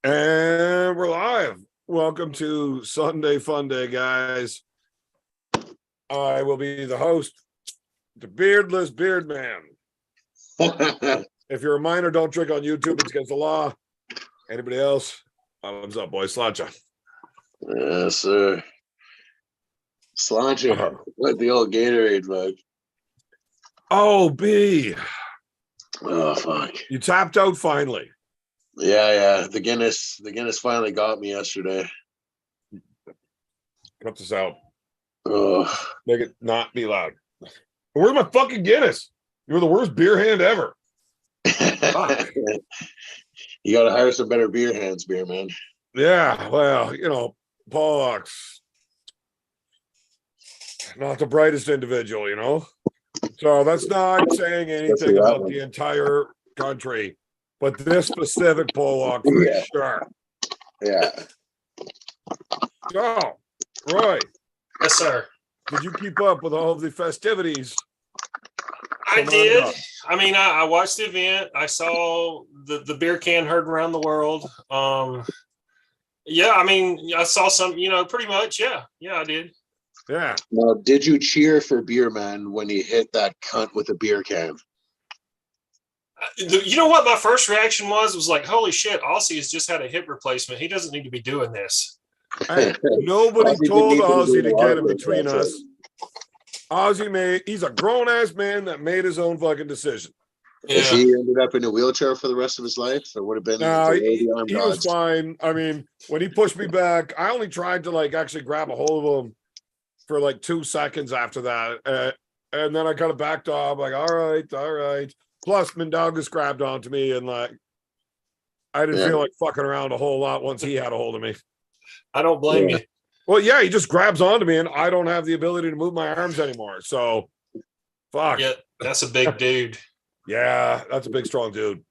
And we're live. Welcome to Sunday Funday, guys. I will be the host, the beardless beard man. If you're a minor, don't drink on YouTube. It's against the law. Anybody else? Thumbs up, boys. Sláinte. Yes, sir. Sláinte. Like the old Gatorade mug. Oh, B. Oh, fuck. You tapped out finally. Yeah. The Guinness finally got me yesterday. Cut this out. Oh. Make it not be loud. Where's my fucking Guinness? You're the worst beer hand ever. You gotta hire some better beer hands, beer man. Yeah, well, you know, Paul's not the brightest individual, you know. So that's not saying anything about the entire country, but this specific Pollock for sure. Yeah. So, Roy. Yes, sir. Did you keep up with all of the festivities? I did. I mean, I watched the event. I saw the beer can heard around the world. Yeah, I mean, I saw some, pretty much. Yeah, I did. Yeah. Now, did you cheer for Beer Man when he hit that cunt with a beer can? You know what my first reaction was like, holy shit, Aussie has just had a hip replacement. He doesn't need to be doing this. Hey, nobody told Aussie to get in between us. He's a grown-ass man that made his own fucking decision. Yeah. If he ended up in a wheelchair for the rest of his life, it would have been. No, he was fine. I mean, when he pushed me back, I only tried to actually grab a hold of him for 2 seconds after that. And then I kind of backed off, all right. Plus, Mindaugas grabbed onto me, and I didn't feel like fucking around a whole lot once he had a hold of me. I don't blame you. Well, yeah, he just grabs onto me, and I don't have the ability to move my arms anymore. So, fuck. Yeah, that's a big dude. Yeah, that's a big, strong dude.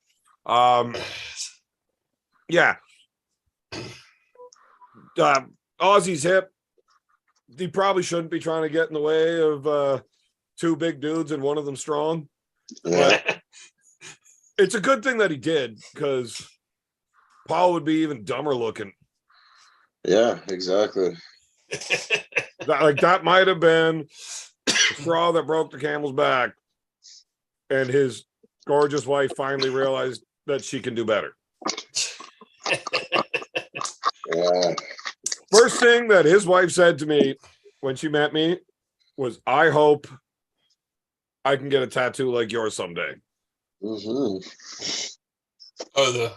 Yeah. Aussie's hip. He probably shouldn't be trying to get in the way of two big dudes and one of them strong. But it's a good thing that he did, because Paul would be even dumber looking. Yeah, exactly. That might have been the straw that broke the camel's back, and his gorgeous wife finally realized that she can do better. Yeah. First thing that his wife said to me when she met me was, "I hope I can get a tattoo like yours someday." Mm-hmm. Oh, the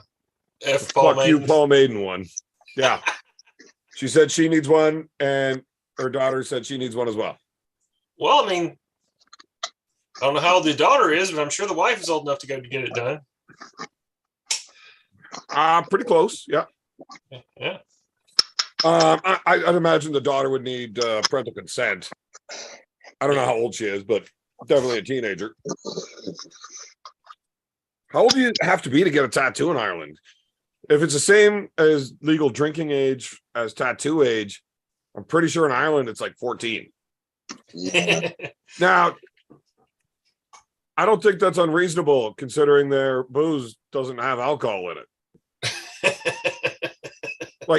F. Paul Fuck Maiden. you, Paul Maiden one. Yeah. She said she needs one, and her daughter said she needs one as well. Well, I mean, I don't know how old the daughter is, but I'm sure the wife is old enough to go to get it done. Pretty close, yeah. Yeah. I'd imagine the daughter would need parental consent. I don't know how old she is, but definitely a teenager. How old do you have to be to get a tattoo in Ireland? If it's the same as legal drinking age as tattoo age, I'm pretty sure in Ireland it's 14. Yeah. Now, I don't think that's unreasonable considering their booze doesn't have alcohol in it.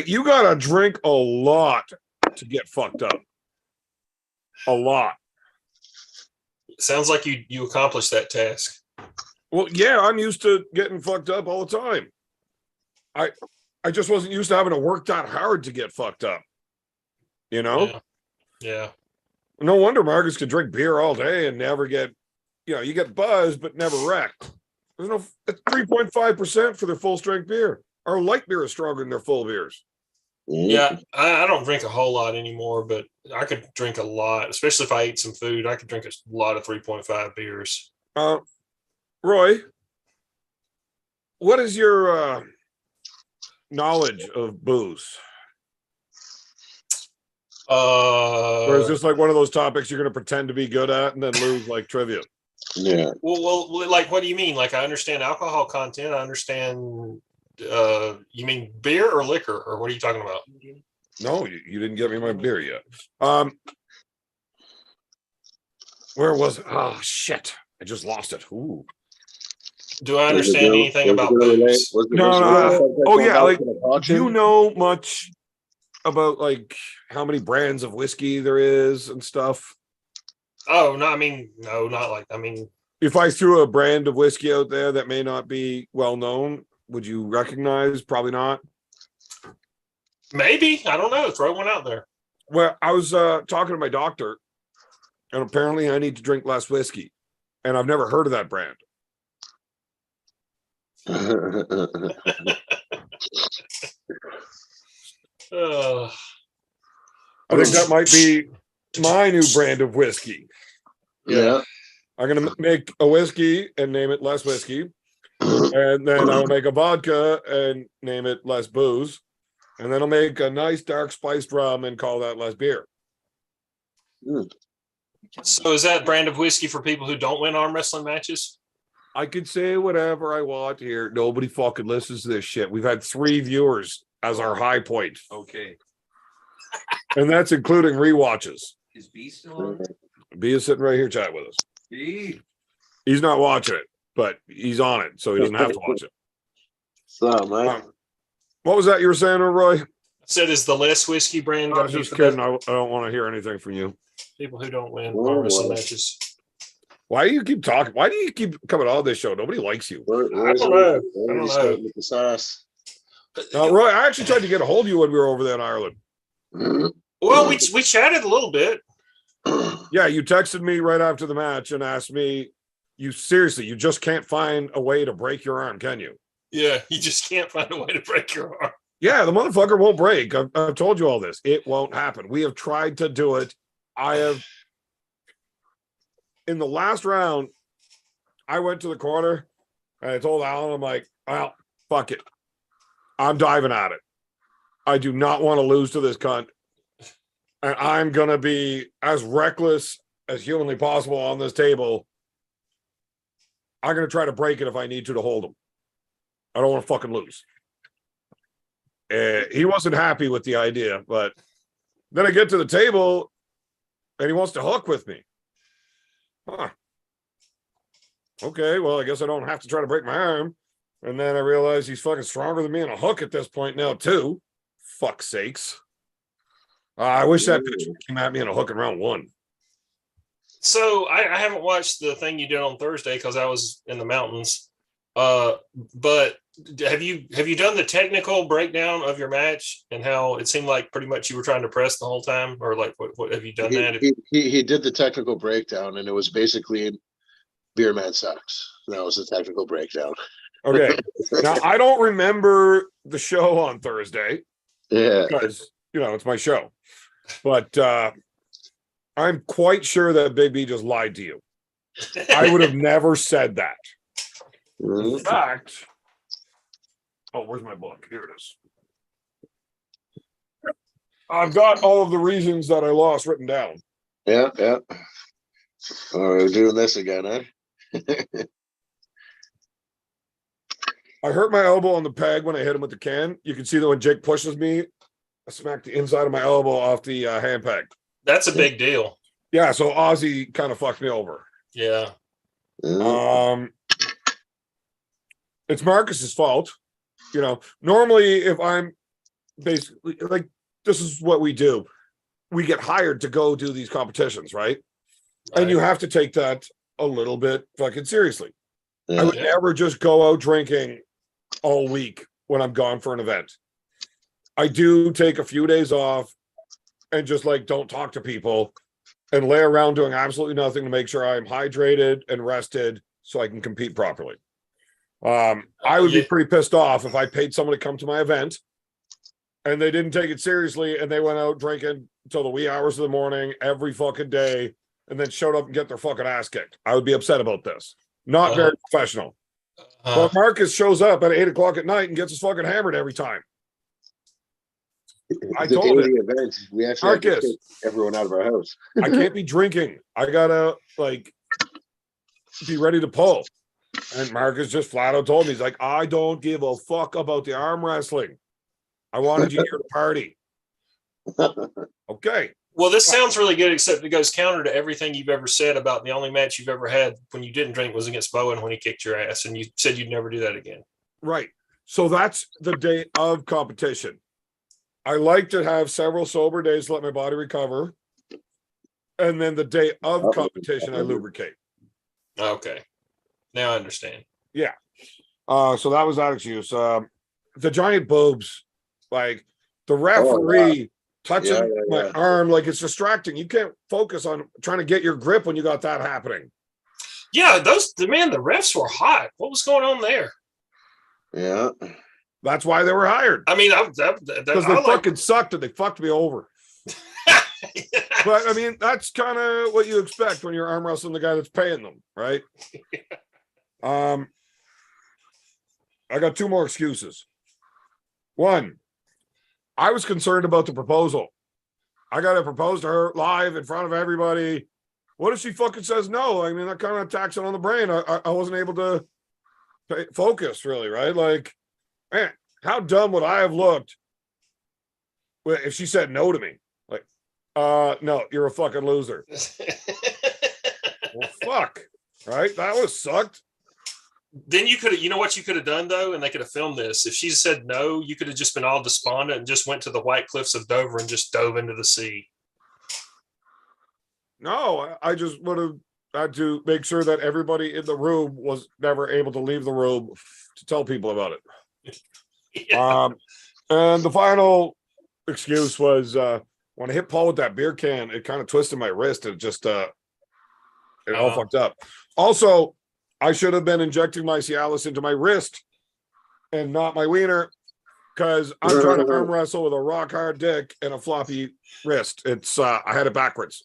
You gotta drink a lot to get fucked up. A lot. Sounds like you accomplished that task. Well, yeah, I'm used to getting fucked up all the time. I just wasn't used to having to work that hard to get fucked up. You know? Yeah. No wonder Marcus could drink beer all day and never get, you get buzzed but never wrecked. There's no 3.5% for their full strength beer. Our light beer is stronger than their full beers. Yeah, I don't drink a whole lot anymore, but I could drink a lot, especially if I ate some food. I could drink a lot of 3.5 beers. Roy, what is your knowledge of booze? Or is this one of those topics you're going to pretend to be good at and then lose trivia? Yeah. Well, what do you mean? I understand alcohol content. I understand. You mean beer or liquor, or what are you talking about? No, you didn't give me my beer yet. Where was it? Oh shit! I just lost it. Ooh. Do I understand anything about booze? No. Oh yeah, like, do you know much about like how many brands of whiskey there is and stuff? Oh no, I mean, no, not like. I mean, if I threw a brand of whiskey out there that may not be well known, would you recognize? Probably not. maybe, I don't know. Throw one out there. Well, I was talking to my doctor, and apparently I need to drink less whiskey, and I've never heard of that brand. I think that might be my new brand of whiskey. Yeah. I'm gonna make a whiskey and name it less whiskey, and then I'll make a vodka and name it less booze, and then I'll make a nice dark spiced rum and call that less beer. So is that brand of whiskey for people who don't win arm wrestling matches? I could say whatever I want here. Nobody fucking listens to this shit. We've had 3 viewers as our high point. Okay. And that's including rewatches. Is B still on? B is sitting right here chatting with us. B. He's not watching it, but he's on it, so he doesn't have to watch it. So, man. What was that you were saying, Roy? I said, is the less whiskey brand I going was to be just for kidding. I don't want to hear anything from you. people who don't win arm wrestling matches? Why do you keep talking? Why do you keep coming on this show? Nobody likes you. I don't know. I don't know. With the sauce. Roy, I actually tried to get a hold of you when we were over there in Ireland. Well, we chatted a little bit. Yeah, you texted me right after the match and asked me, you just can't find a way to break your arm, can you? Yeah, you just can't find a way to break your arm. Yeah, the motherfucker won't break. I've told you all this. It won't happen. We have tried to do it. In the last round, I went to the corner and I told Alan, I'm like, well, fuck it. I'm diving at it. I do not want to lose to this cunt. And I'm going to be as reckless as humanly possible on this table. I'm going to try to break it if I need to hold him. I don't want to fucking lose. He wasn't happy with the idea, but then I get to the table and he wants to hook with me. Huh. Okay, well, I guess I don't have to try to break my arm. And then I realize he's fucking stronger than me in a hook at this point now, too. Fuck's sakes. I wish that bitch came at me in a hook in round 1. So I haven't watched the thing you did on Thursday because I was in the mountains. But have you done the technical breakdown of your match and how it seemed like pretty much you were trying to press the whole time, or like what have you done that? He did the technical breakdown, and it was basically beer man sucks. That was the technical breakdown. Okay. Now I don't remember the show on Thursday. Yeah. Because, it's my show. But I'm quite sure that Big B just lied to you. I would have never said that. In fact, where's my book? Here it is. I've got all of the reasons that I lost written down. Yeah. Oh, we're doing this again, huh? I hurt my elbow on the peg when I hit him with the can. You can see that when Jake pushes me, I smacked the inside of my elbow off the hand peg. That's a big deal. Yeah, so Ozzy kind of fucked me over. Yeah. It's Marcus's fault. Normally if I'm basically like, this is what we do. We get hired to go do these competitions, right? And you have to take that a little bit fucking seriously. I would never just go out drinking all week when I'm gone for an event. I do take a few days off and just don't talk to people and lay around doing absolutely nothing to make sure I'm hydrated and rested so I can compete properly. I would be pretty pissed off if I paid someone to come to my event and they didn't take it seriously and they went out drinking until the wee hours of the morning every fucking day and then showed up and get their fucking ass kicked. I would be upset about this. Not very professional. But Marcus shows up at 8 o'clock at night and gets us fucking hammered every time. I told him, we actually have to kick everyone out of our house. I can't be drinking. I gotta be ready to pull. And Marcus just flat out told me, he's like, I don't give a fuck about the arm wrestling. I wanted you here to party. Okay. Well, this sounds really good, except it goes counter to everything you've ever said about the only match you've ever had when you didn't drink was against Bowen when he kicked your ass, and you said you'd never do that again. Right. So that's the day of competition. I like to have several sober days to let my body recover. And then the day of competition, I lubricate. Okay. Now I understand. Yeah. So that was that excuse. The giant boobs, like the referee touching my arm, like it's distracting. You can't focus on trying to get your grip when you got that happening. Yeah, the refs were hot. What was going on there? Yeah. That's why they were hired. I mean, because they fucking sucked and they fucked me over. But I mean, that's kind of what you expect when you're arm wrestling the guy that's paying them, right? I got two more excuses. One, I was concerned about the proposal. I got to propose to her live in front of everybody. What if she fucking says no? I mean, that kind of attacks it on the brain. I wasn't able to focus really, right? Like, man, how dumb would I have looked if she said no to me? Like, no, you're a fucking loser. Well, fuck, right? That would have sucked. Then you could have, you know what you could have done though, and they could have filmed this. If she said no, you could have just been all despondent and just went to the White Cliffs of Dover and just dove into the sea. No, I just would have had to make sure that everybody in the room was never able to leave the room to tell people about it. Yeah. And the final excuse was when I hit Paul with that beer can, it kind of twisted my wrist and just it all fucked up. Also, I should have been injecting my Cialis into my wrist and not my wiener, because I'm trying to arm wrestle with a rock hard dick and a floppy wrist. It's I had it backwards.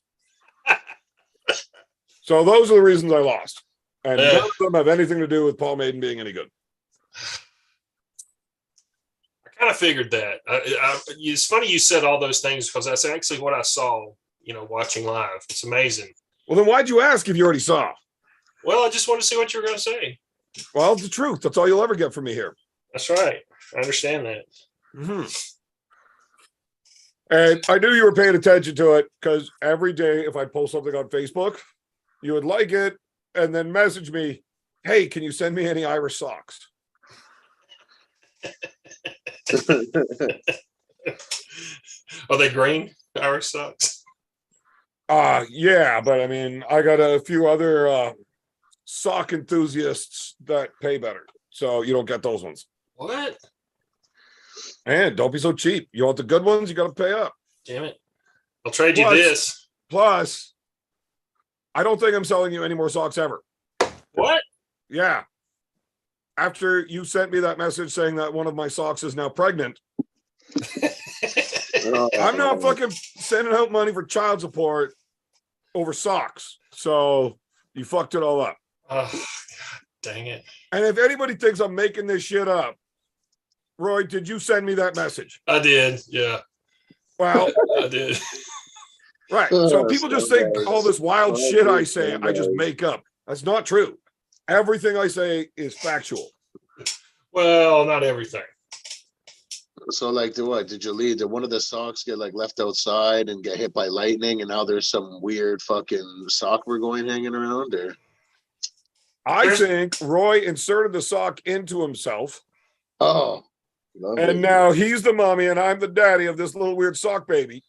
So those are the reasons I lost. And none of them have anything to do with Paul Maiden being any good. I kind of figured that. It's funny you said all those things because that's actually what I saw, watching live. It's amazing. Well, then why'd you ask if you already saw? Well, I just wanted to see what you were going to say. Well, it's the truth. That's all you'll ever get from me here. That's right. I understand that. Mm-hmm. And I knew you were paying attention to it because every day if I post something on Facebook, you would like it and then message me, hey, can you send me any Irish socks? Are they green Irish socks? Yeah, but I mean, I got a few other sock enthusiasts that pay better. So you don't get those ones. What? And don't be so cheap. You want the good ones, you got to pay up. Damn it. I'll trade you this. Plus, I don't think I'm selling you any more socks ever. What? Yeah. After you sent me that message saying that one of my socks is now pregnant, I'm not fucking sending out money for child support over socks. So you fucked it all up. Oh, God, dang it. And if anybody thinks I'm making this shit up, Roy, did you send me that message? I did. Yeah. Well, I did. Right. So people just think all this wild shit I say, I just make up. That's not true. Everything I say is factual. Well, not everything. So, like, did you leave? Did one of the socks get left outside and get hit by lightning, and now there's some weird fucking sock we're going hanging around? Or I think Roy inserted the sock into himself. Oh, and now he's the mommy, and I'm the daddy of this little weird sock baby.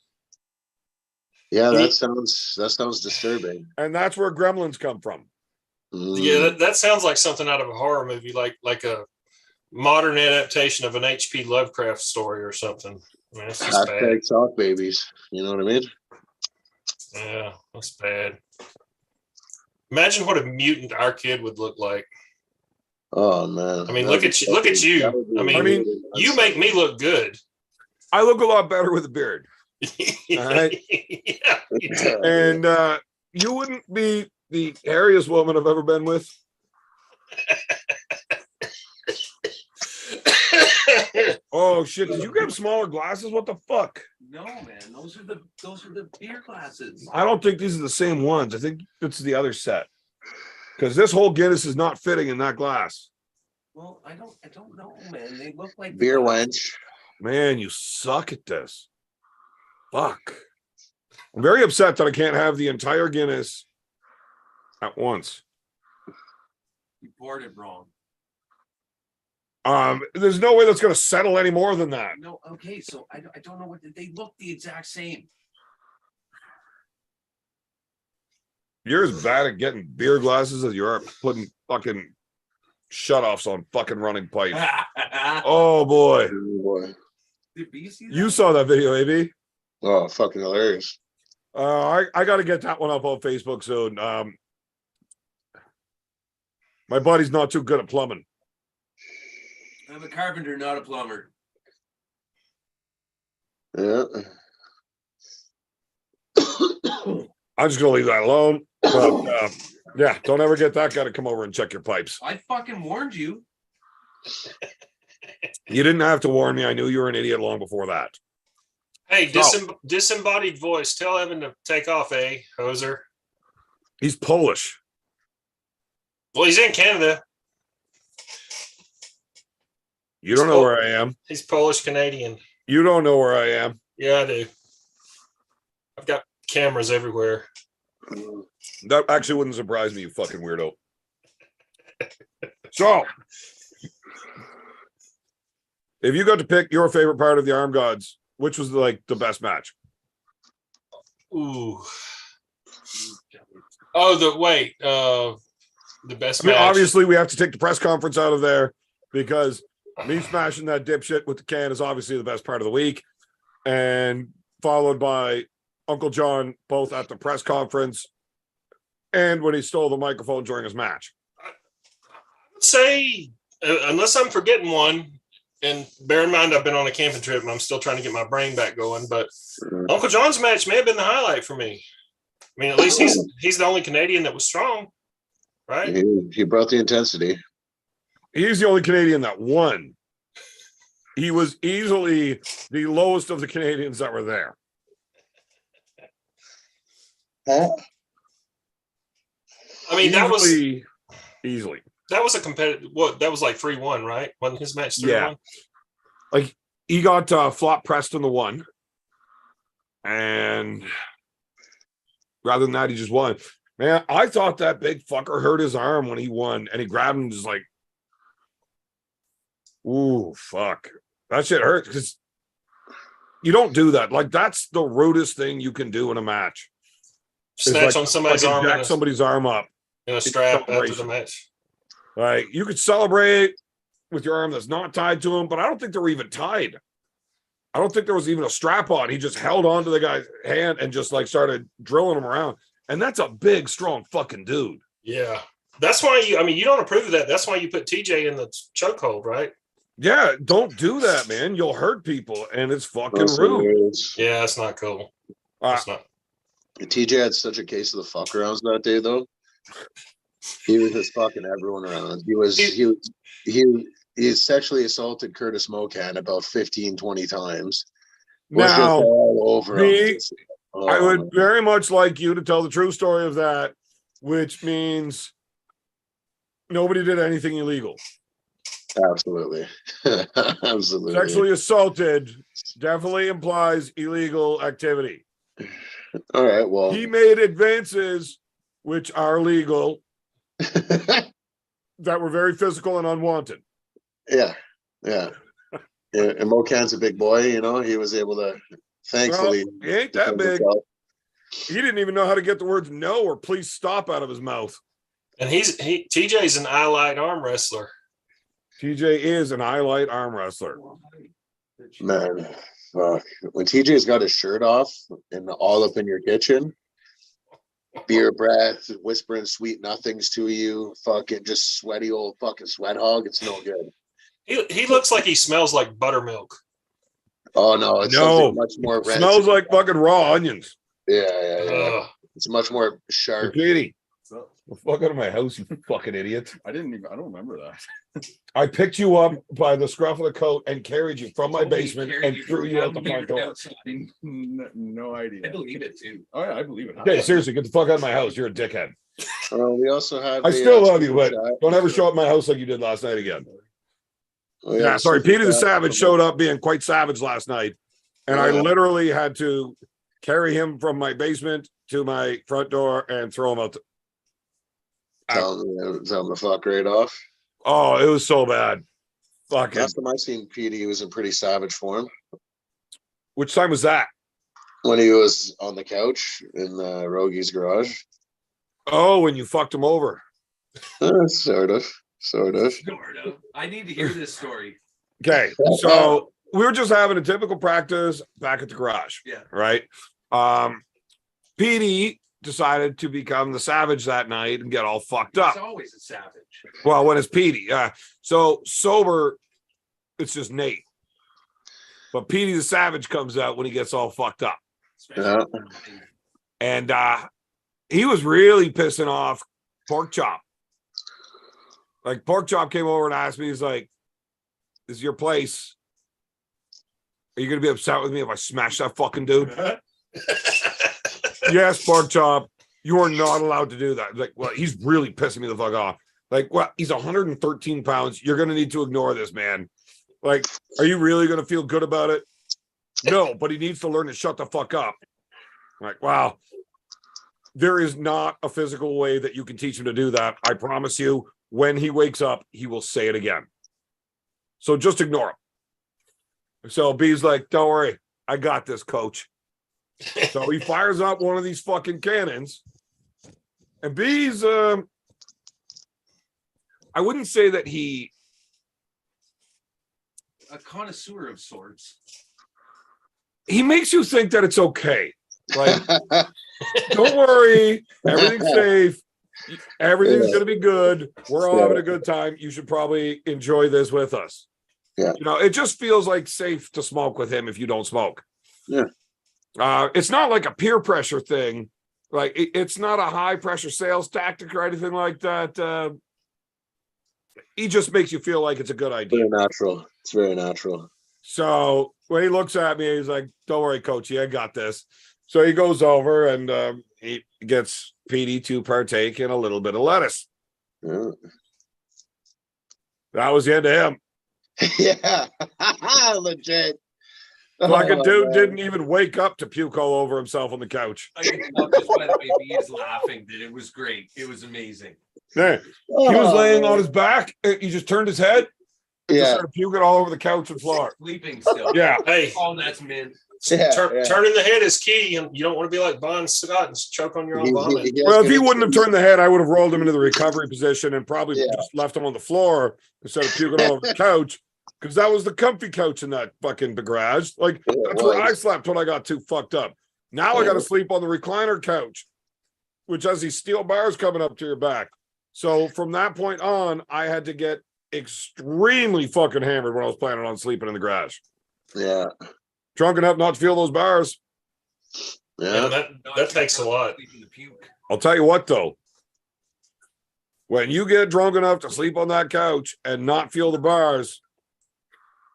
Yeah, that sounds disturbing. And that's where gremlins come from. Yeah, that sounds like something out of a horror movie, like a modern adaptation of an H.P. Lovecraft story or something. I mean, it's just bad. Sock babies. You know what I mean? Yeah, that's bad. Imagine what a mutant our kid would look like. Oh man! I mean, look at you. I mean, you make me look good. I look a lot better with a beard. All right. Yeah, and you wouldn't be the hairiest woman I've ever been with. Oh shit! Did you grab smaller glasses? What the fuck? No, man. Those are the beer glasses. I don't think these are the same ones. I think it's the other set. Because this whole Guinness is not fitting in that glass. Well, I don't know, man. They look like beer wench. Man, you suck at this. Fuck. I'm very upset that I can't have the entire Guinness at once. You poured it wrong. There's no way that's going to settle any more than that. No, okay, so I don't know what they look the exact same. You're as bad at getting beer glasses as you are putting fucking shutoffs on fucking running pipes. Oh boy. Oh, boy. Did B see that? You saw that video, AB? Oh, fucking hilarious. I got to get that one up on Facebook soon. My buddy's not too good at plumbing. I'm a carpenter, not a plumber. Yeah. I'm just gonna leave that alone. But yeah, don't ever get that guy to come over and check your pipes. I fucking warned you. You didn't have to warn me. I knew you were an idiot long before that. Hey, disembodied voice. Tell Evan to take off, hoser. He's Polish. Well, he's in Canada. You don't know where I am. He's Polish Canadian. You don't know where I am. Yeah, I do. I've got cameras everywhere. That actually wouldn't surprise me, you fucking weirdo. So, if you got to pick your favorite part of the Arm Gods, which was like the best match? Ooh. Oh, the best match. Obviously, we have to take the press conference out of there because me smashing that dipshit with the can is obviously the best part of the week, and followed by Uncle John both at the press conference and when he stole the microphone during his match. I would say, unless I'm forgetting one, and bear in mind I've been on a camping trip and I'm still trying to get my brain back going, but Uncle John's match may have been the highlight for me. I mean, at least he's the only Canadian that was strong, right? He brought the intensity. He's the only Canadian that won. He was easily the lowest of the Canadians that were there. I mean, easily. That was a competitive. That was like 3-1, right? Wasn't his match 3-1? Yeah. Like he got flop pressed in the one, and rather than that, he just won. Man, I thought that big fucker hurt his arm when he won, and he grabbed him just like, ooh, fuck. That shit hurts because you don't do that. Like, that's the rudest thing you can do in a match. Snatch on somebody's arm. Jack somebody's arm up. In a strap after the match. Like, you could celebrate with your arm that's not tied to him, but I don't think they were even tied. I don't think there was even a strap on. He just held on to the guy's hand and just like started drilling him around. And that's a big, strong fucking dude. Yeah. That's why you don't approve of that. That's why you put TJ in the chokehold, right? Yeah, don't do that, man. You'll hurt people, and it's fucking rude. Yeah, that's not cool. That's not. TJ had such a case of the fuck arounds that day, though. He was just fucking everyone around. He sexually assaulted Curtis Mocan about 15, 20 times. Was just Now, all over him. I would very much like you to tell the true story of that, which means nobody did anything illegal. Absolutely. Absolutely. Sexually assaulted definitely implies illegal activity. All right, well. He made advances which are legal that were very physical and unwanted. Yeah. And Mocan's a big boy, he was able to, thankfully. Well, he ain't that big. He didn't even know how to get the words no or please stop out of his mouth. And TJ's an eye-light arm wrestler. TJ is an eye-light arm wrestler. Man, fuck. When TJ's got his shirt off and all up in your kitchen, beer breath, whispering sweet nothings to you, fucking just sweaty old fucking sweat hog, it's no good. He looks like he smells like buttermilk. Oh, no. It's something much more rancid. Smells like fucking raw onions. Yeah. It's much more sharp. Katie, the fuck out of my house, you fucking idiot. I don't remember that. I picked you up by the scruff of the coat and carried you from my basement and threw you out the front door. No idea. I believe it too. Oh, yeah, I believe it. Okay, seriously, get the fuck out of my house. You're a dickhead. We also have. I still love you, but don't ever show up at my house like you did last night again. Yeah, sorry. Peter the Savage showed up being quite savage last night, and I literally had to carry him from my basement to my front door and throw him out. Tell him to fuck right off. Oh, it was so bad. Fucking. Last time I seen Petey, he was in pretty savage form. Which time was that? When he was on the couch in Rogie's garage. Oh, when you fucked him over. Sort of. Sort of. I need to hear this story. Okay, so we were just having a typical practice back at the garage. Yeah. Right. Petey decided to become the savage that night and get all fucked up. He's always a savage. Well, when it's Petey, so sober, it's just Nate. But Petey the Savage comes out when he gets all fucked up. Yeah. And he was really pissing off Pork Chop. Like, Pork Chop came over and asked me, he's like, "This is your place. Are you going to be upset with me if I smash that fucking dude?" Yes, Pork Chop, you are not allowed to do that. Like, well, he's really pissing me the fuck off. Like, well, he's 113 pounds. You're going to need to ignore this, man. Like, are you really going to feel good about it? No, but he needs to learn to shut the fuck up. Like, wow. There is not a physical way that you can teach him to do that. I promise you, when he wakes up, he will say it again. So just ignore him. So B's like, "Don't worry. I got this, coach." So he fires up one of these fucking cannons. And B's, I wouldn't say that he... A connoisseur of sorts. He makes you think that it's okay. Like, don't worry. Everything's safe. Everything's going to be good. We're all having a good time. You should probably enjoy this with us. Yeah. You know, it just feels like safe to smoke with him if you don't smoke. Yeah. It's not like a peer pressure thing. Like, it's not a high pressure sales tactic or anything like that. He just makes you feel like it's a good idea. Very natural. It's very natural. So when he looks at me, he's like, "Don't worry, coachy, I got this." So he goes over and he gets Petey to partake in a little bit of lettuce. Yeah. That was the end of him. Yeah. Legit. Fucking dude man. didn't even wake up to puke all over himself on the couch. I can tell just by the way he is laughing that it was great. It was amazing. Yeah. He was laying on his back. He just turned his head and just Yeah. started puking all over the couch and floor. Sleeping still. Yeah. Hey, Oh, that's mint. Yeah, turning the head is key, and you don't want to be like Bon Scott and choke on your own vomit. Well, if he wouldn't have turned the head, I would have rolled him into the recovery position and probably Yeah. just left him on the floor instead of puking all over the couch, because that was the comfy couch in that fucking garage. Like, Yeah, it that's where I was. slept when I got too fucked up. Now I got to sleep on the recliner couch, which has these steel bars coming up to your back. So from that point on, I had to get extremely fucking hammered when I was planning on sleeping in the garage. Yeah. Drunk enough not to feel those bars. Yeah, Yeah. that takes a lot. Sleeping the puke. I'll tell you what, though. When you get drunk enough to sleep on that couch and not feel the bars,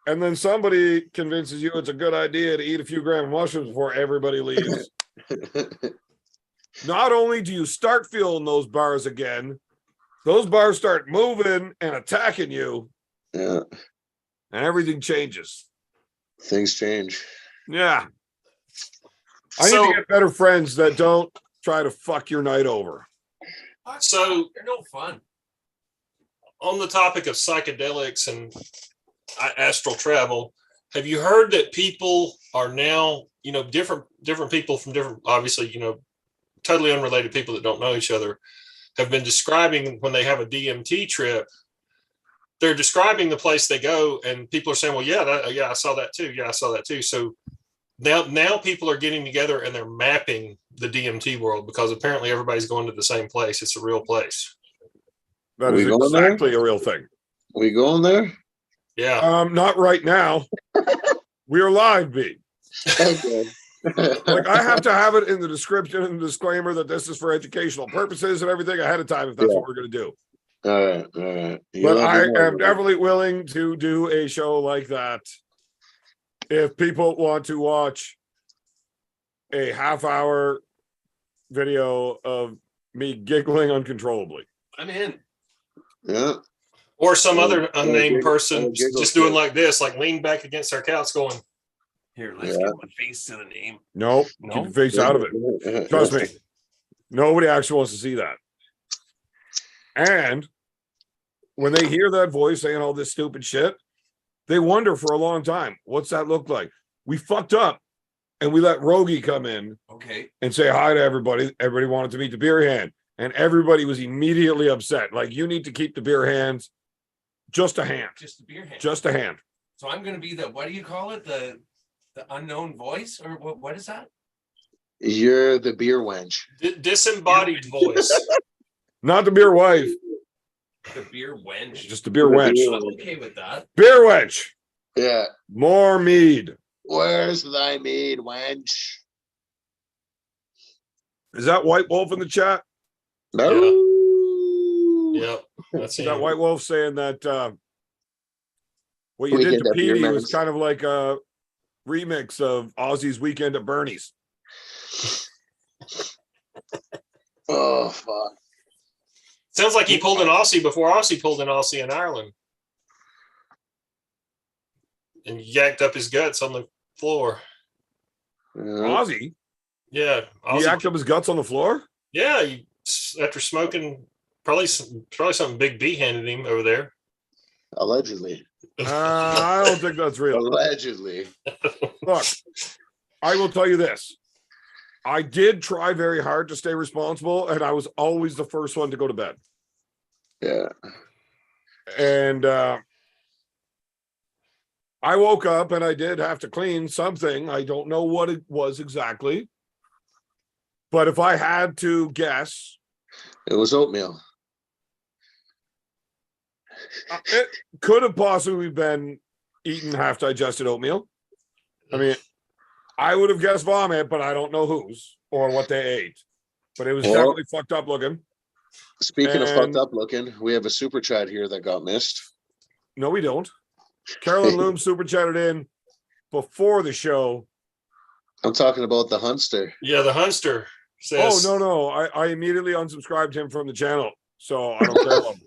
and then somebody convinces you it's a good idea to eat a few grams of mushrooms before everybody leaves, not only do you start feeling those bars again, those bars start moving and attacking you, Yeah. and everything changes. Things change. Yeah. I need So- to get better friends that don't try to fuck your night over. So, They're no fun. on the topic of psychedelics and astral travel, have you heard that people are now, different people from different, obviously, totally unrelated people that don't know each other, have been describing when they have a DMT trip, they're describing the place they go, and people are saying, "Well, yeah, I saw that too. Yeah, I saw that too." So now people are getting together and they're mapping the DMT world, because apparently everybody's going to the same place. It's a real place. That We is going there? exactly a real thing. We going there? Yeah. Not right now. We are live, B. Okay. Like, I have to have it in the description and the disclaimer that this is for educational purposes and everything ahead of time if that's what we're going to do. All right. All right. You But let I me know. am definitely willing to do a show like that if people want to watch a half-hour video of me giggling uncontrollably. I'm in. Yeah. Or some other Or unnamed giggle- person or giggle just doing fit. like this, like lean back against our couch going, Here, let's get my face to the name. Nope. No? Keep your face out of it. Trust me. Nobody actually wants to see that. And when they hear that voice saying all this stupid shit, they wonder for a long time, what's that look like? We fucked up and we let Rogie come in and say hi to everybody. Everybody wanted to meet the beer hand. And everybody was immediately upset. Like, you need to keep the beer hands just a hand. Just the beer hand. Just a hand. So I'm going to be the, what do you call it? The unknown voice? Or what is that? You're the beer wench. Disembodied voice. Not the beer wife. The beer wench. Just the beer wench. I'm okay with that. Beer wench. Yeah. More mead. Where's thy mead, wench? Is that White Wolf in the chat? No. Yep. That's Is that him. White Wolf saying that what you We did did to that beer Petey man. was kind of like a remix of Ozzy's Weekend at Bernie's? Oh, fuck. Sounds like he pulled an Aussie before Aussie pulled an Aussie in Ireland. And yacked up his guts on the floor. Yeah. Ozzy? Yeah. He Aussie, yacked up his guts on the floor? yeah. After smoking, probably something Big B handed him over there. Allegedly. I don't think that's real. Allegedly. Look, I will tell you this. I did try very hard to stay responsible, and I was always the first one to go to bed. Yeah. And I woke up and I did have to clean something. I don't know what it was exactly. But if I had to guess, It was oatmeal. it could have possibly been eating half digested oatmeal. I mean, I would have guessed vomit, but I don't know whose or what they ate. But it was Well, definitely fucked up looking. Speaking of And- fucked up looking, we have a super chat here that got missed. No, we don't. Carolyn Loom super chatted in before the show. I'm talking about the Hunster. Yeah, the Hunster Oh, says. no. I immediately unsubscribed him from the channel. So I don't care about him.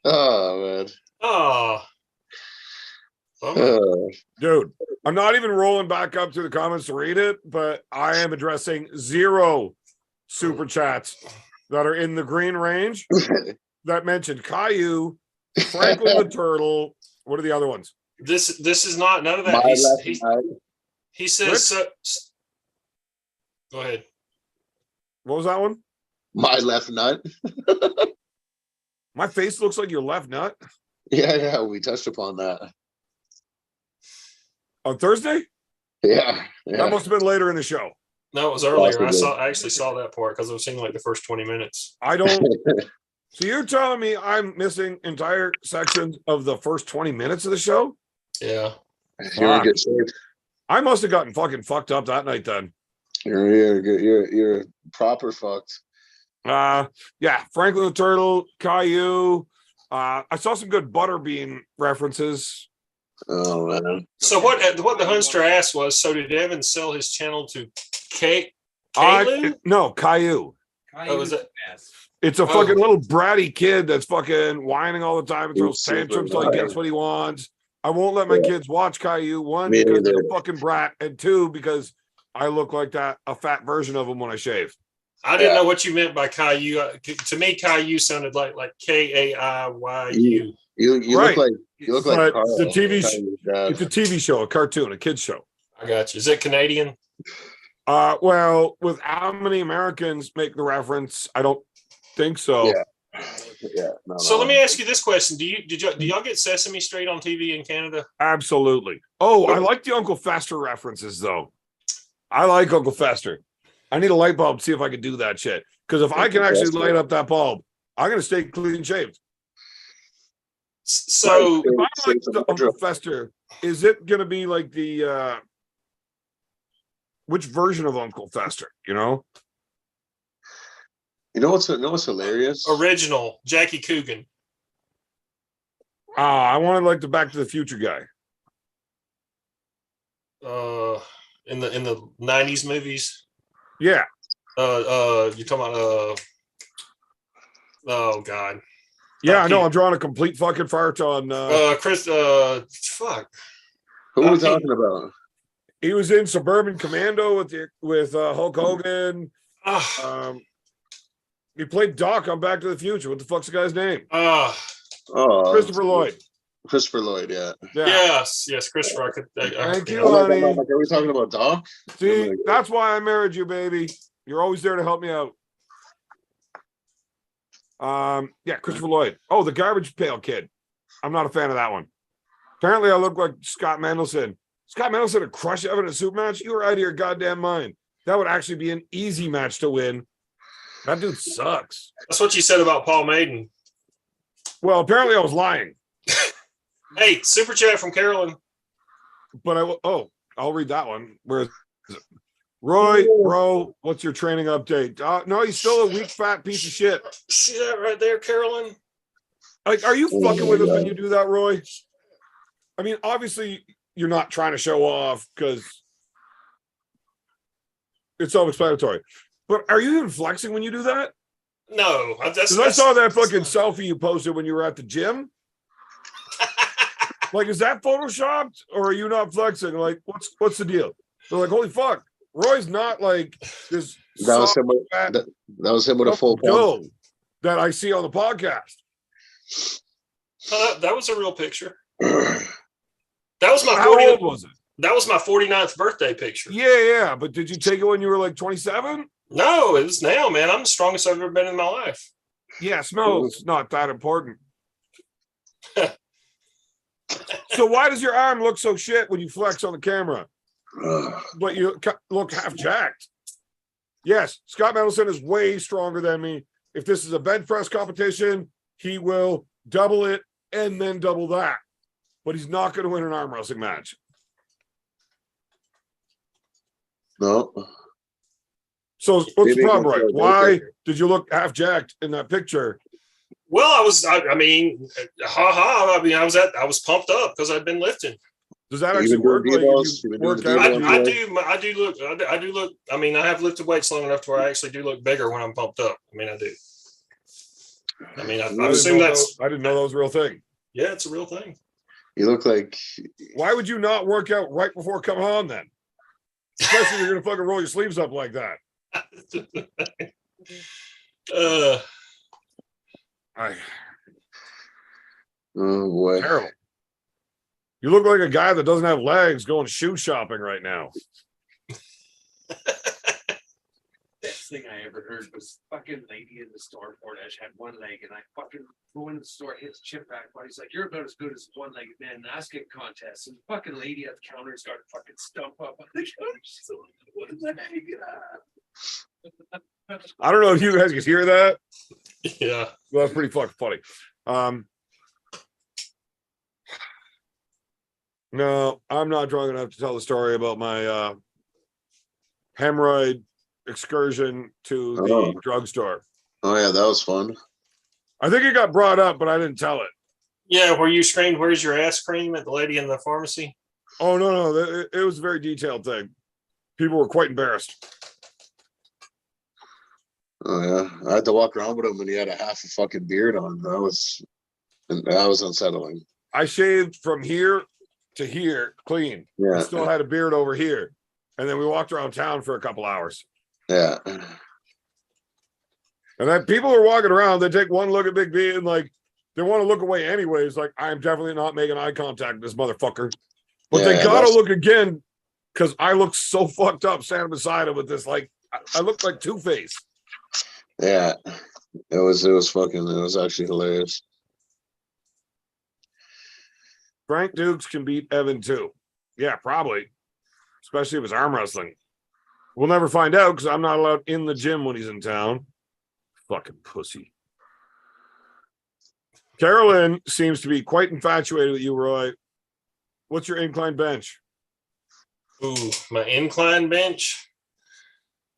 Oh, man. Oh. Bummer. Dude, I'm not even rolling back up to the comments to read it, but I am addressing 0 super chats that are in the green range that mentioned Caillou, Franklin the Turtle. What are the other ones? This is not none of My that. left He eye. says so. Go ahead. What was that one? My left nut. My face looks like your left nut Yeah, we touched upon that. on Thursday. Yeah. That must have been later in the show. No, it was earlier. Possibly. I actually saw that part because I was seeing like the first 20 minutes. I don't. So you're telling me I'm missing entire sections of the first 20 minutes of the show? Yeah. You're in good shape. I must have gotten fucking fucked up that night then. You're proper fucked. Yeah, Franklin the Turtle, Caillou. I saw some good Butterbean references. Oh, man. So what the Hunster asked was, so did Evan sell his channel to Caillou? No, Caillou. Oh, was it? It's a fucking little bratty kid that's fucking whining all the time and throws He's super tantrums till he gets annoying. what he wants. I won't let my kids watch Caillou, one, Me because he's neither. a fucking brat, and two, because I look like a fat version of him when I shave. I didn't know what you meant by Caillou. To me, Caillou sounded like Kaiyu. You Right. look like But Carl. the TV Dad. It's a TV show, a cartoon, a kid's show. I got you. Is it Canadian? Well, with how many Americans make the reference, I don't think so. Yeah. Yeah. No, So no. let me ask you this question: do y'all get Sesame Street on TV in Canada? Absolutely. Oh, I like the Uncle Fester references, though. I like Uncle Fester. I need a light bulb to see if I can do that shit. Because if I can actually light up that bulb, I'm going to stay clean shaved. So If I like the Uncle Fester, is it going to be like the which version of Uncle Fester? You know? You know what's hilarious? original Jackie Coogan. I wanted like the Back to the Future guy. In the 90s movies. Yeah. You're talking about oh god. Yeah, I know. I'm drawing a complete fucking fart on. Chris. Fuck. Who are we Pete- talking about? He was in Suburban Commando with Hulk Hogan. He played Doc on Back to the Future. What the fuck's the guy's name? Christopher Lloyd. Christopher Lloyd, yeah. Yes, Christopher. Thank you, Are honey. we talking about Doc? See, that's why I married you, baby. You're always there to help me out. Yeah, Christopher Lloyd. Oh, the Garbage Pail Kid. I'm not a fan of that one. Apparently, I look like Scott Mendelson. Scott Mendelson would crush Evan in a soup match. You were out of your goddamn mind. That would actually be an easy match to win. That dude sucks. That's what you said about Paul Maiden. Well, apparently I was lying. Hey, super chat from Carolyn. But I'll read that one. Where is it? Roy, bro, what's your training update? No, he's still a weak, fat piece of shit. See that right there, Carolyn? Like, are you fucking with us when you do that, Roy? I mean, obviously, you're not trying to show off because it's self-explanatory. But are you even flexing when you do that? No. I saw that fucking selfie you posted when you were at the gym. Like, is that photoshopped or are you not flexing? Like, what's the deal? They're like, holy fuck, Roy's not like this. That was him with a full dough that I see on the podcast. That was a real picture. That was my How old was it? That was my 49th birthday picture. Yeah. But did you take it when you were like 27? No, it was now, man. I'm the strongest I've ever been in my life. Yeah, smell's not that important. So why does your arm look so shit when you flex on the camera? But you look half jacked. Yes, Scott Mendelson is way stronger than me. If this is a bench press competition, he will double it and then double that. But he's not going to win an arm wrestling match. No. So what's the problem, right? Why did you look half jacked in that picture? Well, I was pumped up because I'd been lifting. Does that actually work? Like I do look. I mean, I have lifted weights long enough to where I actually do look bigger when I'm pumped up. I mean, I do. I mean, I assume that's. I didn't know that was a real thing. Yeah, it's a real thing. You look like. Why would you not work out right before coming on then? Especially if you're gonna fucking roll your sleeves up like that. Oh boy. Terrible. You look like a guy that doesn't have legs going shoe shopping right now. Best thing I ever heard was fucking lady in the store. Portage had one leg, and I fucking go in the store, hits Chip back, but he's like, "You're about as good as one-legged man in an asking contest." And the fucking lady at the counter started fucking stump up on the counter. She's like, "What is that?" I don't know if you guys can hear that. Yeah, well, that's pretty fucking funny. No, I'm not drunk enough to tell the story about my hemorrhoid excursion to the drugstore. Oh yeah, that was fun. I think it got brought up, but I didn't tell it. Yeah, where you screamed, "Where's your ass cream?" at the lady in the pharmacy. Oh no, it was a very detailed thing. People were quite embarrassed. Oh yeah, I had to walk around with him, and he had a half a fucking beard on. That was unsettling. I shaved from here to here clean. Yeah, I still had a beard over here, and then we walked around town for a couple hours. Yeah, and then people are walking around. They take one look at Big B and like they want to look away anyways. Like, I'm definitely not making eye contact with this motherfucker, but they gotta look again because I look so fucked up standing beside him with this. Like, I look like Two-Face. Yeah, it was actually hilarious. Frank Dukes can beat Evan too. Yeah, probably. Especially if it's arm wrestling. We'll never find out because I'm not allowed in the gym when he's in town. Fucking pussy. Carolyn seems to be quite infatuated with you, Roy. What's your incline bench? Ooh, my incline bench?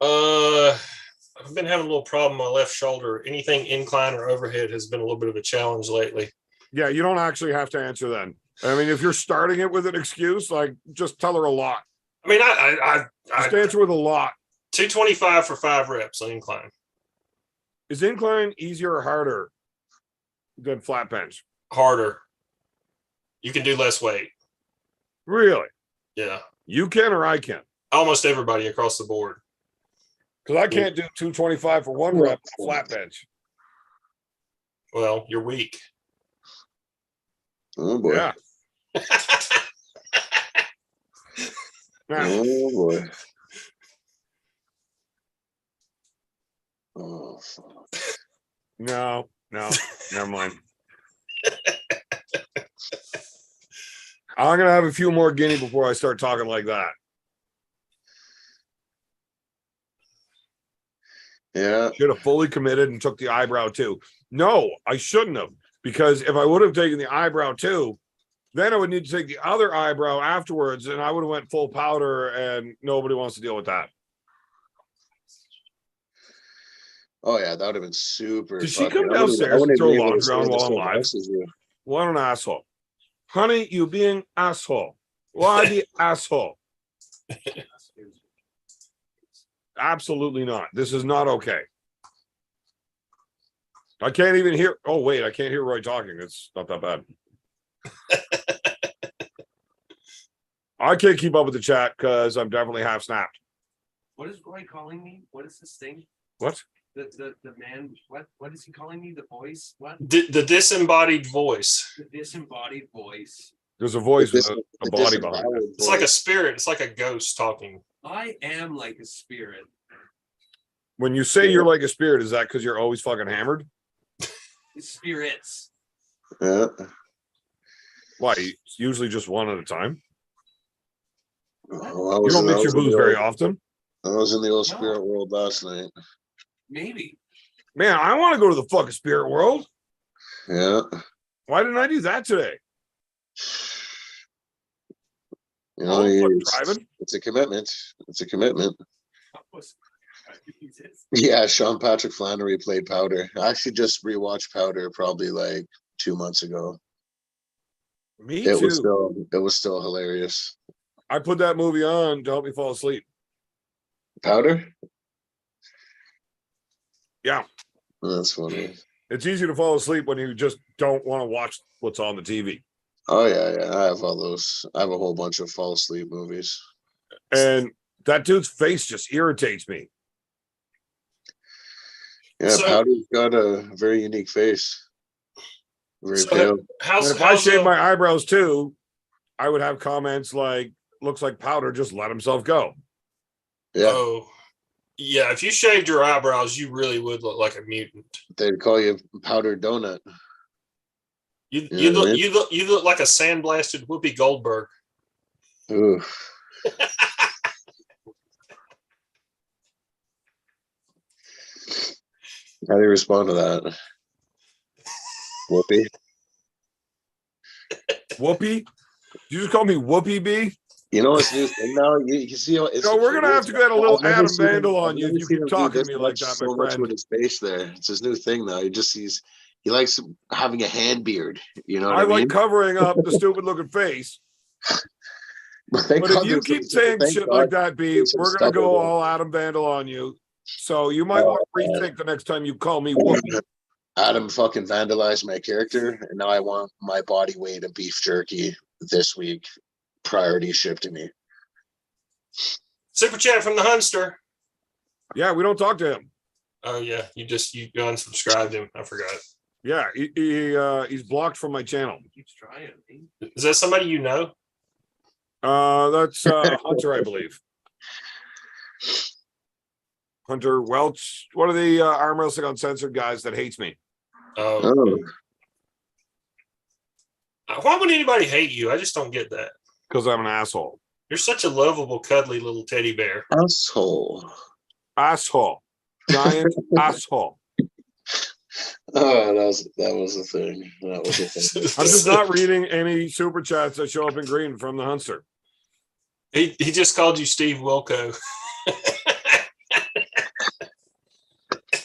I've been having a little problem on my left shoulder. Anything incline or overhead has been a little bit of a challenge lately. Yeah, you don't actually have to answer then. I mean, if you're starting it with an excuse, like, just tell her a lot. I mean, I just answer with a lot. 225 for 5 reps on incline. Is incline easier or harder than flat bench? Harder. You can do less weight. Really? Yeah. You can or I can? Almost everybody across the board. Because I can't do 225 for one rep on a flat bench. Well, you're weak. Oh boy. Yeah. Now, Oh boy. Oh fuck. no, never mind. I'm gonna have a few more guinea before I start talking like that. Yeah. Should have fully committed and took the eyebrow too. No, I shouldn't have, because if I would have taken the eyebrow too, then I would need to take the other eyebrow afterwards, and I would have went full powder, and nobody wants to deal with that. Oh yeah, that would have been super. Did she fucking- come I would've- downstairs I wouldn't and throw even be able laundry to on say while the I'm same live? house as you. What an asshole. Honey, you being asshole. Why the asshole? Absolutely not. This is not okay. I can't even hear. Oh, wait, I can't hear Roy talking. It's not that bad. I can't keep up with the chat because I'm definitely half snapped. What is Roy calling me? What is this thing? What? The man, what is he calling me? The voice? What? The disembodied voice. The disembodied voice. There's a voice with The a body behind it. It's like a spirit. It's like a ghost talking. I am like a spirit. When you say you're like a spirit, is that because you're always fucking hammered? Spirits. Yeah. Why? It's usually just one at a time. Oh, I You was don't in- I mix your was in booze the very old- often. I was in the old No. spirit world last night. Maybe. Man, I want to go to the fucking spirit world. Yeah. Why didn't I do that today? You know, Oh, fuck, driving. it's a commitment. It's a commitment. I was- Yeah, Sean Patrick Flannery played Powder. I actually just rewatched Powder probably like 2 months ago. Me It too. was still hilarious. I put that movie on to help me fall asleep. Powder? Yeah. That's funny. It's easy to fall asleep when you just don't want to watch what's on the TV. Oh yeah. I have all those. I have a whole bunch of fall asleep movies. And that dude's face just irritates me. Yeah, So- Powder's got a very unique face. Very So, pale. And how's if I shave my eyebrows too, I would have comments like, looks like Powder just let himself go. Yeah, Oh, yeah. If you shaved your eyebrows, you really would look like a mutant. they'd call you Powder Donut. You Yeah, look man. you look like a sandblasted Whoopi Goldberg. Ooh. How do you respond to that? Whoopi? Whoopi? You just call me Whoopi B? You know what's new thing now? You see how it's No, we're gonna have to get a little I've never Adam seen him- Vandal on I've you if never you seen keep him do talking to this me like much- that, so my much friend. with his face there. It's his new thing now. He likes having a hand beard. You know what I I mean? like covering up the stupid looking face. Thank But if God you there's- keep saying thank shit God like that, B, there's some we're gonna stuff go in there. all Adam Vandal on you. So you might Oh, want to rethink the next time you call me Whoopi. Adam fucking vandalized my character, and now I want my body weight of beef jerky this week. Priority shipped to me. Super chat from the Hunster. Yeah, we don't talk to him. Oh yeah, you unsubscribed him. I forgot. Yeah, he's blocked from my channel. He keeps trying. Is that somebody you know? That's Hunter, I believe. Hunter Welch, one of the arm wrestling uncensored guys that hates me. Oh, Oh, why would anybody hate you? I just don't get that. Because I'm an asshole. You're such a lovable, cuddly little teddy bear. asshole. Asshole. Giant asshole. Oh, that was a thing. That was a thing. I'm just not reading any super chats that show up in green from the Hunter. He just called you Steve Wilco.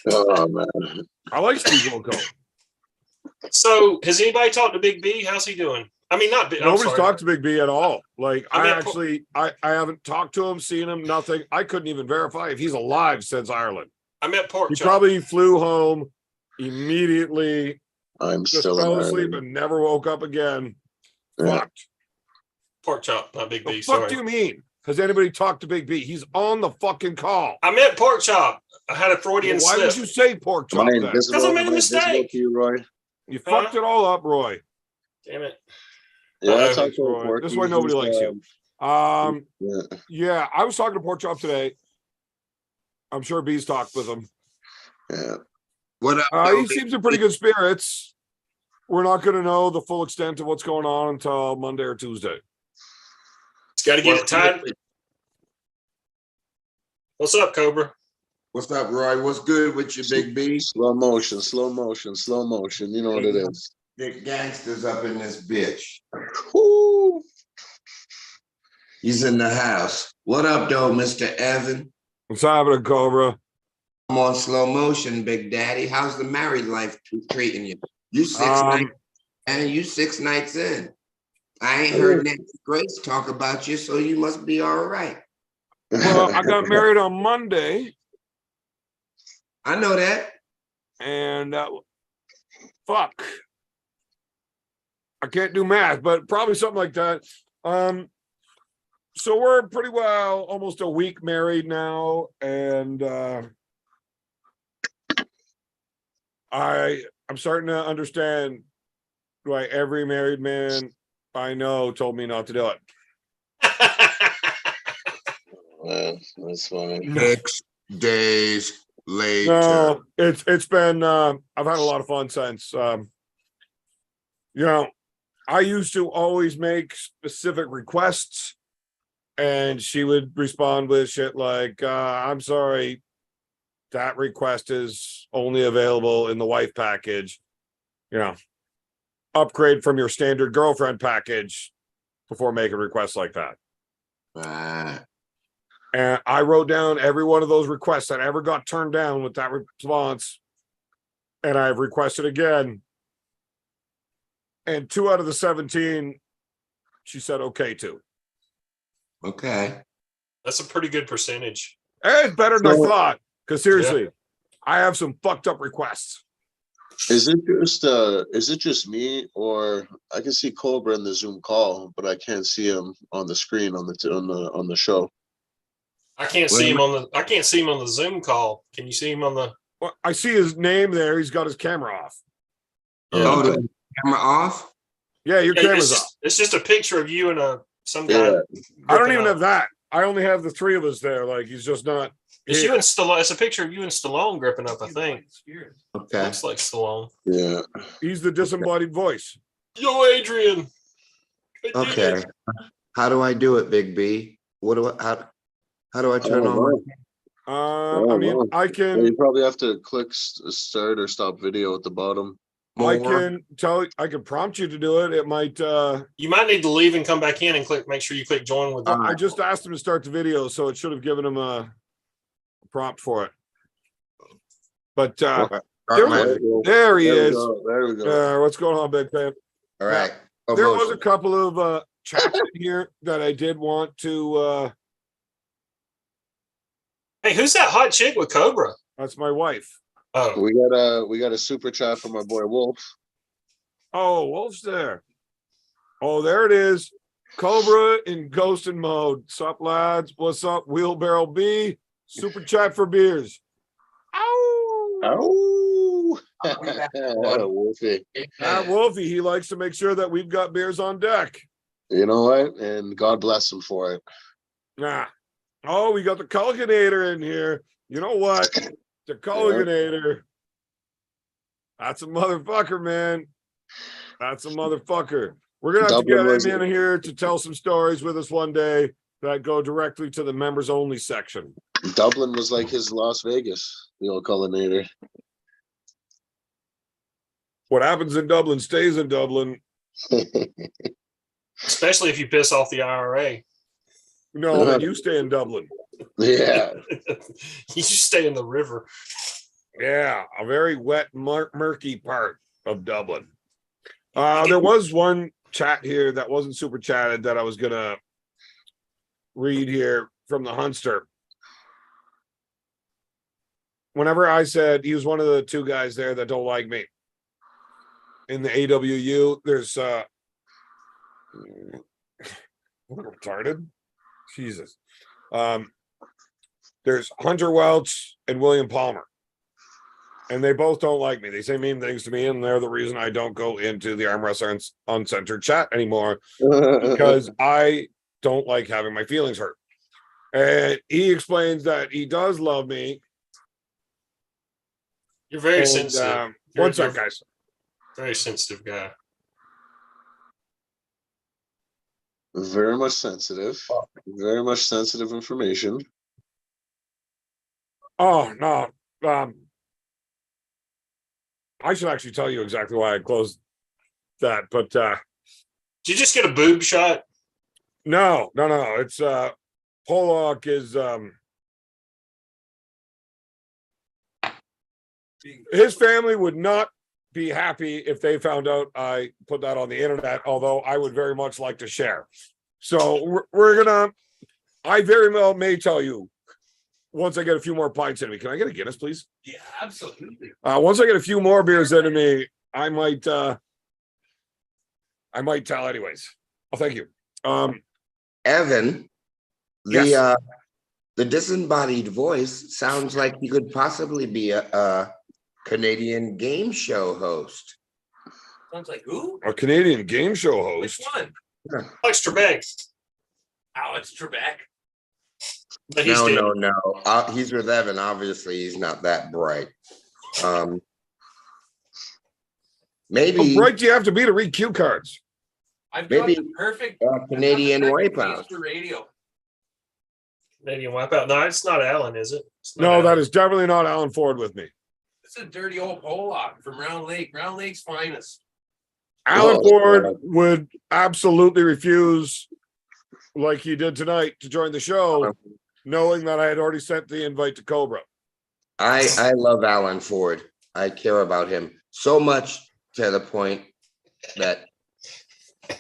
Oh man. I like Steve Wilco. So, has anybody talked to Big B? How's he doing? I mean, not Big. Nobody's talked to Big B at all. Like I I mean, haven't talked to him, seen him, nothing. I couldn't even verify if he's alive since Ireland. I met Pork He Chop. probably flew home immediately, I'm just still fell in asleep Ireland. and never woke up again. Yeah. Fucked. Pork Chop, not Big The B. fuck Sorry. do you mean? Has anybody talked to Big B? He's on the fucking call. I meant pork chop. I had a Freudian Why slip. did you say pork Am chop I then? invisible? Because I made a Am invisible mistake. to you, Roy? You fucked it all up, Roy. Damn it. Yeah, I Uh-oh. talked to Roy. Porky. This is why nobody He's, likes you. Yeah. Yeah, I was talking to Pork Chop today. I'm sure B's talked with him. Yeah. What up? He seems in pretty good spirits. We're not going to know the full extent of what's going on until Monday or Tuesday. It's got to get it tied. What's up, Cobra? What's up, Roy? What's good with you, Big B? Slow motion, slow motion, slow motion. You know what it is. Big gangsters up in this bitch. Woo. He's in the house. What up, though, Mr. Evan? What's happening, Cobra? I'm on slow motion, Big Daddy. How's the married life treating you? You 6 nights and you 6 nights in. I ain't heard Nancy Grace talk about you, so you must be all right. Well, I got married on Monday, I know that. and fuck, I can't do math, but probably something like that. So we're pretty well almost a week married now, and I'm starting to understand why every married man I know told me not to do it. Well, that's funny. 6 days later. No, it's been I've had a lot of fun since. I used to always make specific requests, and she would respond with shit like, I'm sorry, that request is only available in the wife package. Upgrade from your standard girlfriend package before making requests like that. Right. And I wrote down every one of those requests that ever got turned down with that response. And I've requested again. And 2 out of the 17, she said okay to. Okay. That's a pretty good percentage. It's better than I thought. Because seriously, I have some fucked up requests. Is it just me, or I can see Cobra in the Zoom call, but I can't see him on the screen on the show. I can't see him on the Zoom call. Can you see him on the? Well, I see his name there. He's got his camera off. Oh, the camera off? Yeah, your camera's it's off. It's just a picture of you and some guy. Yeah. I don't even have that. I only have the 3 of us there. Like, he's just not. It's here. you and Stallone. It's a picture of you and Stallone gripping up. I think. Okay. Looks like Stallone. Yeah. He's the disembodied voice. Yo, Adrian. Okay. How do I do it, Big B? How do I turn on? I can. You probably have to click start or stop video at the bottom. I can prompt you to do it. It might. You might need to leave and come back in and make sure you click join with. I just asked him to start the video, so it should have given him a prompt for it. But there he is. There we go. What's going on, Big Fan? All right. There was a couple of chats in here that I did want to. Hey, who's that hot chick with Cobra? That's my wife. Oh, We got a super chat from our boy Wolf. Oh, Wolf's there. Oh, there it is. Cobra in ghosting mode. Sup, lads? What's up? Wheelbarrow B. Super chat for beers. Ow! Oh, Wolfie. Wolfie, he likes to make sure that we've got beers on deck. You know what? And God bless him for it. Nah. Oh, we got the Culganator in here. You know what? The Culganator. That's a motherfucker, man. That's a motherfucker. We're going to have to get him in here to tell some stories with us one day that go directly to the members only section. Dublin was like his Las Vegas, the old Culganator. What happens in Dublin stays in Dublin. especially if you piss off the IRA. No, then you stay in Dublin. Yeah. You stay in the river. Yeah, a very wet, murky part of Dublin. There was one chat here that wasn't super chatted that I was going to read here from the Hunster. Whenever I said he was one of the 2 guys there that don't like me in the AWU, there's retarded. Jesus. There's Hunter Welch and William Palmer. And they both don't like me. They say mean things to me, and they're the reason I don't go into the Arm Wrestler Uncensored chat anymore, because I don't like having my feelings hurt. And he explains that he does love me. You're very And, sensitive. one sec, guys. Very sensitive guy. Very much sensitive. Very much sensitive information. Oh, no. I should actually tell you exactly why I closed that, but Did you just get a boob shot? no. It's Pollock is his family would not be happy if they found out I put that on the internet, although I would very much like to share. So we're gonna, I very well may tell you once I get a few more pints in me. Can I get a Guinness, please? Yeah, absolutely. Once I get a few more beers into me, I might tell anyways. Oh, thank you. Evan, Yes. the disembodied voice sounds like he could possibly be a Canadian game show host. Sounds like who? A Canadian game show Which host. one? Alex Trebek. Alex Trebek. But he's dead. No. He's with Evan. Obviously, he's not that bright. Maybe How bright do you have to be to read cue cards? I've got Maybe, the perfect Canadian perfect wipeout. taste for radio. Canadian wipeout. No, it's not Alan, is it? It's not No, that Alan. is definitely not Alan Ford with me. It's a dirty old Pollock from Round Lake. Round Lake's finest. Alan Oh, Ford God. would absolutely refuse, like he did tonight, to join the show, knowing that I had already sent the invite to Cobra. I love Alan Ford. I care about him so much to the point that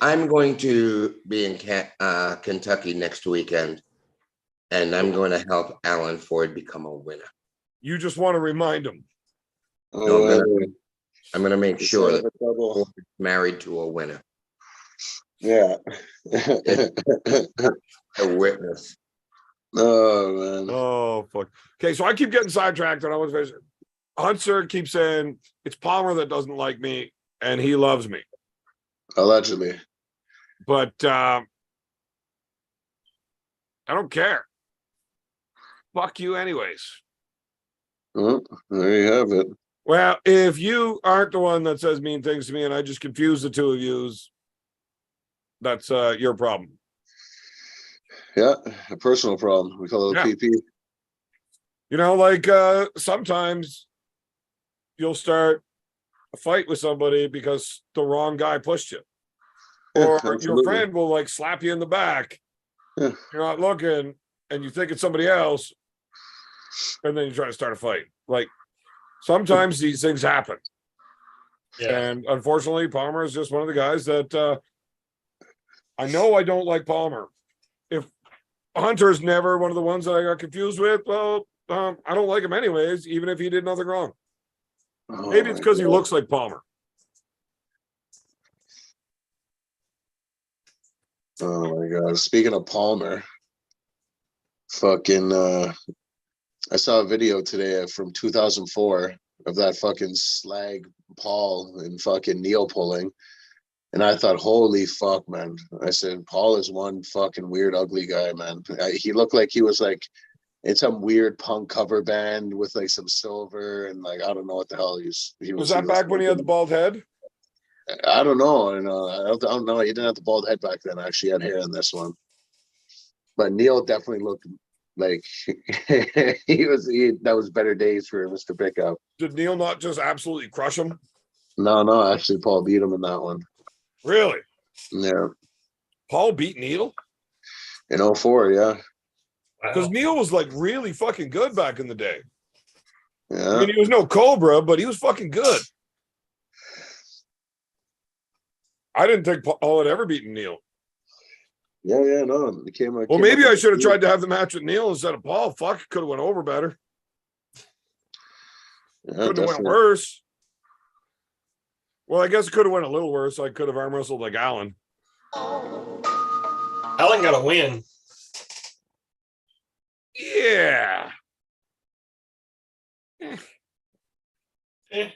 I'm going to be in Kentucky next weekend, and I'm going to help Alan Ford become a winner. You just want to remind him. No, I'm gonna make sure that Double. Ford is married to a winner, Yeah. a witness. Oh man. Oh, fuck. Okay, so I keep getting sidetracked, and I was Hunter keeps saying it's Palmer that doesn't like me, and he loves me. Allegedly. But I don't care. Fuck you anyways. Oh, there you have it. Well, if you aren't the one that says mean things to me and I just confuse the two of yous, that's your problem. Yeah, a personal problem. We call it a Yeah. PP. You know, like sometimes you'll start a fight with somebody because the wrong guy pushed you. Yeah, Or your absolutely. friend will like slap you in the back. Yeah. You're not looking and you think it's somebody else. And then you try to start a fight. Like sometimes these things happen. Yeah. And unfortunately, Palmer is just one of the guys that I know I don't like Palmer. If Hunter's never one of the ones that I got confused with, well, I don't like him anyways, even if he did nothing wrong. Oh, Maybe it's my because he God. looks like Palmer. Oh my God. Speaking of Palmer, fucking I saw a video today from 2004 of that fucking slag Paul and fucking Neil pulling. And I thought, holy fuck, man. I said, Paul is one fucking weird, ugly guy, man. He looked like he was like in some weird punk cover band with like some silver and like, I don't know what the hell he Was that back when he had the bald head? I don't know. I don't know. He didn't have the bald head back then. I actually had hair in this one. But Neil definitely looked like that was better days for Mr. Pickup. Did Neil not just absolutely crush him? No, actually Paul beat him in that one. Really? Yeah. Paul beat Neil? In 04, yeah. Because Neil was like really fucking good back in the day. I Yeah. mean, he was no Cobra, but he was fucking good. I didn't think Paul had ever beaten Neil. Yeah, no. It came, Well, maybe I should have tried to have the match with Neil instead of Paul. Fuck, could have went over better. Yeah, Couldn't have went definitely. worse. Well, I guess it could have went a little worse. I could have arm wrestled like Alan. Alan got a win. Yeah. Eh.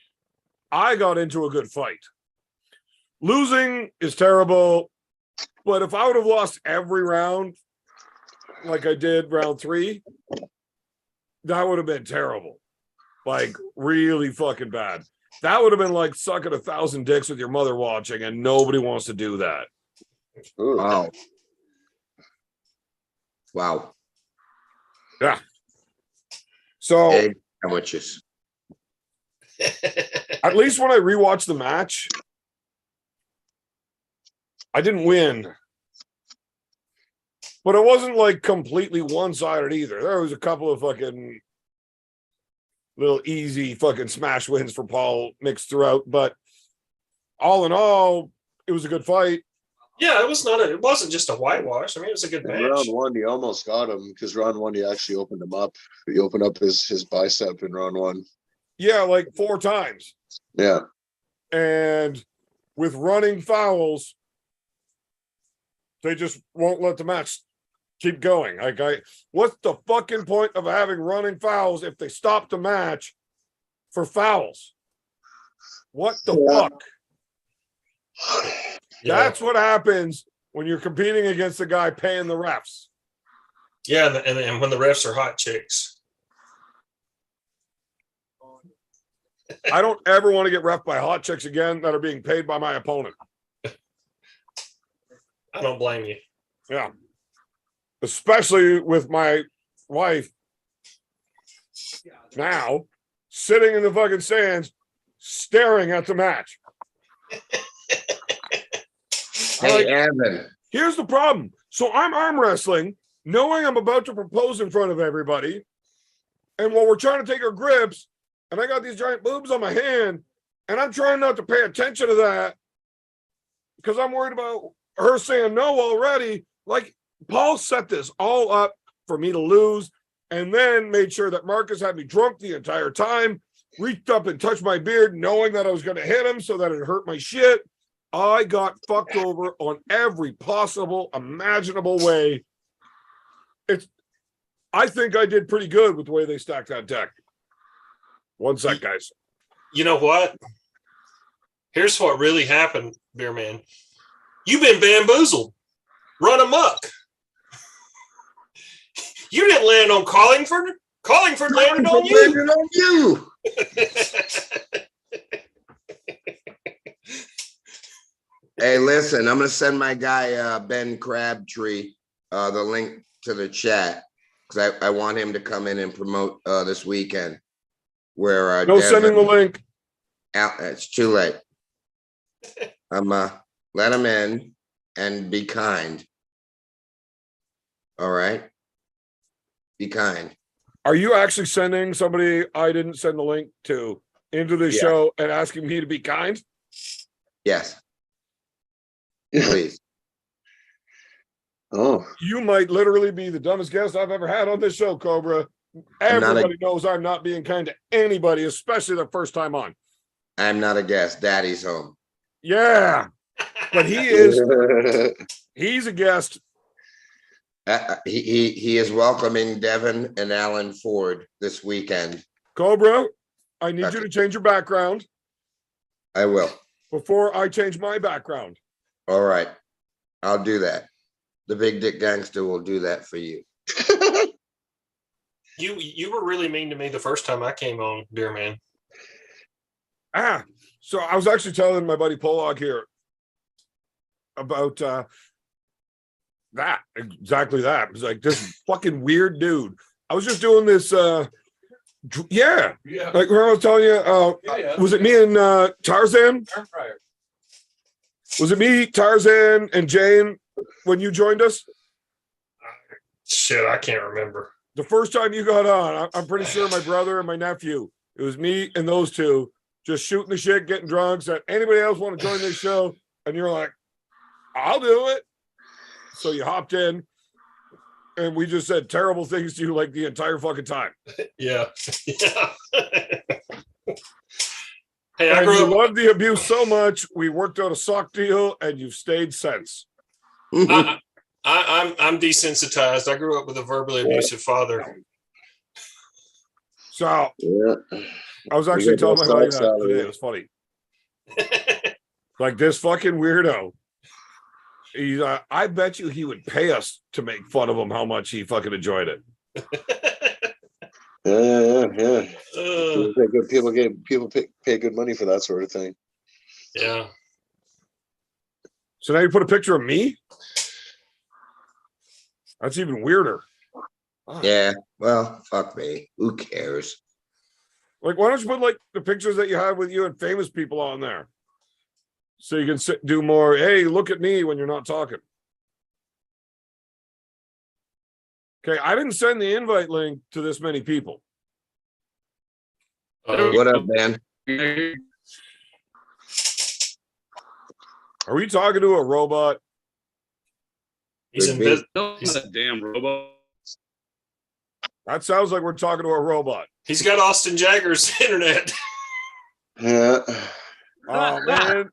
I got into a good fight. Losing is terrible, but if I would have lost every round like I did round 3, that would have been terrible. Like really fucking bad. That would have been like sucking 1,000 dicks with your mother watching, and nobody wants to do that. Ooh. Wow. Wow. Yeah. So Egg sandwiches. at least when I rewatched the match, I didn't win. But it wasn't like completely one-sided either. There was a couple of fucking little easy fucking smash wins for Paul mixed throughout. But all in all, it was a good fight. Yeah, it wasn't just a whitewash. I mean, it was a good In match. round 1, he almost got him because round 1, he actually opened him up. He opened up his bicep in round 1. Yeah, like 4 times. Yeah. And with running fouls, they just won't let the match keep going. Like, what's the fucking point of having running fouls if they stop the match for fouls? What the fuck? Yeah. That's what happens when you're competing against the guy paying the refs. Yeah, and when the refs are hot chicks. I don't ever want to get ref by hot chicks again that are being paid by my opponent. I don't blame you. Yeah. Especially with my wife now sitting in the fucking stands staring at the match. Hey, Like, Evan. here's the problem. So I'm arm wrestling, knowing I'm about to propose in front of everybody. And while we're trying to take our grips, and I got these giant boobs on my hand, and I'm trying not to pay attention to that because I'm worried about her saying no already. Like, Paul set this all up for me to lose, and then made sure that Marcus had me drunk the entire time, reached up and touched my beard, knowing that I was going to hit him so that it hurt my shit. I got fucked over on every possible, imaginable way. I think I did pretty good with the way they stacked that deck. One sec, guys. You know what? Here's what really happened, Beer Man. You've been bamboozled. Run amok. You didn't land on Collingford. Collingford landed on you. Landed on you. Hey, listen, I'm going to send my guy, Ben Crabtree, the link to the chat because I want him to come in and promote this weekend. Where No sending the link. It's too late. Let him in and be kind. All right? Be kind. Are you actually sending somebody I didn't send the link to into the show and asking me to be kind? Yes. Please. Oh, You might literally be the dumbest guest I've ever had on this show, Cobra. Everybody knows I'm not being kind to anybody, especially the first time on. I'm not a guest. Daddy's home. Yeah, but he is. He's a guest. He is welcoming Devin and Alan Ford this weekend. Cobra, I need you to change your background. I will. Before I change my background. All right. I'll do that. The Big Dick Gangster will do that for you. You were really mean to me the first time I came on, Beer Man. So I was actually telling my buddy Polog here about that. Exactly that. It was like this fucking weird dude. I was just doing this yeah. Like when I was telling you, was it me and Tarzan? Was it me, Tarzan, and Jane when you joined us? Shit, I can't remember. The first time you got on, I'm pretty sure my brother and my nephew. It was me and those two just shooting the shit, getting drunk. Said, anybody else want to join this show? And you're like, I'll do it. So you hopped in, and we just said terrible things to you like the entire fucking time. Yeah. Hey, I loved the abuse so much. We worked out a sock deal, and you've stayed since. I I'm desensitized. I grew up with a verbally abusive father. So Yeah. I was actually got telling my that buddy side that salary. today. It was funny. Like this fucking weirdo. He's, I bet you he would pay us to make fun of him how much he fucking enjoyed it. Yeah. People pay good money for that sort of thing. Yeah. So now you put a picture of me? That's even weirder. Yeah. Well, fuck me. Who cares? Like, why don't you put like the pictures that you have with you and famous people on there? So you can do more, hey, look at me when you're not talking. Okay, I didn't send the invite link to this many people. What up, man? Are we talking to a robot? He's Could be. invisible. He's a damn robot. That sounds like we're talking to a robot. He's got Austin Jagger's internet. Yeah. Oh man.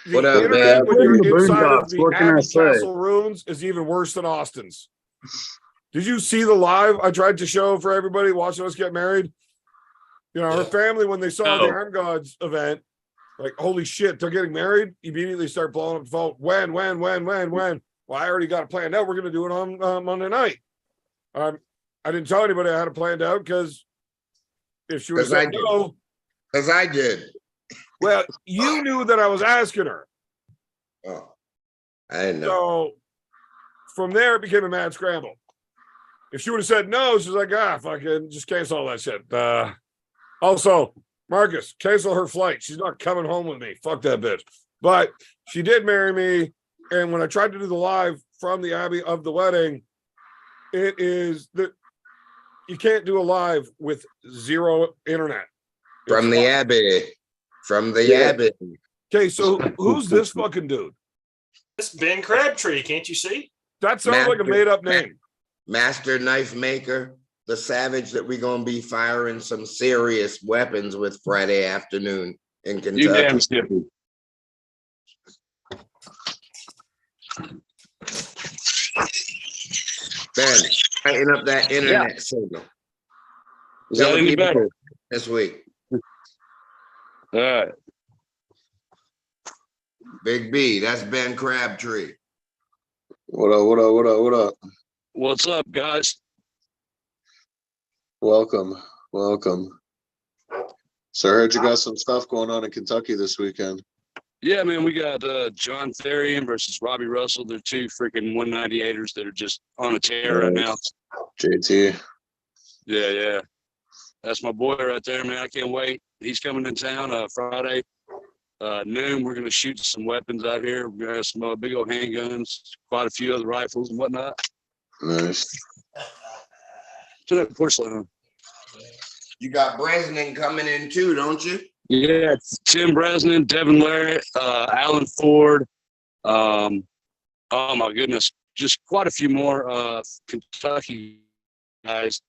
The What up, internet man? when you're Welcome to inside of Boondocks. the What can I Abbey say? Castle ruins is even worse than Austin's. Did you see the live I tried to show for everybody watching us get married? You know, her family, when they saw the No. Arm Gods event, like, holy shit, they're getting married. Immediately start blowing up the phone. When? Well, I already got it planned out. We're going to do it on Monday night. I didn't tell anybody I had it planned out because if she would have 'Cause I said did. no, Because I did. well, you knew that I was asking her. Oh, I didn't know. So from there, it became a mad scramble. If she would have said no, she's like, fucking just cancel all that shit. Also, Marcus, cancel her flight. She's not coming home with me. Fuck that bitch. But she did marry me. And when I tried to do the live from the Abbey of the wedding, it is that you can't do a live with zero internet. From the Abbey. From the Yeah. Abbey. Okay, so who's this fucking dude? It's Ben Crabtree, can't you see? That sounds like a made-up name. Master knife maker. The savage that we're going to be firing some serious weapons with Friday afternoon in You Kentucky. damn skippy. Ben, tighten up that internet signal. Is Tell that the any people better? this week. All right. Big B, that's Ben Crabtree. What up? What's up, guys? Welcome. So I heard you got some stuff going on in Kentucky this weekend. Yeah, man, we got John Therian versus Robbie Russell. They're two freaking 198ers that are just on a tear right now. JT. Yeah. That's my boy right there, man. I can't wait. He's coming in town Friday noon. We're going to shoot some weapons out here. We're going to have some big old handguns, quite a few other rifles and whatnot. Nice. To that porcelain. You got Bresnan coming in too, don't you? Yeah, it's Tim Bresnan, Devin Larrett, Alan Ford. Oh my goodness, just quite a few more Kentucky guys.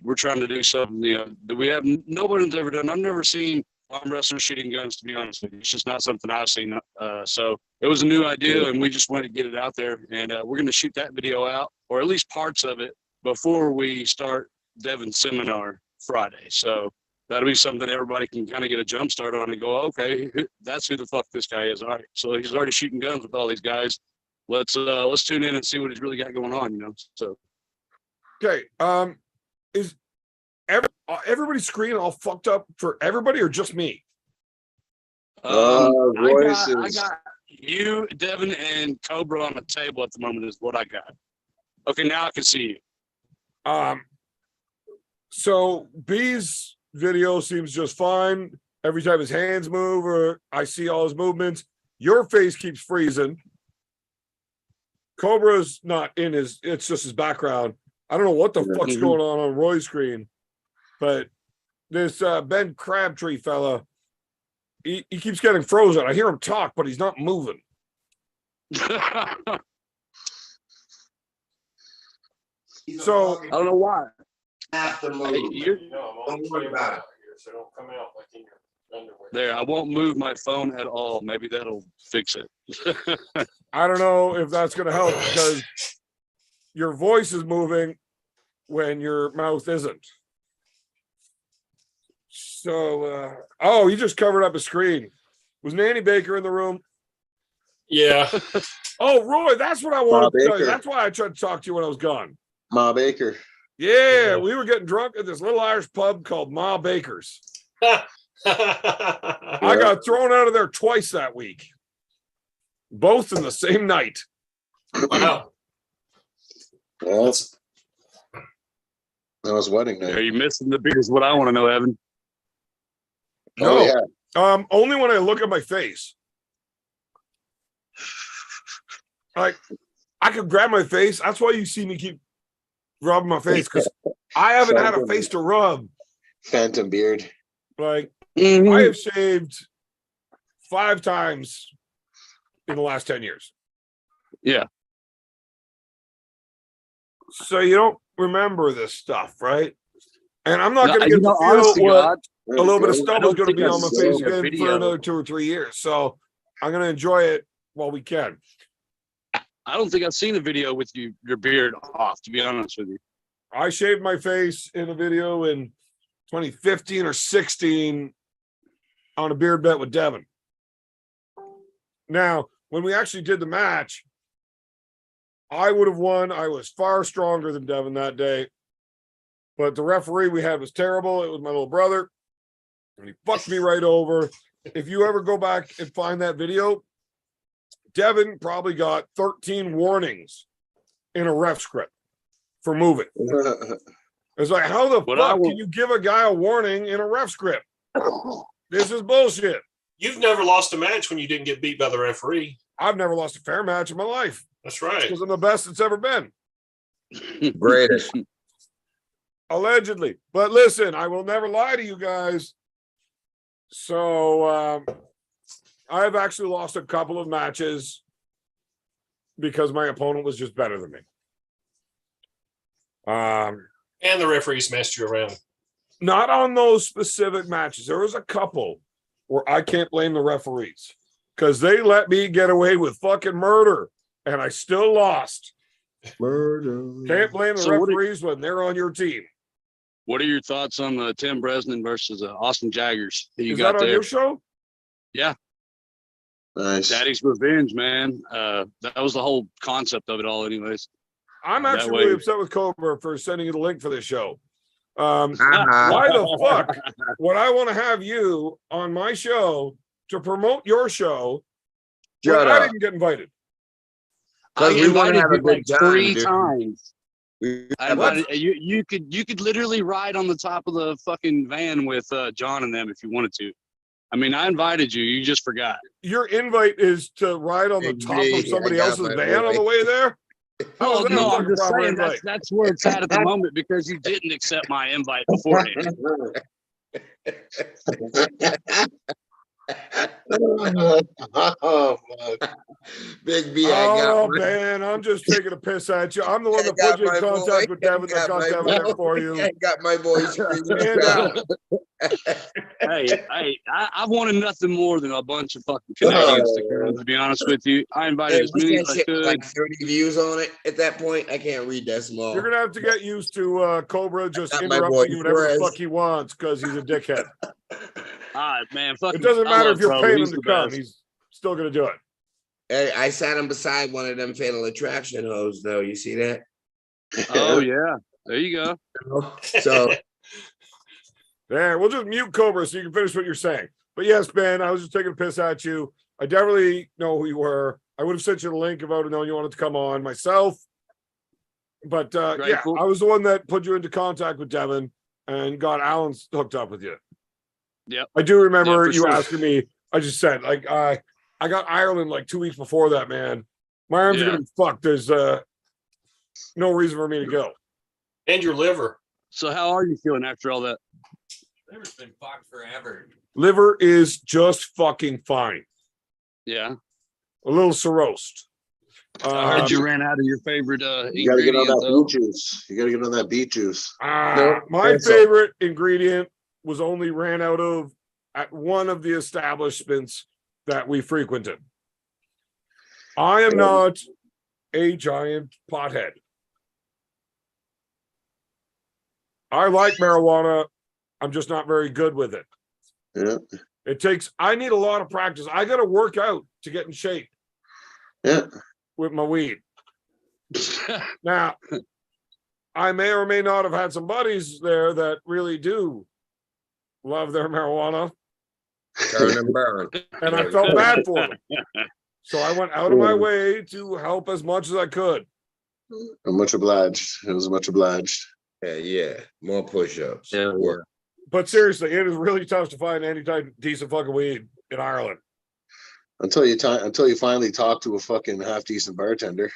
We're trying to do something, that we have nobody's ever done. I've never seen arm wrestlers shooting guns, to be honest with you. It's just not something I've seen. So it was a new idea, and we just wanted to get it out there. And we're going to shoot that video out, or at least parts of it, before we start Devin's seminar Friday. So that'll be something everybody can kind of get a jump start on and go, okay, that's who the fuck this guy is. All right. So he's already shooting guns with all these guys. Let's tune in and see what he's really got going on, So Okay. Is everybody's screen all fucked up for everybody or just me? Royce I got you, Devin, and Cobra on the table at the moment is what I got. Okay, now I can see you. So B's video seems just fine. Every time his hands move or I see all his movements, your face keeps freezing. Cobra's not in it's just his background. I don't know what the fuck's going on Roy's screen, but this Ben Crabtree fella, he keeps getting frozen. I hear him talk, but he's not moving. So I don't know why. Have to move. Hey, Don't worry about it. So don't come out like in your There, I won't move my phone at all. Maybe that'll fix it. I don't know if that's going to help because your voice is moving when your mouth isn't. So, oh, you just covered up a screen. Was Nanny Baker in the room? Yeah. Oh, Roy, that's what I wanted to tell you. Baker. That's why I tried to talk to you when I was gone. Ma Baker. Yeah, we were getting drunk at this little Irish pub called Ma Baker's. I got thrown out of there twice that week, both in the same night. Wow. Well, that was wedding Are night. you missing the beer? Is what I want to know, Evan. No, Oh, yeah. only when I look at my face. Like I could grab my face. That's why you see me keep rubbing my face because I haven't had a face to rub. Phantom beard. Like Mm-hmm. I have shaved 5 times in the last 10 years. Yeah. So you don't remember this stuff, right? And I'm not going to you get know, to feel honest to what God, a little bit of I stubble is don't going to think be I've on my seen face a again for video. another 2 or 3 years. So I'm going to enjoy it while we can. I don't think I've seen a video with your beard off, to be honest with you. I shaved my face in a video in 2015 or 16 on a beard bet with Devin. Now, when we actually did the match, I would have won. I was far stronger than Devin that day. But the referee we had was terrible. It was my little brother. And he fucked me right over. If you ever go back and find that video, Devin probably got 13 warnings in a ref script for moving. It's like, how the fuck can you give a guy a warning in a ref script? This is bullshit. You've never lost a match when you didn't get beat by the referee. I've never lost a fair match in my life. That's right. Because I'm the best it's ever been. Greatest. Allegedly. But listen, I will never lie to you guys. So I've actually lost a couple of matches because my opponent was just better than me. And the referees messed you around. Not on those specific matches. There was a couple where I can't blame the referees because they let me get away with fucking murder and I still lost. Murder. Can't blame the referees when they're on your team. What are your thoughts on the Tim Bresnan versus Austin Jaggers that you Is got that on there? your show? Yeah. Nice. Daddy's Revenge, man. That was the whole concept of it all, anyways. I'm That actually way- really upset with Cobra for sending you the link for this show. Uh-huh. Why the fuck would I want to have you on my show to promote your show when Shut I up. didn't get invited? Because we want to have a you like good time, 3 dude. times. We I have invited, you could literally ride on the top of the fucking van with John and them if you wanted to. I mean, I invited you. You just forgot. Your invite is to ride on the Big top D, of somebody I got else's my van on the boy. way there? How Oh is that no, a I'm just proper saying invite? that's where it's at the moment because you didn't accept my invite beforehand. Oh, fuck. Big B, I got Oh my, man, I'm just taking a piss at you. I'm the one I that got put you in my contact boy. with Devin I that got got my Devin there boy. for you. I got my boys Stand out. Hey, I wanted nothing more than a bunch of fucking Canadians to come. To be honest with you, I invited Hey, as what's many that as I shit with, could. like 30 views on it at that point? I can't read that small. You're gonna have to get used to Cobra just got my interrupting boy you whenever the Perez. fuck he wants because he's a dickhead. Ah, man, fucking, It doesn't I matter love if you're Pro. paying He's him to the come; best. he's still gonna do it. Hey, I sat him beside one of them Fatal Attraction hoes, though. You see that? Oh yeah, there you go. So Yeah, we'll just mute Cobra so you can finish what you're saying. But yes, Ben, I was just taking a piss at you. I definitely know who you were. I would have sent you the link if I would have known you wanted to come on myself. But yeah, Grateful. I was the one that put you into contact with Devin and got Alan hooked up with you. Yep. I do remember Yeah, for you sure. asking me. I just said, like, I got Ireland like 2 weeks before that, man. My arms are Yeah. gonna be fucked. There's no reason for me to go. And your liver. So how are you feeling after all that? Liver's been fucked forever. Liver is just fucking fine. Yeah, A little cirrhosed. I heard you ran out of your favorite You gotta get on ingredient. that Though. beet juice. You gotta get on that beet juice. My cancel. favorite ingredient was only ran out of at one of the establishments that we frequented. I am not a giant pothead. I like marijuana. I'm just not very good with it. Yeah. I need a lot of practice. I got to work out to get in shape Yeah. with my weed. Now, I may or may not have had some buddies there that really do love their marijuana. Turn and burn. And I felt bad for them. So I went out of my way to help as much as I could. I'm much obliged. It was much obliged. Yeah. More push-ups. Yeah. Work. But seriously, it is really tough to find any type of decent fucking weed in Ireland. Until you finally talk to a fucking half decent bartender.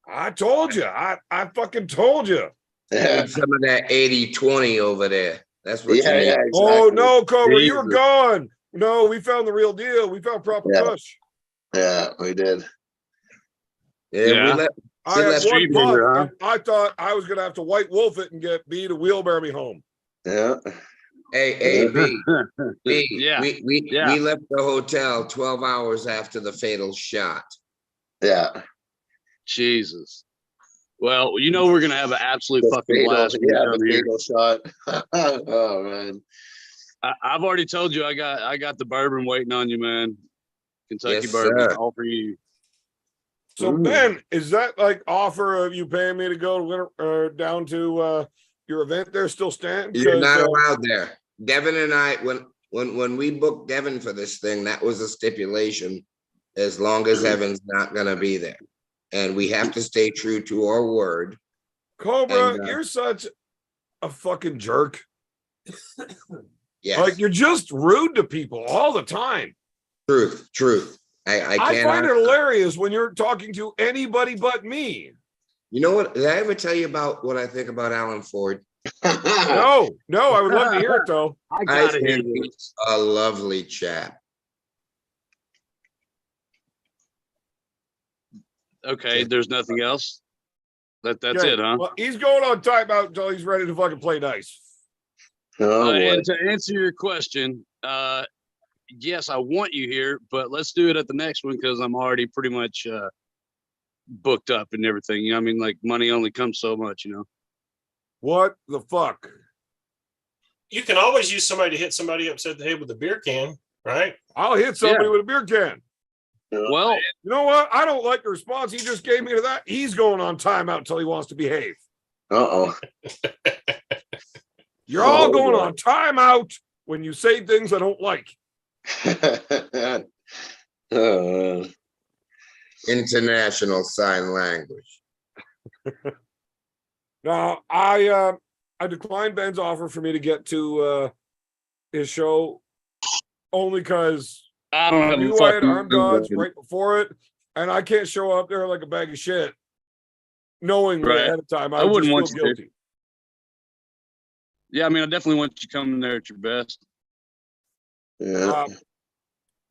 I told you. I fucking told you. Yeah. Need some of that 80-20 over there. That's what you need. Exactly. Oh no, Cobra, you were Jesus. gone. No, we found the real deal. We found proper Yeah. kush. Yeah, we did. Yeah, Yeah. we let I had left one street pot, vendor, huh? and I thought I was gonna have to white wolf it and get B to wheelbarrow me home. Yeah. hey, B. Yeah. We left the hotel 12 hours after the fatal shot. Yeah. Jesus. Well, you know we're gonna have an absolute fucking blast when we yeah, come the here. fatal shot. Oh man. I've already told you I got the bourbon waiting on you, man. Kentucky Yes, bourbon, sir. all for you. So Ben, is that like offer of you paying me to go to winter down to your event there still stand? You're not allowed there. Devin and I, when we booked Devin for this thing, that was a stipulation. As long as Evan's not gonna be there, and we have to stay true to our word. Cobra, And, you're such a fucking jerk. Yes, Like you're just rude to people all the time. truth. I can't. find it hilarious when you're talking to anybody but me. You know what? Did I ever tell you about what I think about Alan Ford? No, I would love to hear it though. I I gotta hear think this. he's a lovely chap. Okay, there's nothing else. That's Okay, it, huh? Well, he's going on timeout until he's ready to fucking play nice. Oh, boy. And to answer your question, yes, I want you here, but let's do it at the next one because I'm already pretty much booked up and everything. You know, I mean, like money only comes so much, you know. What the fuck? You can always use somebody to hit somebody upside the head with a beer can, right? I'll hit somebody with a beer can. Well, You know what? I don't like the response he just gave me to that. He's going on timeout until he wants to behave. Uh-oh. You're all going on timeout when you say things I don't like. International Sign Language. Now, I declined Ben's offer for me to get to his show only because I don't have you had armed gods right before it, and I can't show up there like a bag of shit, knowing Right. ahead of time. I I would wouldn't just want feel you to. guilty. Yeah, I mean, I definitely want you coming there at your best. Yeah.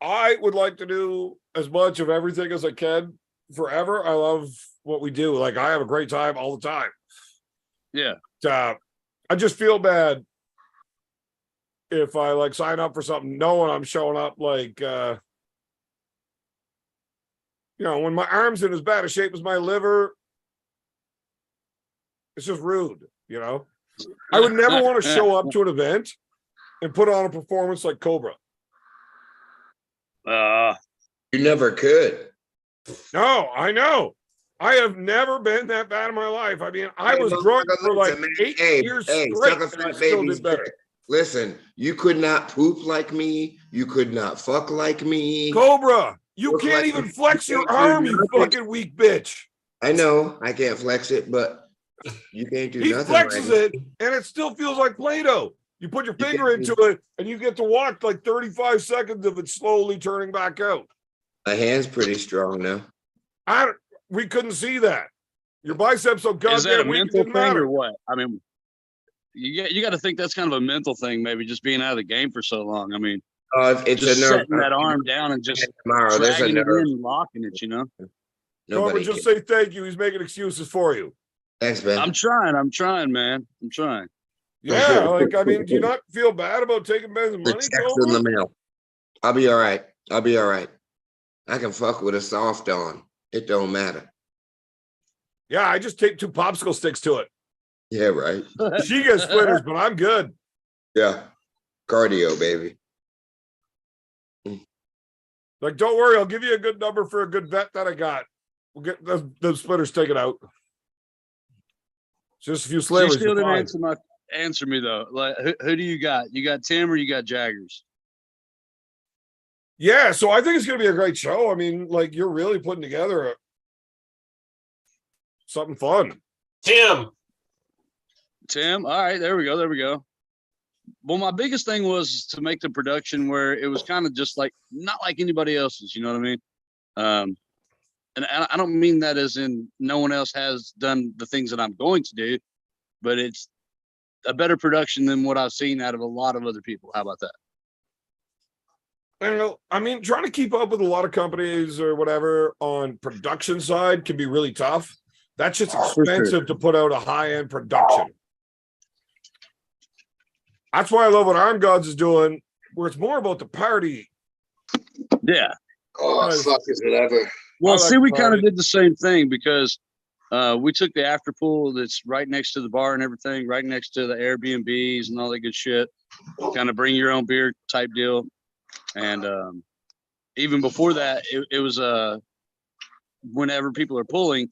I would like to do as much of everything as I can forever. I love what we do. Like I have a great time all the time. Yeah. I just feel bad if I like sign up for something knowing I'm showing up like when my arm's in as bad a shape as my liver. It's just rude, you know. I would never want to show up to an event and put on a performance like Cobra. You never could. No, I know. I have never been that bad in my life. I mean, I was drunk for like 8 years straight, and I still did better. Listen, you could not poop like me. You could not fuck like me. Cobra, you Look can't like even you flex your can't do arm, you nothing. fucking weak bitch. I know I can't flex it, but you can't do He nothing. flexes right? it, and it still feels like Play-Doh. You put your You finger can't into it, and you get to watch like 35 seconds of it slowly turning back out. My hand's pretty strong now. We couldn't see that. Your biceps so Is that a goddamn weak, it mental didn't thing matter. or what? I mean, you got to think that's kind of a mental thing, maybe just being out of the game for so long. I mean, It's just a nerve. setting that arm down and just Tomorrow, there's a dragging it nerve. in and locking it, you know? Cobra, Nobody just can. say thank you. He's making excuses for you. Thanks, man. I'm trying, man. I'm trying. Yeah, like I mean, do you not feel bad about taking Ben's The money, check's in the Cobra? mail. I'll be all right. I'll be all right. I can fuck with a soft on. It don't matter. Yeah, I just taped 2 popsicle sticks to it. Yeah, right. She gets splinters, but I'm good. Yeah. Cardio, baby. Like, don't worry, I'll give you a good number for a good vet that I got. We'll get the splitters taken out. Just a few She slavers. still You're didn't fine. answer me though. Like, who do you got? You got Tim or you got Jaggers? Yeah, so I think it's gonna be a great show. I mean, like you're really putting together something fun. Tim. Tim. All right, there we go. There we go. Well, my biggest thing was to make the production where it was kind of just like not like anybody else's. You know what I mean? And I don't mean that as in no one else has done the things that I'm going to do, but it's a better production than what I've seen out of a lot of other people. How about that? I don't know. I mean, trying to keep up with a lot of companies or whatever on production side can be really tough. That's just expensive to put out a high-end production. That's why I love what Arm Gods is doing, where it's more about the party. Yeah. Oh, fuck, is it ever? Well, I like see, we party. kind of did the same thing because we took the after pool that's right next to the bar and everything, right next to the Airbnbs and all that good shit. Kind of bring your own beer type deal. And even before that, it was whenever people are pulling,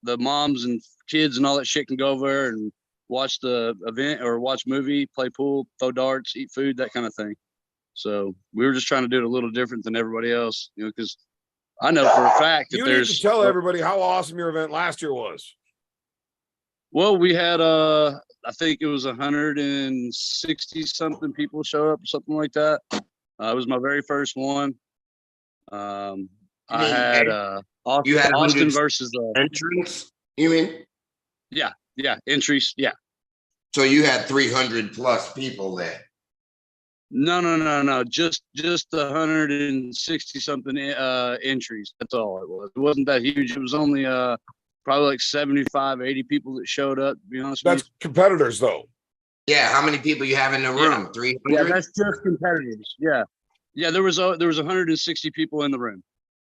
the moms and kids and all that shit can go over and watch the event or watch movie, play pool, throw darts, eat food, that kind of thing. So we were just trying to do it a little different than everybody else, you know, because I know for a fact that You need there's to tell everybody how awesome your event last year was. well, we had I think it was 160 something people show up or something like that. It was my very first one. I had You had Austin 100 versus entrants, you mean? yeah entries, yeah. So you had 300 plus people there. No, just 160 something entries. That's all it was. It wasn't that huge. It was only probably like 75 80 people that showed up, to be honest with That's competitors, though. Yeah, how many people you have in the room? you. 300? Yeah, that's just competitors. Yeah, there was 160 people in the room.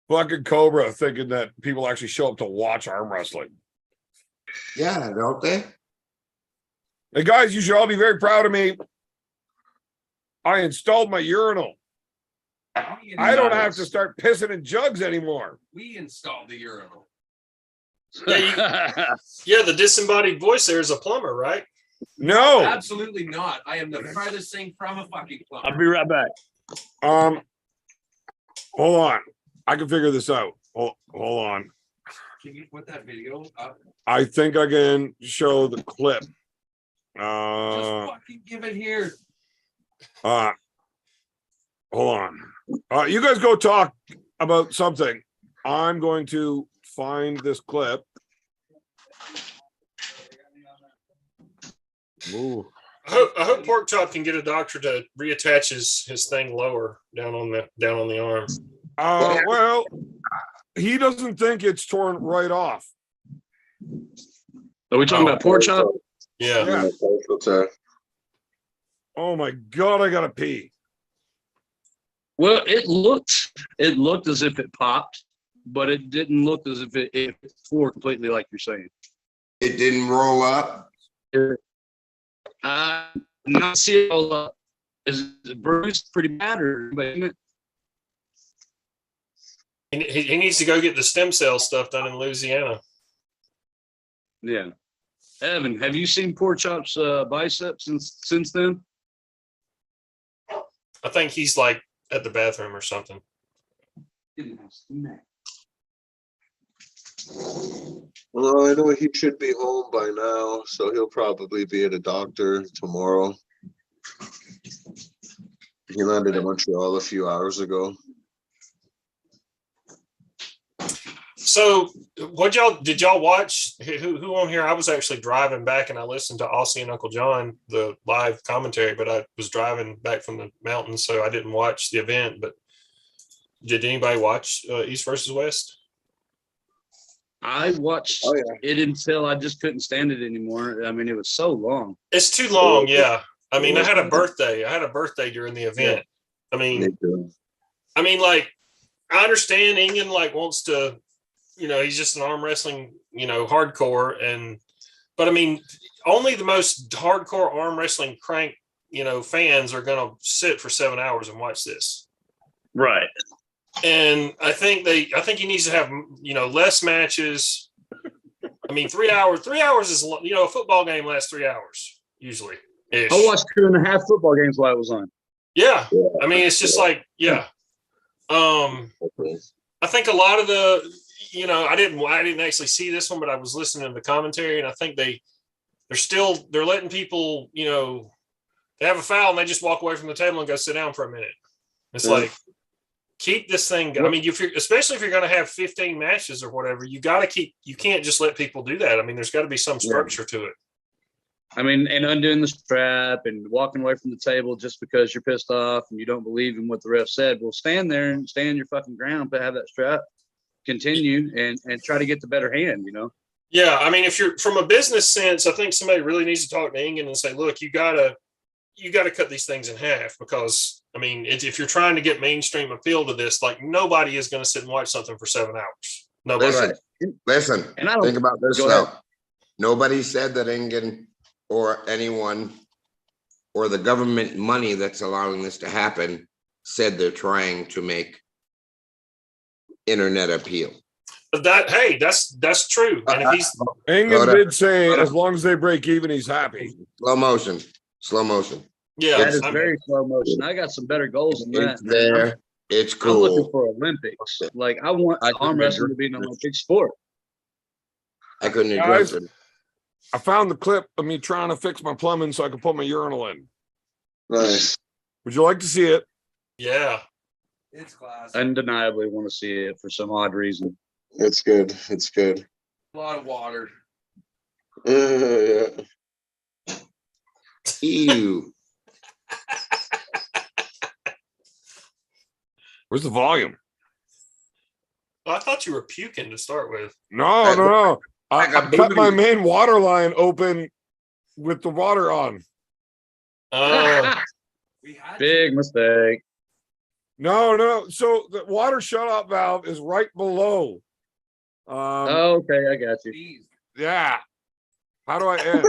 Fucking Cobra thinking that people actually show up to watch arm wrestling. Yeah, don't they? Hey guys, you should all be very proud of me. I installed my urinal. I don't have to start pissing in jugs anymore. We installed the urinal. Yeah, the disembodied voice there is a plumber, right? No. Absolutely not. I am the farthest thing from a fucking plumber. I'll be right back. Hold on. I can figure this out. Hold on. Can you put that video up? I think I can show the clip. Just fucking give it here. Hold on. You guys go talk about something. I'm going to find this clip. Ooh. I hope Pork Chop can get a doctor to reattach his thing lower down on the arm. Well, he doesn't think it's torn right off. Are we talking about Pork Chop? Yeah. Yeah. Oh my God, I gotta pee. Well, it looked as if it popped, but it didn't look as if it tore completely like you're saying. It didn't roll up. Not see it roll up. Is it bruised pretty bad or He needs to go get the stem cell stuff done in Louisiana. yeah. Evan, have you seen Pork Chop's biceps since then? I think he's like at the bathroom or something. Well, I know he should be home by now, so he'll probably be at a doctor tomorrow. He landed in Montreal a few hours ago. So did y'all watch who on here? I was actually driving back and I listened to Aussie and Uncle John, the live commentary, but I was driving back from the mountains, so I didn't watch the event. But did anybody watch East versus West? I watched Oh, yeah. it until I just couldn't stand it anymore. I mean, it was so long. It's too long. Yeah. I mean, I was had a long. birthday. I had a birthday during the event. I Me mean, too. like, I understand Ingen like wants to, he's just an arm wrestling, hardcore. But I mean, only the most hardcore arm wrestling crank, fans are going to sit for 7 hours and watch this. Right. And I think he needs to have, less matches. I mean, 3 hours. 3 hours is, a football game lasts 3 hours usually. I watched 2.5 football games while I was on. Yeah. I mean, it's just like, yeah. I think a lot of the, I didn't actually see this one, but I was listening to the commentary, and I think they're letting people, they have a foul and they just walk away from the table and go sit down for a minute. It's like, keep this thing. I mean, especially if you're going to have 15 matches or whatever, you can't just let people do that. I mean, there's got to be some structure to it. I mean, and undoing the strap and walking away from the table just because you're pissed off and you don't believe in what the ref said. Well, stand there and stand your fucking ground, but have that strap continue and try to get the better hand, Yeah. I mean, if you're from a business sense, I think somebody really needs to talk to Ingen and say, look, you gotta cut these things in half, because I mean, if you're trying to get mainstream appeal to this, like, nobody is going to sit and watch something for 7 hours. Nobody. Listen, And I don't think about this go though. ahead. Nobody said that Ingen or anyone or the government money that's allowing this to happen said they're trying to make internet appeal. But that's true. And if he's Ingen did say as long as they break even, he's happy. Slow motion. yeah, That is I mean, very slow motion. I got some better goals than that. It's man. there. It's I'm looking cool. for Olympics. Like, I want I arm couldn't wrestling agree. to be an Olympic sport. I couldn't Guys, address it. I found the clip of me trying to fix my plumbing so I could put my urinal in. Nice. Would you like to see it? yeah. It's class. Undeniably want to see it for some odd reason. It's good. It's good. A lot of water. Yeah. Ew. Where's the volume? I thought you were puking to start with. No. I got cut my boobies. main water line open with the water on. We had Big mistake. No. So the water shutoff valve is right below. Okay, I got you. these. Yeah. How do I end?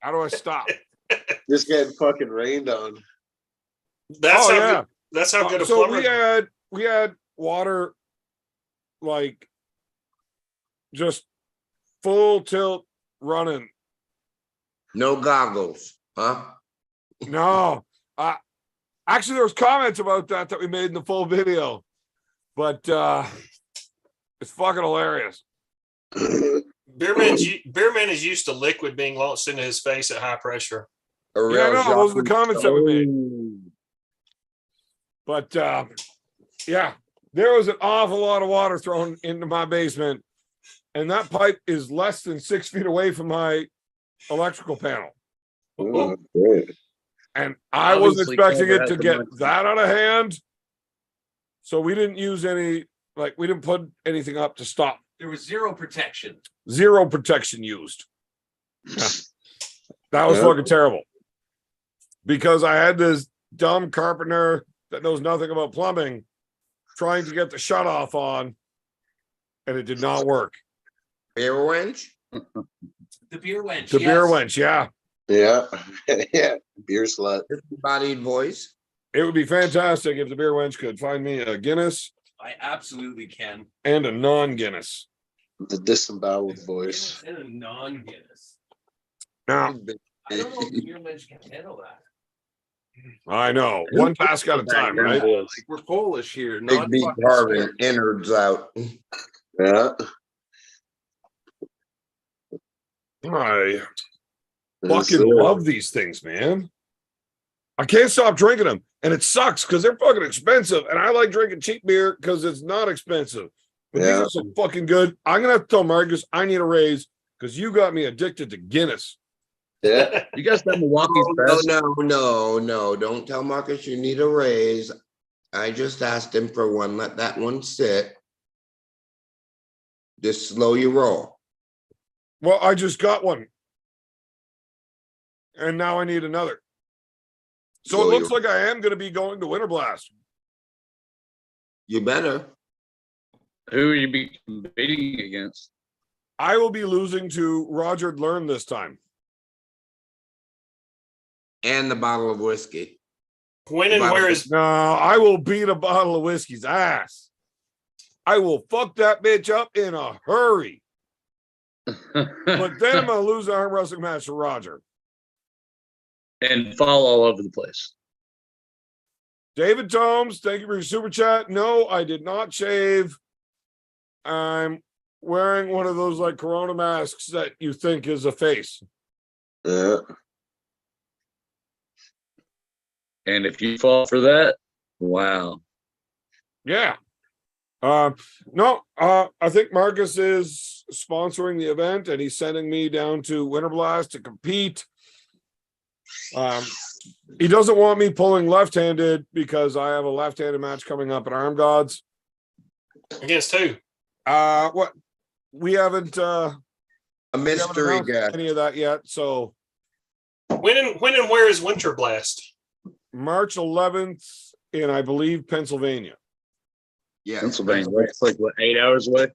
How do I stop? Just getting fucking rained on. That's Oh, how yeah. good, that's how good a So plumber. we had water, like, just full tilt running. No goggles, huh? No, actually, there was comments about that we made in the full video, but it's fucking hilarious. Beerman is used to liquid being launched into his face at high pressure. A real Yeah, no, those are the Jean- comments that we made. Oh, But yeah, there was an awful lot of water thrown into my basement, and that pipe is less than 6 feet away from my electrical panel. Oh, great. And I was Obviously, expecting Clever it has to the get money. that out of hand. So we didn't use any, like, we didn't put anything up to stop. There was zero protection. Zero protection used. Yeah. That was Yeah. fucking terrible. Because I had this dumb carpenter that knows nothing about plumbing trying to get the shut off on, and it did not work. Beer wench? The beer wench. The beer yes. wench, yeah. Yeah. Yeah. Beer slut. Bodied voice. It would be fantastic if the beer wench could find me a Guinness I absolutely can. and a non-Guinness. The disemboweled voice. And a non-Guinness. Now, I don't know if the beer wench can handle that. I know. One task at a time, right? Like, we're Polish here. Big Not beat fucking carving Spanish. innards out. Yeah. I Yes, fucking sir. love these things, man. I can't stop drinking them, and it sucks because they're fucking expensive, and I like drinking cheap beer because it's not expensive. But these Yeah. are so fucking good. I'm gonna have to tell Marcus I need a raise because you got me addicted to Guinness. Yeah. You guys got Milwaukee's No, best. no. Don't tell Marcus you need a raise. I just asked him for one. Let that one sit. Just slow your roll. Well, I just got one. And now I need another. So Slow it looks your- like I am going to be going to Winter Blast. You better. Who are you be competing against? I will be losing to Roger Learn this time. And the bottle of whiskey. When and where is No, I will beat a bottle of whiskey's ass. I will fuck that bitch up in a hurry. But then I'm going to lose the arm wrestling match to Roger. And fall all over the place. David Tomes, thank you for your super chat. No, I did not shave. I'm wearing one of those like Corona masks that you think is a face. Yeah. And if you fall for that, wow. Yeah. No, I think Marcus is sponsoring the event and he's sending me down to Winter Blast to compete. He doesn't want me pulling left-handed because I have a left-handed match coming up at Arm Gods. against who? What we haven't A mystery announced guest. any of that yet. So When and where is Winter Blast? March 11th in, I believe, Pennsylvania. Yeah. Pennsylvania, that's like what, 8 hours away?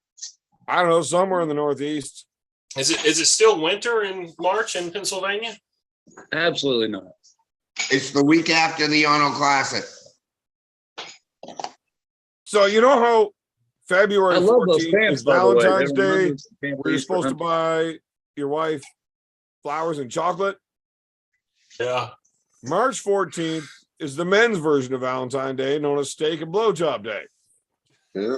I don't know, somewhere in the Northeast. Is it still winter in March in Pennsylvania? Absolutely not. It's the week after the Arnold Classic. So you know how I February love those 14th pants, is by the way. Valentine's They're Day, members of Camp where you're East for supposed to Hunting. buy your wife flowers and chocolate? Yeah. March 14th is the men's version of Valentine's Day, known as Steak and Blowjob Day. Yeah.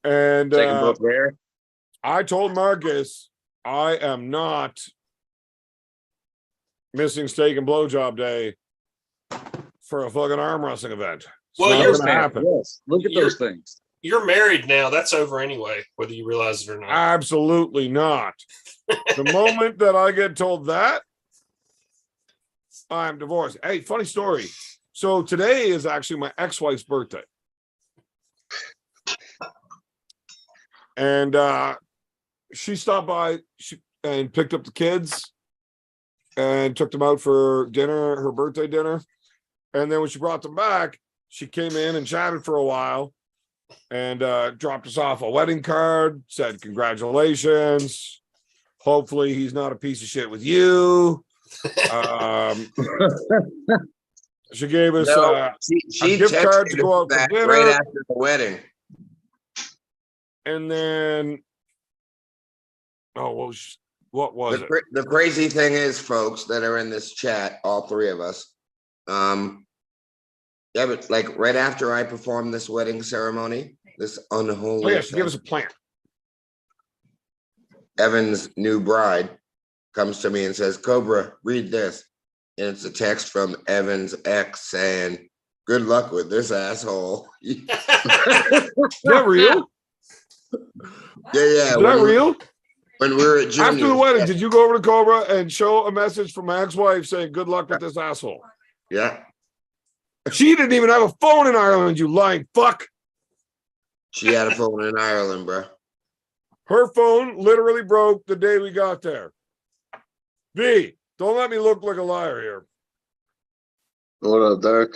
And Take them both there. I told Marcus I am not missing Steak and Blowjob Day for a fucking arm wrestling event. It's Well, not you're- gonna happen. Yes. Look at those things. You're married now. That's over anyway, whether you realize it or not. Absolutely not. The moment that I get told that, I'm divorced. Hey, funny story. So today is actually my ex-wife's birthday. And she stopped by and picked up the kids and took them out for dinner, her birthday dinner. And then when she brought them back, she came in and chatted for a while and dropped us off a wedding card, said congratulations. Hopefully he's not a piece of shit with you. She gave us No, she a gift card to texted go out for that dinner. right after the wedding. And then, what was it? The crazy thing is, folks that are in this chat, all three of us, yeah, but like right after I performed this wedding ceremony, this unholy, Oh yeah, she gave us a plant. Evan's new bride comes to me and says, Cobra, read this. And it's a text from Evan's ex saying, good luck with this asshole. Is that real? Yeah. Is that real? When we were at Junior's. After the wedding, did you go over to Cobra and show a message from my ex-wife saying, good luck with this asshole? Yeah. She didn't even have a phone in Ireland, you lying fuck. She had a phone in Ireland, bro. Her phone literally broke the day we got there. V, don't let me look like a liar here. What up, Doc?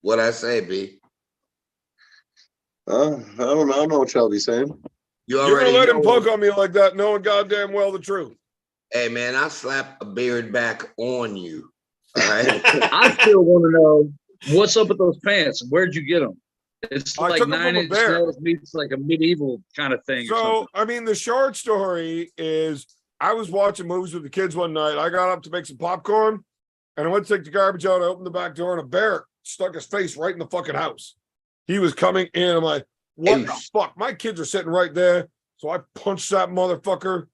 What I say, B? I don't know what y'all be saying. You You're already gonna let him know. poke on me like that, knowing goddamn well the truth. Hey, man, I'll slap a beard back on you. All right. I still want to know what's up with those pants. Where'd you get them? It's I like took 'em from a 9 Inch bear. Nails meets like a medieval kind of thing. or So, something. I mean, the short story is I was watching movies with the kids one night. I got up to make some popcorn and I went to take the garbage out. I opened the back door and a bear stuck his face right in the fucking house. He was coming in. I'm like, what the fuck? My kids are sitting right there. So I punched that motherfucker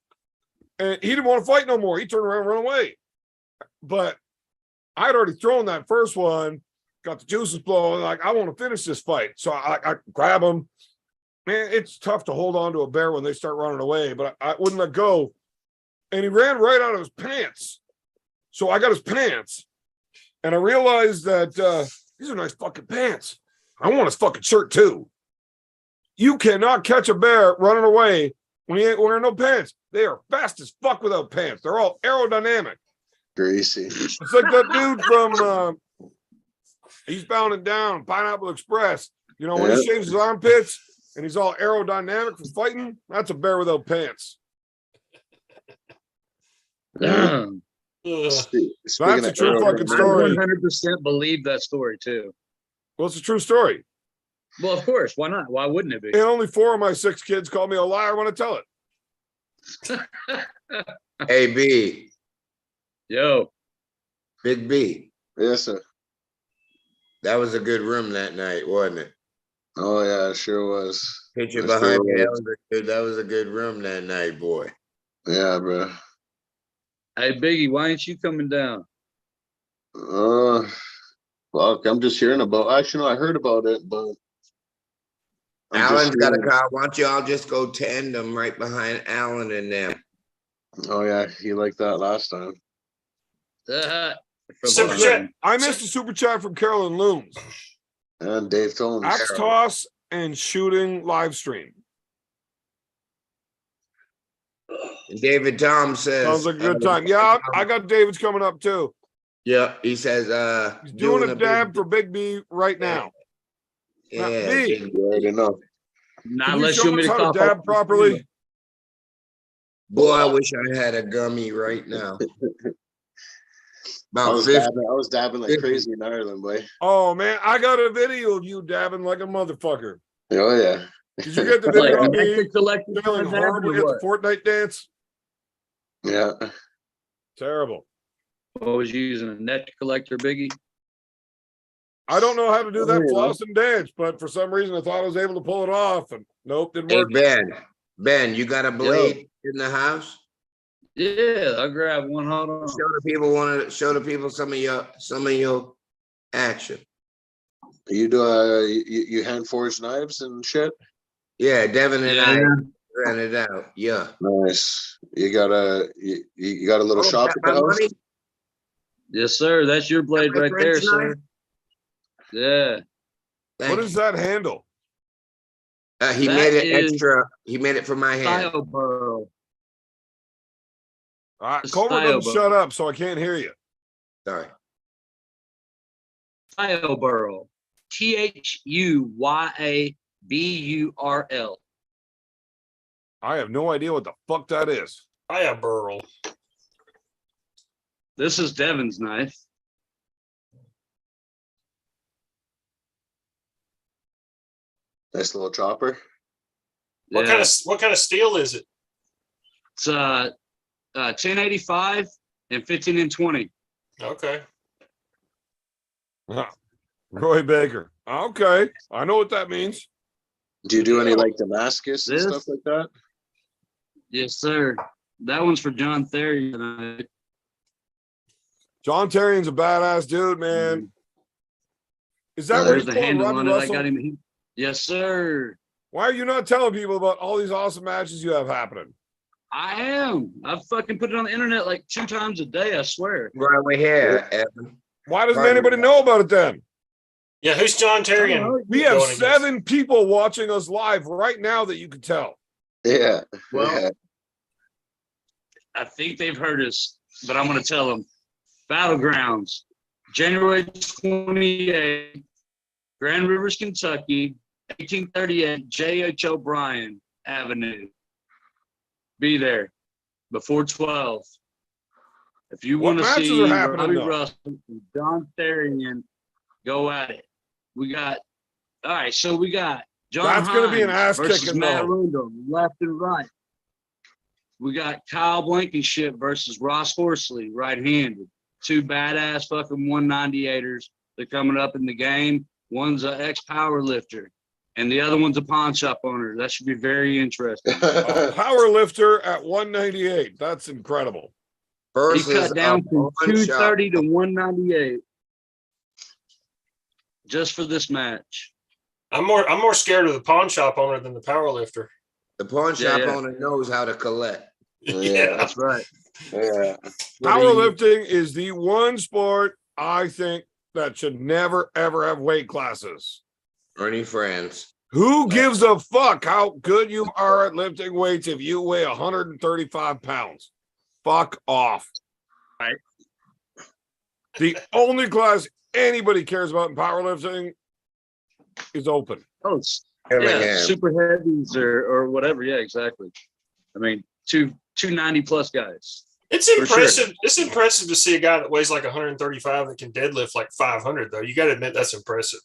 and he didn't want to fight no more. He turned around and ran away. But I'd already thrown that first one, got the juices flowing. Like, I want to finish this fight. So I grab him. Man, it's tough to hold on to a bear when they start running away, but I wouldn't let go. And he ran right out of his pants. So I got his pants. And I realized that these are nice fucking pants. I want his fucking shirt too. You cannot catch a bear running away when he ain't wearing no pants. They are fast as fuck without pants. They're all aerodynamic. Greasy. It's like that dude from Eastbound and Down, Pineapple Express. You know, when he shaves his armpits and he's all aerodynamic for fighting, that's a bear without pants. Ugh. That's a true fucking I story. 100% believe that story too. Well, it's a true story. Well, of course. Why not? Why wouldn't it be? And only 4 of my 6 kids call me a liar when I tell it. Hey, B, Yo, Big B. Yes, sir. That was a good room that night, wasn't it? Oh yeah, it sure was. Picture It behind sure me. was. That was a good room that night, boy. Yeah, bro. hey Biggie, why ain't you coming down? Fuck, I'm just hearing about. Actually, no, I heard about it, but Alan's got a car. Why don't y'all just go tandem right behind Alan and them? Oh yeah, he liked that last time. Super chat. I missed a super chat from Carolyn Looms. And Dave Tones. Axe toss and shooting live stream. And David Tom says, Sounds like a good time. Yeah, I got David's coming up too. Yeah, he says, He's doing a dab for Big B right now. Now, Yeah, B, big- You already know. Not can you unless show you want me us to how to cough dab up- properly? boy, I wish I had a gummy right now. I About was 50. dabbing like crazy in Ireland, boy. Oh man, I got a video of you dabbing like a motherfucker. Oh yeah. Did you get the Like video a of me Netflix collector failing kind of dab horribly or at what? the Fortnite dance? Yeah. Terrible. What was you using? A net collector, Biggie? I don't know how to do that Yeah. floss and dance, but for some reason I thought I was able to pull it off, and nope, didn't Hey, work. Ben, you got a blade in the house? Yeah, I'll grab one. Hold on. Show the people some of your action. You do you hand forged knives and shit. Yeah, Devin and I Yeah. ran it out. Yeah. Nice. You got a little Oh, shop got at my the house. money? Yes, sir. That's your blade my right there, French sir. knife? Yeah. Thank What is that handle? He That made it is extra. He made it for my hand. Style burrow. Comer Style doesn't shut up, so I can't hear you. Sorry. Style burrow. THUYABURL. I have no idea what the fuck that is. I have Burl. This is Devin's knife. Nice little chopper. What Yeah. kind of steel is it? It's 1085 and 15 and 20. Okay. Roy Baker. Okay, I know what that means. Do you do any like Damascus and This? stuff like that? Yes, sir. That one's for John Therry tonight. John Terrian's a badass dude, man. Is that Oh, where There's you the call handle Robbie on it. I Russell? got him. Yes, sir. Why are you not telling people about all these awesome matches you have happening? I am. I fucking put it on the internet like 2 times a day, I swear. Right, we're here, Evan. Why doesn't Right. anybody know about it then? Yeah, who's John Terrian? We have going against? 7 people watching us live right now that you can tell. Yeah. Well, yeah. I think they've heard us, but I'm going to tell them. Battlegrounds, January 28th, Grand Rivers, Kentucky, 1838 J.H. O'Brien Avenue. Be there before 12. If you What want to matches see are happening, Robbie though? Russell and John Therian, go at it. We got, all right, so we got John That's gonna be an Hines ass versus kicking, Matt though. Rundle, left and right. We got Kyle Blankenship versus Ross Horsley, right-handed. 2 badass fucking 198ers. They're coming up in the game. One's an ex-power lifter, and the other one's a pawn shop owner. That should be very interesting. A power lifter at 198. That's incredible. He Versus cut down from pawn shop. 230 to 198 just for this match. I'm more scared of the pawn shop owner than the power lifter. The pawn shop yeah. owner knows how to collect. Yeah. That's right. Yeah. Powerlifting is the one sport I think that should never, ever have weight classes. Ernie Friends. Who gives a fuck how good you are at lifting weights if you weigh 135 pounds? Fuck off. Right. The only class anybody cares about in powerlifting is open. Oh, yeah, super heavies or whatever. Yeah, exactly. I mean, 290 plus guys. It's impressive. Sure. It's impressive to see a guy that weighs like 135 that can deadlift like 500, though. You got to admit that's impressive.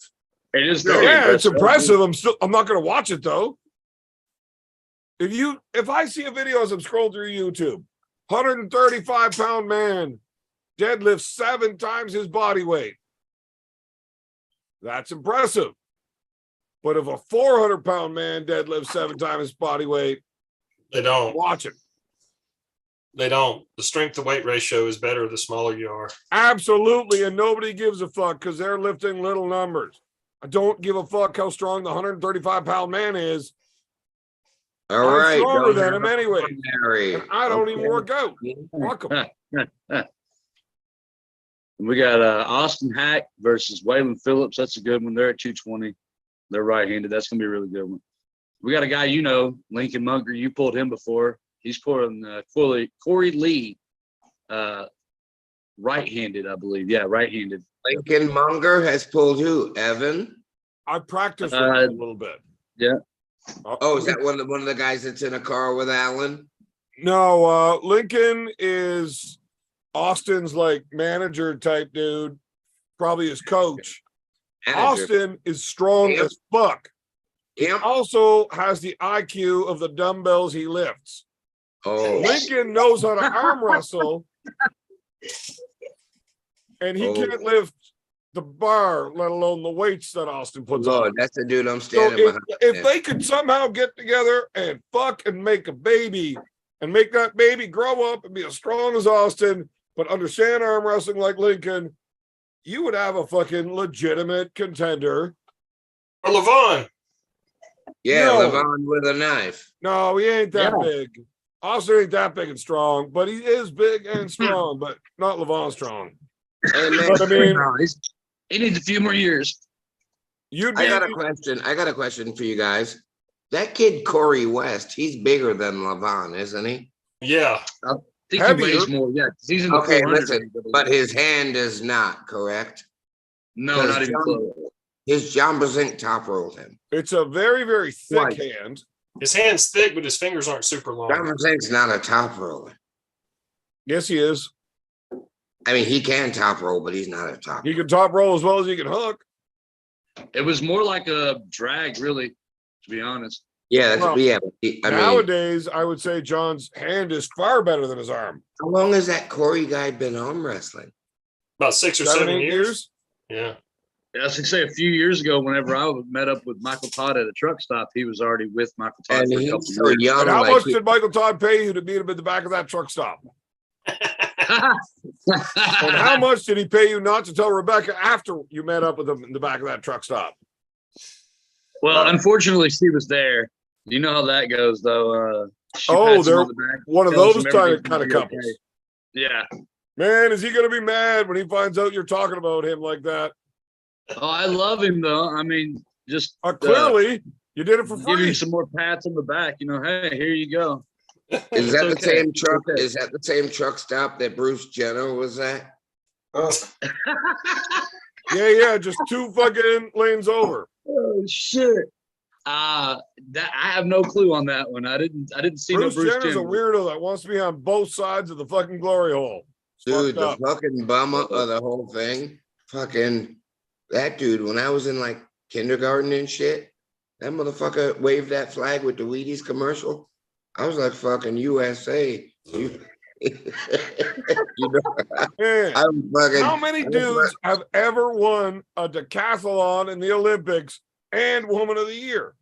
It is. It's impressive. I'm not going to watch it though. If I see a video as I'm scrolling through YouTube, 135-pound man deadlifts 7 times his body weight. That's impressive. But if a 400-pound man deadlifts 7 times his body weight, they don't watch it. They don't. The strength to weight ratio is better the smaller you are. Absolutely, and nobody gives a fuck because they're lifting little numbers. I don't give a fuck how strong the 135-pound man is. All I'm right, stronger than him anyway. And I don't even work out. Fuck him. We got Austin Hack versus Waylon Phillips. That's a good one. They're at 220. They're right-handed. That's going to be a really good one. We got a guy Lincoln Munger. You pulled him before. He's pulling Corey Lee, right-handed, I believe. Yeah, right-handed. Lincoln Munger has pulled who? Evan? I practiced with him a little bit. Yeah. Oh, is that one of the guys that's in a car with Alan? No, Lincoln is Austin's like manager type dude, probably his coach. Austin is strong as fuck. He also has the IQ of the dumbbells he lifts. Oh, Lincoln knows how to arm wrestle, and he can't lift the bar, let alone the weights that Austin puts on. That's the dude I'm standing behind. If they could somehow get together and fuck and make a baby and make that baby grow up and be as strong as Austin, but understand arm wrestling like Lincoln, you would have a fucking legitimate contender. Or Levon. Yeah, no. Levon with a knife. No, he ain't that big. Austin ain't that big and strong, but he is big and strong, but not Levon strong. Hey, man, but I mean, he needs a few more years. I got a question for you guys. That kid Corey West, he's bigger than Levon, isn't he? Yeah. I think he weighs more. Yeah, he's in the 400. But his hand is not correct. No, not even close. His John Brasink top rolled him. It's a very, very thick hand. His hand's thick, but his fingers aren't super long. John Brasink's not a top roller. Yes, he is. I mean, he can top roll, but he's not a top. He can top roll as well as he can hook. It was more like a drag, really, to be honest. Yeah, nowadays, I would say John's hand is far better than his arm. How long has that Corey guy been arm wrestling? About 6 or 7 years. Yeah. I was going to say a few years ago, whenever I met up with Michael Todd at a truck stop, he was already with Michael Todd and for a couple years. Young, and how much did Michael Todd pay you to meet him at the back of that truck stop? And how much did he pay you not to tell Rebecca after you met up with him in the back of that truck stop? Well, unfortunately, she was there. You know how that goes, though. They're one of those kind of couples. Okay. Yeah. Man, is he going to be mad when he finds out you're talking about him like that? Oh, I love him, though. I mean, just clearly, you did it for free. Give him some more pats on the back. Hey, here you go. Is that the same truck? Is that the same truck stop that Bruce Jenner was at? Oh. yeah, just 2 fucking lanes over. Oh shit! I have no clue on that one. I didn't see Bruce no Bruce Jenner's Jenner. A weirdo that wants to be on both sides of the fucking glory hole. Dude, the fucking bummer of the whole thing. Fucking that dude. When I was in like kindergarten and shit, that motherfucker waved that flag with the Wheaties commercial. I was like, fucking USA. You know, how many dudes have ever won a decathlon in the Olympics and Woman of the Year?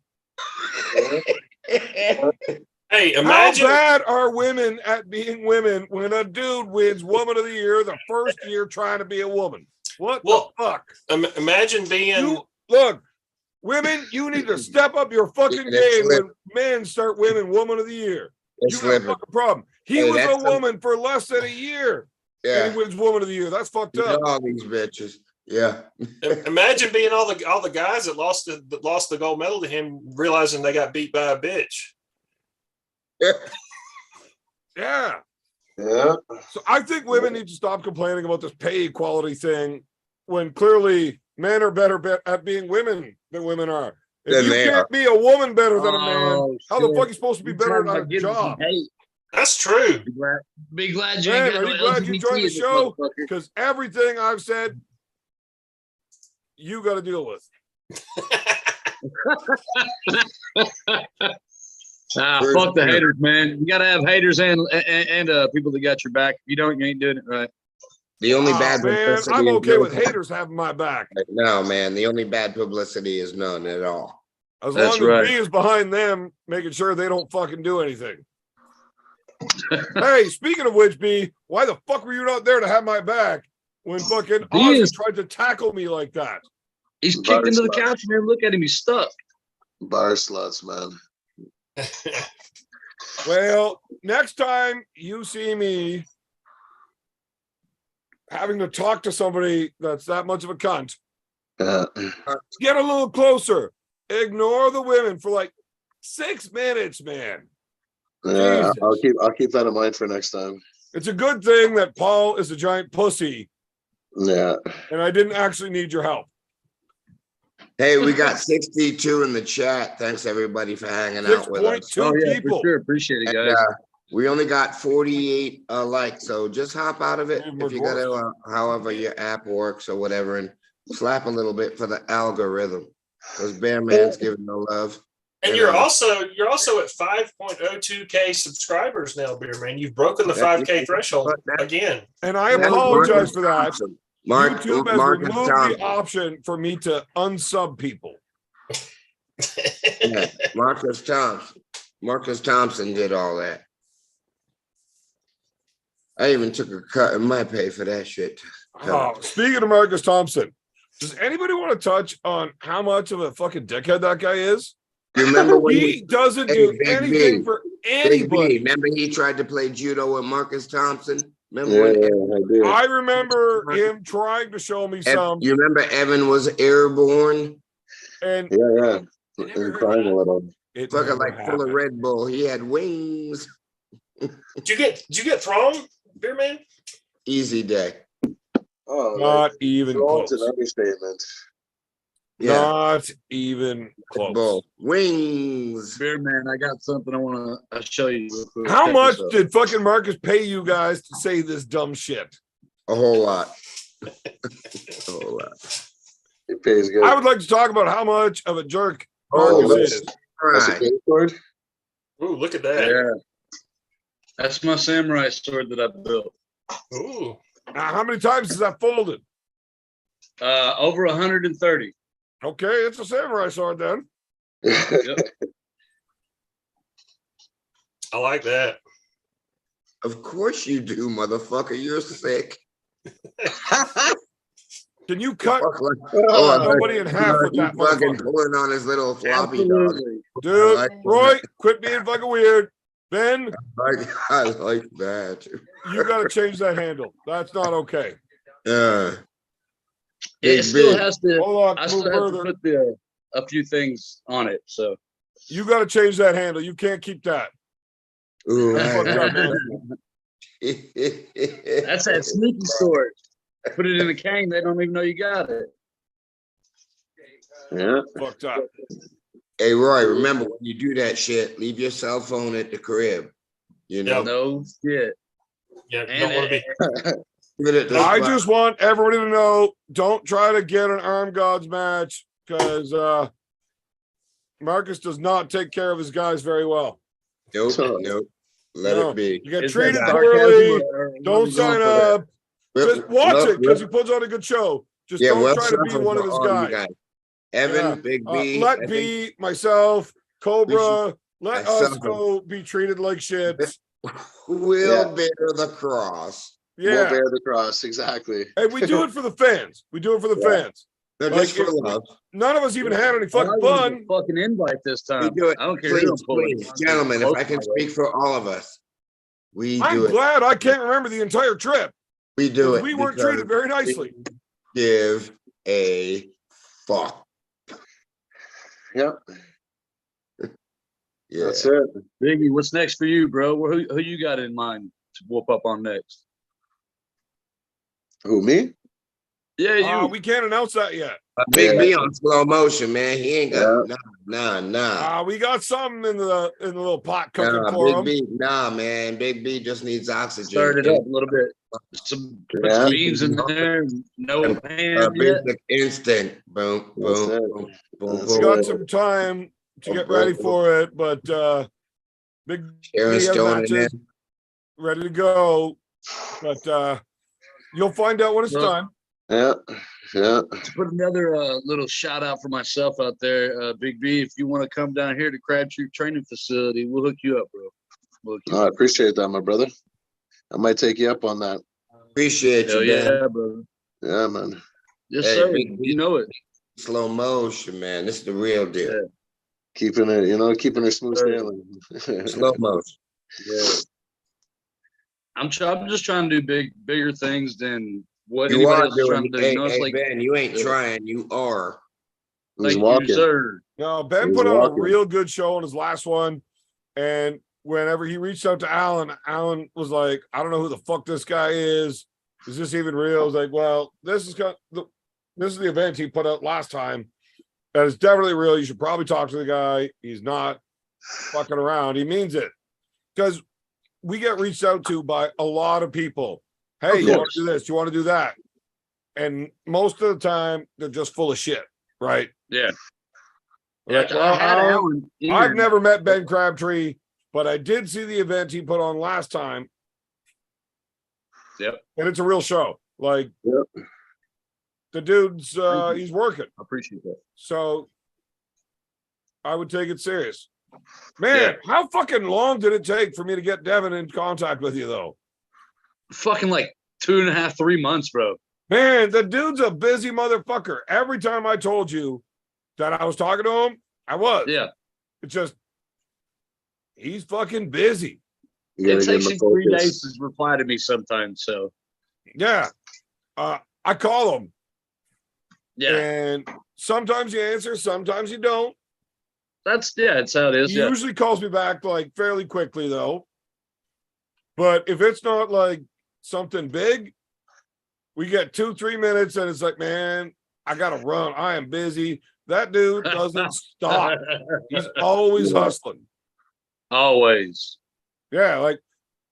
Hey, imagine. How bad are women at being women when a dude wins Woman of the Year the first year trying to be a woman? What the fuck? Imagine being. Look, women, you need to step up your fucking game when men start winning Woman of the Year. You have a fucking problem. He was a woman for less than a year. Yeah. And he wins Woman of the Year. That's fucked up. All these bitches. Yeah. Imagine being all the guys that lost the gold medal to him, realizing they got beat by a bitch. Yeah. Yeah. So I think women need to stop complaining about this pay equality thing when clearly men are better at being women than women are. If Then you they can't be a woman better than a man, Oh, how the shit. fuck are you supposed to be You better talking at about a getting some job? hate. That's true. Be glad you Man, ain't got are no you glad you LGBT joined the in this show? motherfucker. Because everything I've said, you got to deal with. Fuck the haters, man. You gotta have haters and people that got your back. If you don't, you ain't doing it right. The only Oh, bad man, publicity I'm is okay no- with haters having my back. No, man. The only bad publicity is none at all. As That's long as right. B is behind them, making sure they don't fucking do anything. Hey, speaking of which, B, why the fuck were you not there to have my back when fucking B Ozzy is- tried to tackle me like that? He's Bar kicked into the slut. couch, man. Look at him. He's stuck. Bar sluts, man. Well, next time you see me having to talk to somebody that's that much of a cunt, get a little closer. Ignore the women for like 6 minutes, man. Yeah, Jesus. I'll keep that in mind for next time. It's a good thing that Paul is a giant pussy Yeah. and I didn't actually need your help. Hey, we got 62 in the chat. Thanks everybody for hanging out with us. 6.2 Oh yeah, people. for sure. Appreciate it, And, guys. we only got 48 likes, so just hop out of it Yeah, if you got to, however your app works or whatever, and slap a little bit for the algorithm. Because Bear Man's giving no love. And you're also at 5.02K subscribers now, Beer Man. You've broken the 5K threshold again. And I That's apologize Marcus for that. Thompson. Marcus YouTube has removed the Thompson. option for me to unsub people. Yeah, Marcus Thompson. Marcus Thompson did all that. I even took a cut in my pay for that shit. Oh, speaking of Marcus Thompson, does anybody want to touch on how much of a fucking dickhead that guy is? You remember when He doesn't Hey, do Big anything B. for Big B, anybody. remember he tried to play judo with Marcus Thompson? Remember Yeah, when I do. I remember him trying to show me some, you remember Evan was airborne? and Yeah. I never And heard crying a that. little. It Fucking never like full of happened. Red Bull. He had wings. Did you get thrown, Beer Man? Easy day. Oh, Not even Throne's close. an understatement. Yeah. Not even Red close. Bull. Wings. Beer Man, I got something I want to show you. Real quick. How Check much this out. did fucking Marcus pay you guys to say this dumb shit? A whole lot. A whole lot. It pays good. I would like to talk about how much of a jerk Oh, Marcus that's- is. That's a Right. great sword. Ooh, look at that. Yeah. That's my samurai sword that I built. Ooh. Now, how many times is that folded? Over 130. Okay, it's a samurai sword then. Yep. I like that. Of course you do, motherfucker. You're sick. Can you cut Oh, somebody in half with he's that fucking motherfucker? pulling on his little floppy dog. Absolutely. Dude, like Roy, quit being fucking weird. Ben, I like that. you got to change that handle. That's not okay. Yeah. It still big. has to. Hold on, I move still have to further. put a few things on it. So You got to change that handle. You can't keep that. Ooh, That's fucked up, man. that's that sneaky sword. Put it in a cane. They don't even know you got it. Yeah. Fucked up. Hey, Roy, remember when you do that shit, leave your cell phone at the crib. You know? Yep. No shit. Yeah, And don't want to be. Put it this I way. just want everybody to know, don't try to get an armed gods match because Marcus does not take care of his guys very well. Nope, nope. Let No. it be. You get Is treated that poorly. sarcasm or Don't what sign are we going for up. Just watch it because he puts on a good show. Just Yeah, don't we'll try to be suffer one of for his all you guys. Evan, Yeah. Big B. Let I be myself, Cobra. Let us myself. go be treated like shit. think we'll Yeah. bear the cross. We'll Yeah. bear the cross, exactly. Hey, we do it for the fans. We do it for the Yeah. fans. No, Like, just for if- love. None of us even had any I fucking wanted fun. a fucking invite this We time. do it. I don't care Please, who I'm pulling. please, gentlemen, if I can speak for all of us, we I'm do it. glad I can't remember the entire trip. We do it. We weren't because treated very nicely. give a fuck. Yep. Yeah. That's it. Biggie, what's next for you, bro? Who you got in mind to whoop up on next? Who, me? Yeah, you. We can't announce that yet. Big Yeah. B on slow motion, man. He ain't got Yeah. nah. We got something in the little pot cooking Nah, for him. Big B, nah, man. Big B just needs oxygen. Start it up a little bit. Put some Yeah. beans in there. No ham yet. Basic instinct. Boom, That's boom, it. boom, boom, That's We boom. got some time to get ready for it, but Big Sharon B has Stone matches ready to go. But you'll find out when it's Well, time. Yeah. Yeah. To put another little shout out for myself out there, Big B, if you want to come down here to Crabtree Training Facility, we'll hook you up, bro. We'll hook you I up. appreciate that, my brother. I might take you up on that. Appreciate Hell you, man. yeah, brother. Yeah, man. Yes, Hey, sir. Big B. You know it. Slow motion, man. This is the real deal. Yeah. Keeping it, keeping her smooth Sir. sailing. Slow motion. Yeah. I'm just trying to do bigger things than what You anybody are else is trying doing to do. hey, You know, it's hey, like, Ben, you ain't Yeah. trying, you are. Who's thank you, walking? sir. No, Ben He's put on a walking. real good show on his last one. And whenever he reached out to Alan, Alan was like, I don't know who the fuck this guy is. Is this even real? I was like, well, this is the event he put out last time. That is definitely real. You should probably talk to the guy. He's not fucking around. He means it. Because we get reached out to by a lot of people. Hey, Of you want course. to do this? You want to do that? And most of the time, they're just full of shit, right? Yeah. Like, I well, had Alan, Alan in I've here. never met Ben Crabtree, but I did see the event he put on last time. Yep. And it's a real show. Like, Yep. the dude's Thank you. he's working. I appreciate that. So I would take it serious. Man, how fucking long did it take for me to get Devin in contact with you, though? Fucking like 2.5, 3 months, bro. Man, the dude's a busy motherfucker. Every time I told you that I was talking to him, I was. Yeah. It's just, he's fucking busy. You gotta It give takes him him a 3 focus. days to reply to me sometimes. So, Yeah. I call him. yeah. And sometimes you answer, sometimes you don't. That's how it is. He Yeah. usually calls me back like fairly quickly, though. But if it's not like something big, we get 2-3 minutes and it's like, man, I gotta run. I am busy. That dude doesn't stop. He's always hustling. Always. Yeah, like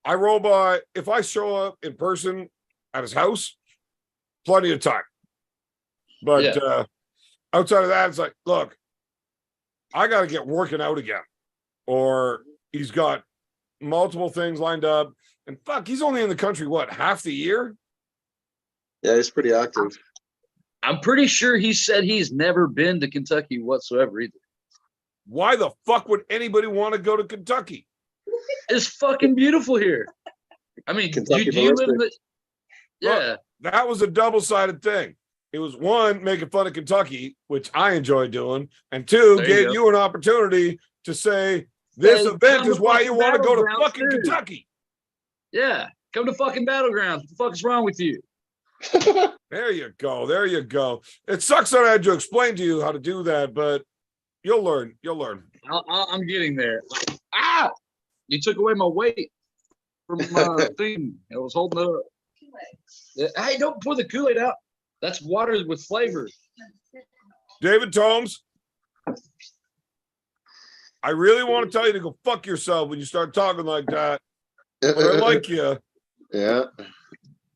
I roll by. If I show up in person at his house, plenty of time. But outside of that, it's like, look, I got to get working out again. Or he's got multiple things lined up. And fuck, he's only in the country, what, half the year? Yeah, he's pretty active. I'm pretty sure he said he's never been to Kentucky whatsoever either. Why the fuck would anybody want to go to Kentucky? It's fucking beautiful here. I mean, Kentucky do you live in ballistic. the? Yeah. That was a double-sided thing. It was one, making fun of Kentucky, which I enjoy doing, and two, There you gave go. you an opportunity to say this Hey, event come is to why you fucking want to go to Battlegrounds, fucking too. Kentucky. Yeah. Come to fucking Battlegrounds. What the fuck is wrong with you? There you go. There you go. It sucks that I had to explain to you how to do that, but you'll learn. You'll learn. I'm getting there. Ah! You took away my weight from my thing. I was holding it up. Yeah, hey, don't pour the Kool-Aid out. That's water with flavor. David Tomes, I really want to tell you to go fuck yourself when you start talking like that. But I like you. Yeah.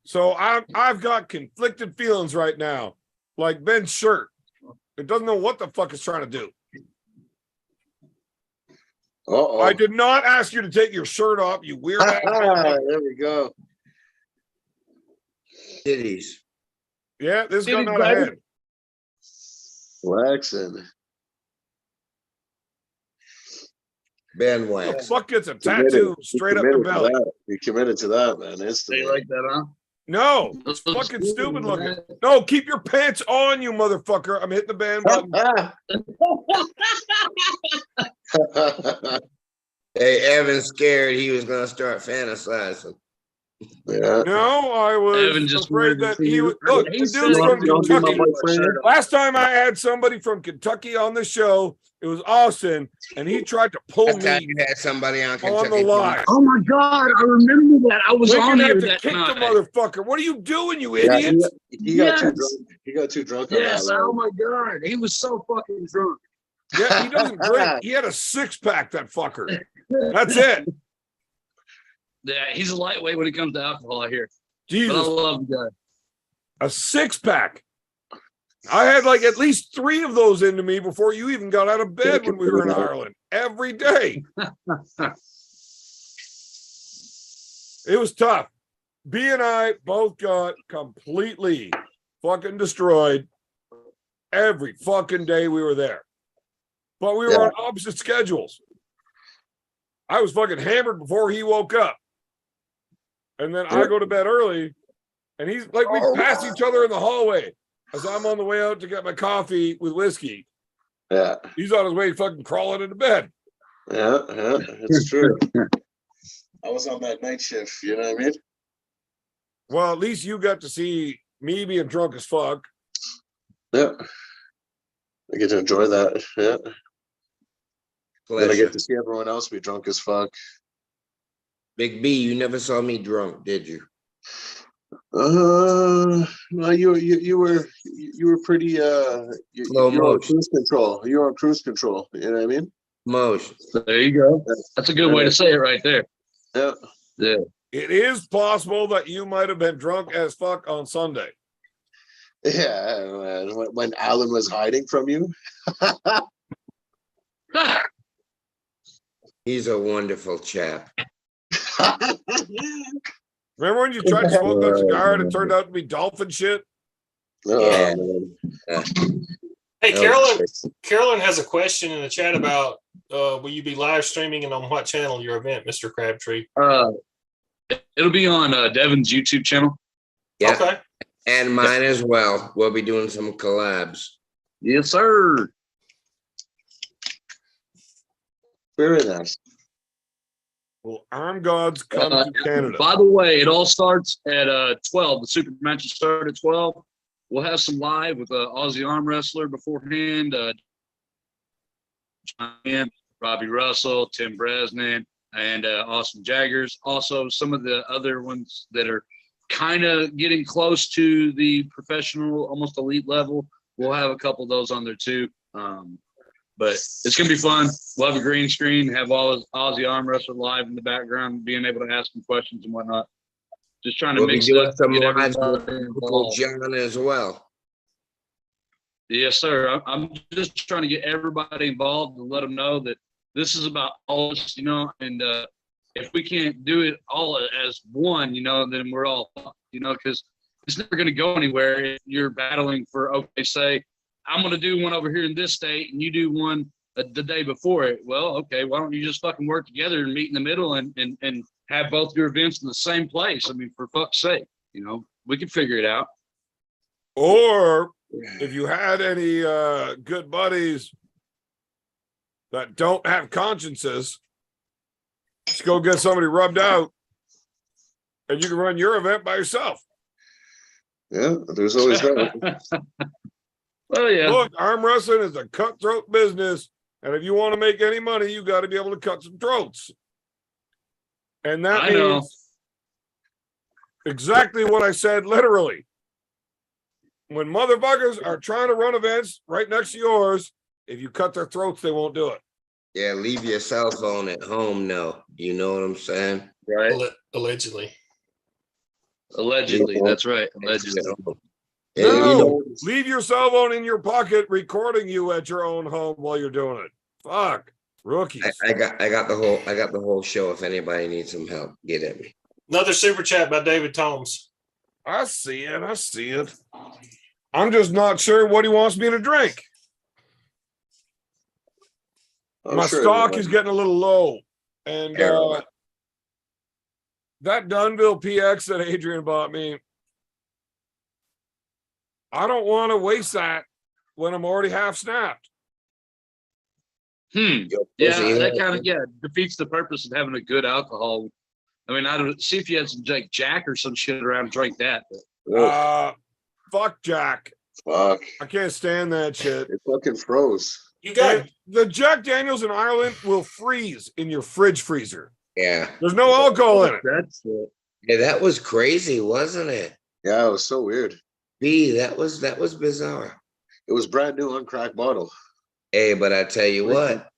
So I've got conflicted feelings right now. Like Ben's shirt. It doesn't know what the fuck it's trying to do. Uh-oh. I did not ask you to take your shirt off, you weird ass. There we go. Titties. Yeah, this got Titties, out baby. ahead. Waxing. Ben The wax. fuck gets a Committed. tattoo You straight up the committed to belly? that. You committed to that, man. They Instantly. like that, huh? No, it's fucking stupid looking. No, keep your pants on, you motherfucker. I'm hitting the band button. Hey, Evan's scared he was gonna start fantasizing. Yeah. No, I was Evan just afraid wanted to that see he you. would look. He The said dude's he from was gonna be my Kentucky. boyfriend. Last time I had somebody from Kentucky on the show, it was Austin, and he tried to pull Last time me you had somebody on on Kentucky. the line. Oh my God, I remember that. I was Lincoln on had here to that kick the night. motherfucker. What are you doing, you Yeah, idiot? he got too Yes. drunk. He got too drunk on that Yes. Oh line. my God, he was so fucking drunk. Yeah, he doesn't drink. He had a 6-pack, that fucker. That's it. Yeah, he's a lightweight when it comes to alcohol, I hear. But I Jesus, love the guy. a 6-pack. I had like at least 3 of those into me before you even got out of bed when we were in Ireland. Every day. It was tough. B and I both got completely fucking destroyed every fucking day we were there. But we were on opposite schedules. I was fucking hammered before he woke up. And then I go to bed early, and he's like, we pass each other in the hallway as I'm on the way out to get my coffee with whiskey. Yeah. He's on his way fucking crawling into bed. Yeah, it's true. I was on that night shift, you know what I mean? Well, at least you got to see me being drunk as fuck. Yeah. I get to enjoy that. Yeah. Then I Pleasure. get to see everyone else be drunk as fuck. Big B, you never saw me drunk, did you? No, you were pretty Slow you're on motion. cruise control. You're on cruise control. You know what I mean? Motion. There you go. That's a good way to say it right there. Yeah. Yeah. It is possible that you might have been drunk as fuck on Sunday. Yeah. Man. When Alan was hiding from you. He's a wonderful chap. Remember when you tried to smoke that cigar and it turned out to be dolphin shit? Yeah. Hey, Oh, Carolyn has a question in the chat about will you be live streaming and on what channel your event, Mr. Crabtree? It'll be on Devin's YouTube channel. Yeah. Okay. And mine as well. We'll be doing some collabs. Yes, sir. Very nice. Well, Armed Gods come to Canada. By the way, it all starts at 12. The super matches start at 12. We'll have some live with Aussie arm wrestler beforehand. Robbie Russell, Tim Bresnan, and Austin Jaggers. Also, some of the other ones that are kind of getting close to the professional, almost elite level. We'll have a couple of those on there too. But it's going to be fun. We'll have a green screen, have all Aussie arm wrestler live in the background, being able to ask them questions and whatnot. Just trying to We'll be mix it doing up. some Get lives with everybody Uncle involved. John as well. Yes, sir. I'm just trying to get everybody involved and let them know that this is about all us, and if we can't do it all as one, then we're all, because it's never going to go anywhere if you're battling for, okay, say, I'm going to do one over here in this state and you do one the day before it. Well, okay, why don't you just fucking work together and meet in the middle and have both your events in the same place? I mean, for fuck's sake, we can figure it out. Or if you had any good buddies that don't have consciences, just go get somebody rubbed out and you can run your event by yourself. Yeah, there's always that. Well, yeah. Look, arm wrestling is a cutthroat business. And if you want to make any money, you got to be able to cut some throats. And that I know. means exactly what I said, literally. When motherfuckers are trying to run events right next to yours, if you cut their throats, they won't do it. Yeah, leave your cell phone at home. No, you know what I'm saying? Right. Allegedly. Allegedly. That's right. Allegedly. And No, leave your cell phone in your pocket, recording you at your own home while you're doing it. Fuck, rookies. I got the whole show. If anybody needs some help, get at me. Another super chat by David Tomes. I see it. I'm just not sure what he wants me to drink. My stock is getting a little low, and that Dunville PX that Adrian bought me, I don't want to waste that when I'm already half snapped. Yeah, that kind of defeats the purpose of having a good alcohol I mean, I don't see if you had some like Jack or some shit around, drink that. Ugh, Fuck Jack. fuck. I can't stand that shit. It fucking froze. You got And the Jack Daniels in Ireland will freeze in your fridge freezer. Yeah. There's no alcohol in it. That's it. Yeah, that was crazy, wasn't it? Yeah, it was so weird. B, that was bizarre. It was brand new uncracked bottle. Hey, but I tell you what,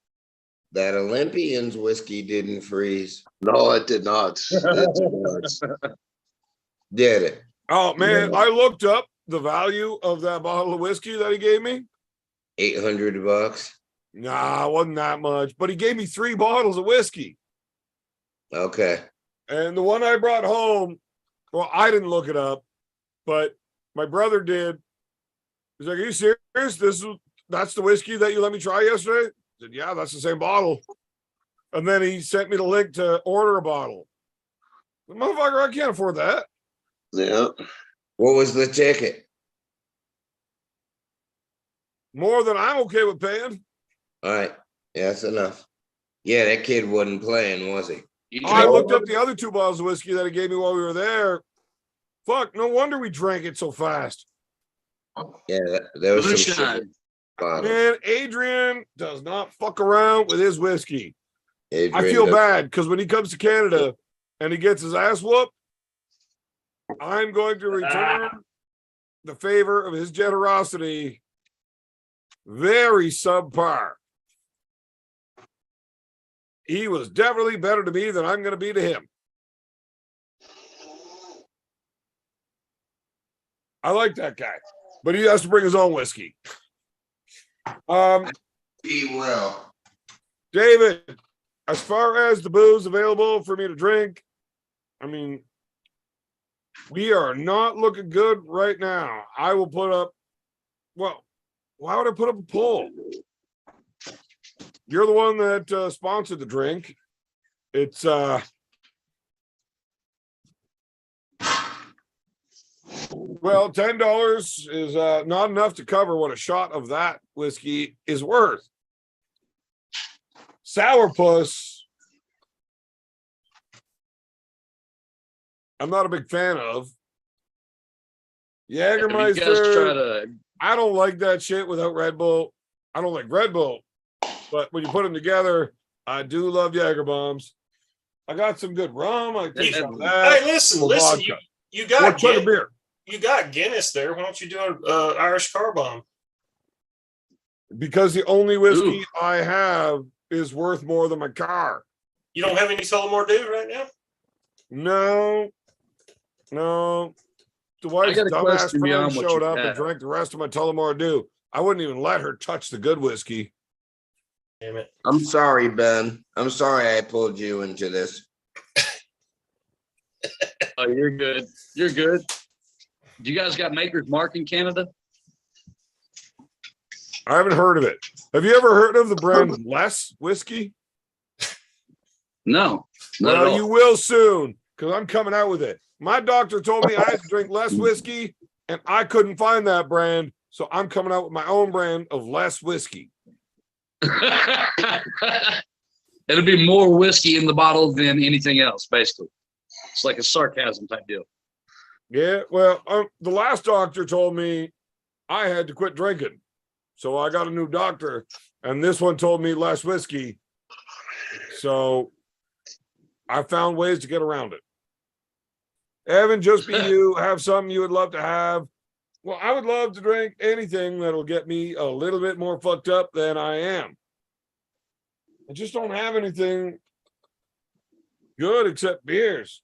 that Olympians whiskey didn't freeze, No, it did not. It did not. did it? Oh man, I looked up the value of that bottle of whiskey that he gave me. $800. Nah, it wasn't that much, but he gave me 3 bottles of whiskey. Okay. And the one I brought home, well, I didn't look it up, but my brother did. He's like, "Are you serious? That's the whiskey that you let me try yesterday?" I said, "Yeah, that's the same bottle." And then he sent me the link to order a bottle. Motherfucker, I can't afford that. Yeah. What was the ticket? More than I'm okay with paying. All right. Yeah, that's enough. Yeah, that kid wasn't playing, was he? I looked up the other 2 bottles of whiskey that he gave me while we were there. Fuck, no wonder we drank it so fast. Yeah, there was some Moonshine. shit bottles. Man, Adrian does not fuck around with his whiskey. I Adrian feel does- bad because when he comes to Canada and he gets his ass whooped, I'm going to return the favor of his generosity. Very subpar. He was definitely better to me than I'm going to be to him. I like that guy, but he has to bring his own whiskey. Be well. David, as far as the booze available for me to drink, I mean, we are not looking good right now. I will put up, well, why would I put up a poll? You're the one that sponsored the drink. It's well, $10 is not enough to cover what a shot of that whiskey is worth. Sourpuss, I'm not a big fan of. If you guys try Jägermeister, to, I don't like that shit without Red Bull. I don't like Red Bull, but when you put them together, I do love Jager bombs. I got some good rum. I take some of that. Hey, listen, Or listen. vodka. You Or got chug of beer. you got Guinness there. Why don't you do an Irish car bomb? Because the only whiskey Ooh. I have is worth more than my car. You don't have any Tullamore Dew right now? No. The wife's got a dumbass question friend beyond what showed you up and have. drank the rest of my Tullamore Dew. I wouldn't even let her touch the good whiskey. Damn it. I'm sorry, Ben. I'm sorry I pulled you into this. oh, you're good. You're good. You guys got Maker's Mark in Canada? I haven't heard of it. Have you ever heard of the brand Less Whiskey? No. Not at Well, all. you will soon, because I'm coming out with it. My doctor told me I had to drink less whiskey, and I couldn't find that brand, so I'm coming out with my own brand of Less Whiskey. It'll be more whiskey in the bottle than anything else, basically. It's like a sarcasm type deal. Yeah, well, the last doctor told me I had to quit drinking, so I got a new doctor, and this one told me less whiskey, so I found ways to get around it. Evan, just be you. Have something you would love to have. Well, I would love to drink anything that'll get me a little bit more fucked up than I am. I just don't have anything good except beers.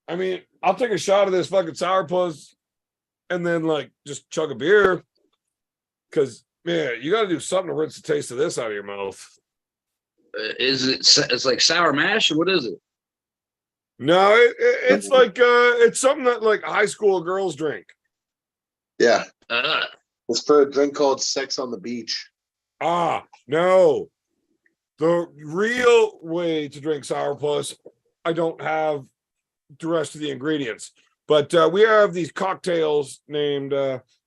I mean, I'll take a shot of this fucking sourpuss and then like just chug a beer. Because man, you got to do something to rinse the taste of this out of your mouth. Is it? It's like sour mash, or what is it? No, it's like it's something that like high school girls drink. Yeah. Uh, It's for a drink called Sex on the Beach. Ah, no. The real way to drink sourpuss, I don't have the rest of the ingredients, but we have these cocktails named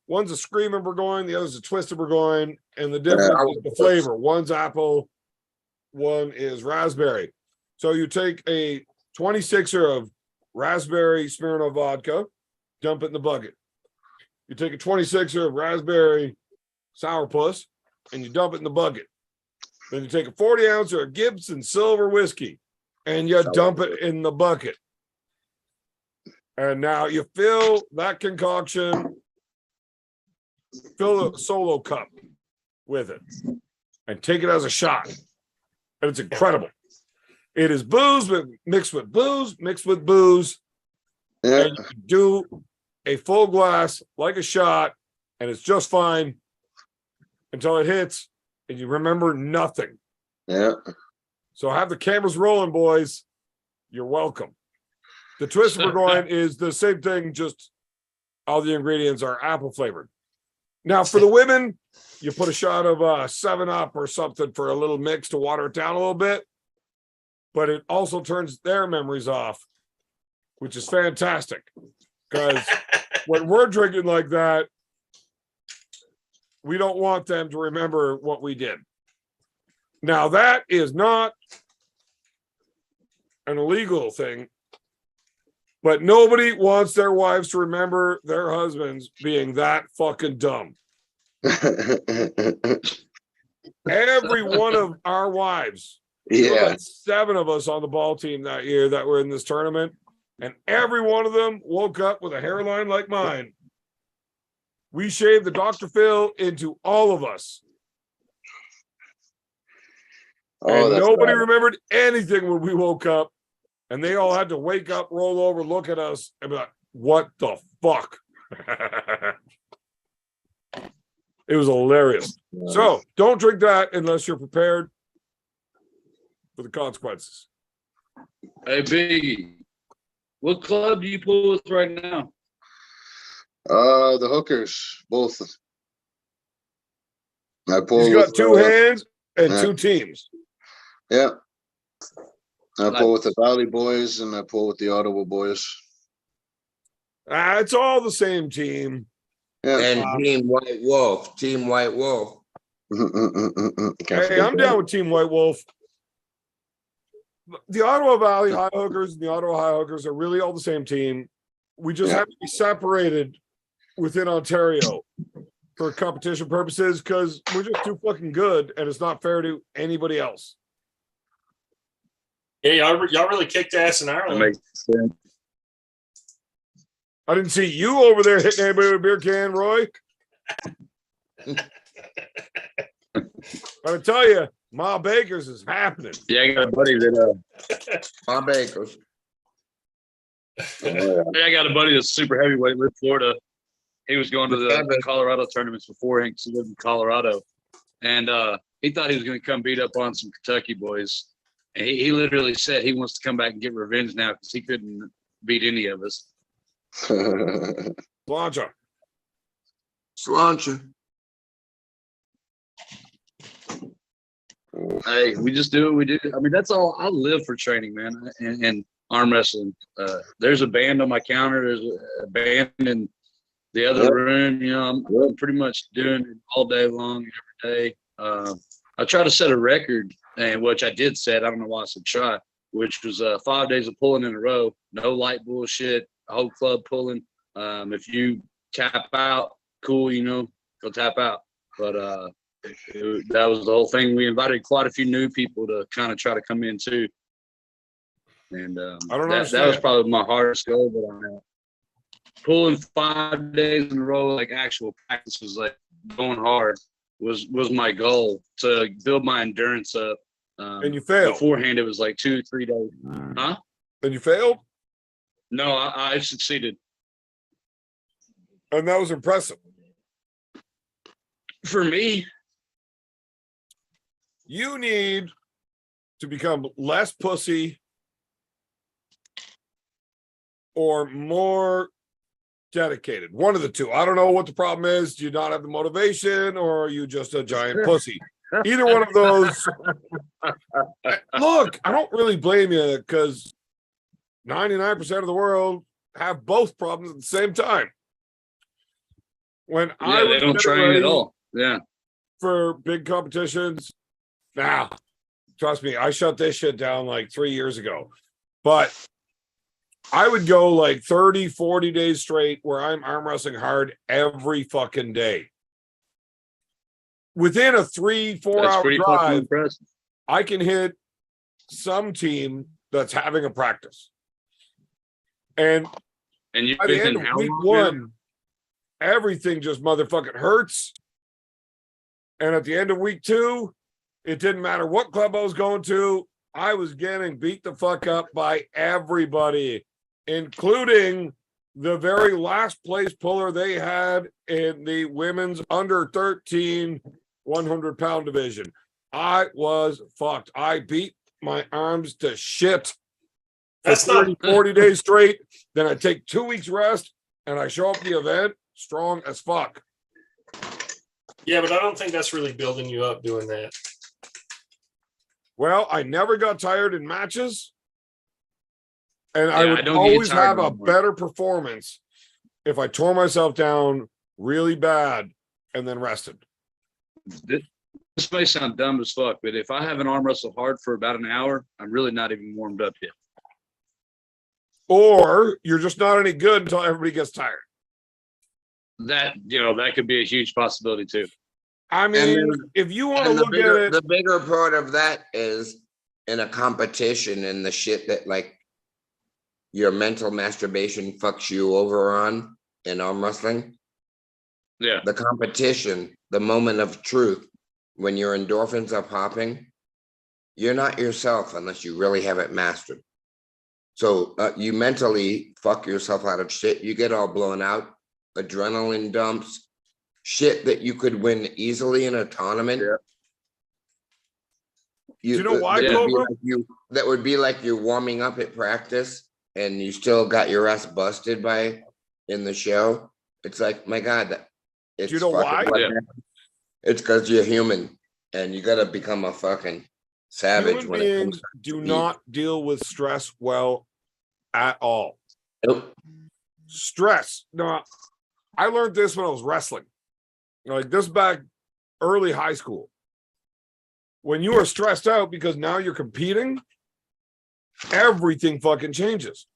one's a Screamer Burgoyne, the other's a Twisted Burgoyne, and the difference is the flavor. One's apple, one is raspberry. So you take a 26er of raspberry Smirnoff vodka, dump it in the bucket. You take a 26er of raspberry sourpuss and you dump it in the bucket. Then you take a 40 ounce of Gibson silver whiskey and you dump it in the bucket. And now you fill that concoction, fill a solo cup with it and take it as a shot. And it's incredible. It is booze, but mixed with booze, Yeah. and you do a full glass like a shot, and it's just fine until it hits, and you remember nothing. Yeah. So have the cameras rolling, boys. You're welcome. The twist we're going is the same thing, just all the ingredients are apple flavored. Now, for the women, you put a shot of 7-Up or something for a little mix to water it down a little bit. But it also turns their memories off, which is fantastic. Because when we're drinking like that, we don't want them to remember what we did. Now, that is not an illegal thing, but nobody wants their wives to remember their husbands being that fucking dumb. Every one of our wives, there were Yeah. like 7 of us on the ball team that year that were in this tournament, and every one of them woke up with a hairline like mine. We shaved the Dr. Phil into all of us. Oh, And that's nobody bad. remembered anything when we woke up, and they all had to wake up, roll over, look at us, and be like, what the fuck? It was hilarious. So don't drink that unless you're prepared for the consequences. Hey, Biggie, what club do you pull with right now? The hookers, both. I pull He's got with, 2 hands and yeah. 2 teams. Yeah. I Nice. pull with the Valley Boys and I pull with the Ottawa Boys. It's all the same team. Yeah. And Team White Wolf. Team White Wolf. Can't Hey, forget I'm that. down with Team White Wolf. The Ottawa Valley High Hookers and the Ottawa High Hookers are really all the same team. We just Yeah. have to be separated within Ontario for competition purposes because we're just too fucking good and it's not fair to anybody else. Yeah, y'all really kicked ass in That Ireland. makes sense. I didn't see you over there hitting anybody with a beer can, Roy. I tell you, Ma Baker's is happening. Yeah, I got a buddy that Bob Akers. I got a buddy that's super heavyweight, lived in Florida. He was going to the Colorado tournaments beforehand because he lived in Colorado. And he thought he was going to come beat up on some Kentucky boys. And he literally said he wants to come back and get revenge now because he couldn't beat any of us. Blancha. Sláinte. Hey, we just do what we do. I mean, that's all. I live for training, man, and arm wrestling. There's a band on my counter. There's a band in the other room. You know, I'm pretty much doing it all day long, every day. I try to set a record, and which I did set. I don't know why I said try, which was 5 days of pulling in a row. No light bullshit. A whole club pulling. If you tap out, cool. You know, go tap out. But that was the whole thing. We invited quite a few new people to kind of try to come in too. And I don't that understand. was probably my hardest goal. But pulling 5 days in a row, like actual practice, was like going hard. Was my goal to build my endurance up. And you failed. Beforehand, it was like 2-3 days. Huh? And you failed? No, I succeeded. And that was impressive. For me, You need to become less pussy or more dedicated. One of the two. I don't know what the problem is. Do you not have the motivation or are you just a giant pussy? Either one of those. Look, I don't really blame you because 99% of the world have both problems at the same time. When I yeah, they was don't getting train ready at all. Yeah. for big competitions, now, trust me, I shut this shit down like 3 years ago. But I would go like 30, 40 days straight where I'm arm wrestling hard every fucking day. Within a 3-4 That's hour pretty fucking drive, impressive. I can hit some team that's having a practice. And And you've by the been end in of how week long one, everything just motherfucking hurts. And at the end of week two, it didn't matter what club I was going to. I was getting beat the fuck up by everybody, including the very last place puller they had in the women's under 13 100-pound division. I was fucked. I beat my arms to shit for That's not 30, 40 days straight. Then I take 2 weeks rest and I show up at the event strong as fuck. Yeah, but I don't think that's really building you up doing that. Well, I never got tired in matches. And I Yeah, I would don't get always tired have no a more. better performance if I tore myself down really bad and then rested. This may sound dumb as fuck, but if I haven't arm wrestled hard for about an hour, I'm really not even warmed up yet. Or you're just not any good until everybody gets tired. That, that could be a huge possibility too. I mean, then- if you want to And look at it, the bigger part of that is in a competition and the shit that like your mental masturbation fucks you over on in arm wrestling. Yeah. The competition, the moment of truth, when your endorphins are popping, you're not yourself unless you really have it mastered. So you mentally fuck yourself out of shit. You get all blown out, adrenaline dumps, shit that you could win easily in a tournament. Yeah. do you know why, that would be Cobra? like that would be like you're warming up at practice and you still got your ass busted by in the show. It's like, my God, it's you know fucking why? what Yeah. happened. It's because you're human and you gotta become a fucking savage Human when it comes beings to do eat. not deal with stress well at all. Nope. Stress. No, I learned this when I was wrestling. Like this back early high school. When you are stressed out because now you're competing, everything fucking changes.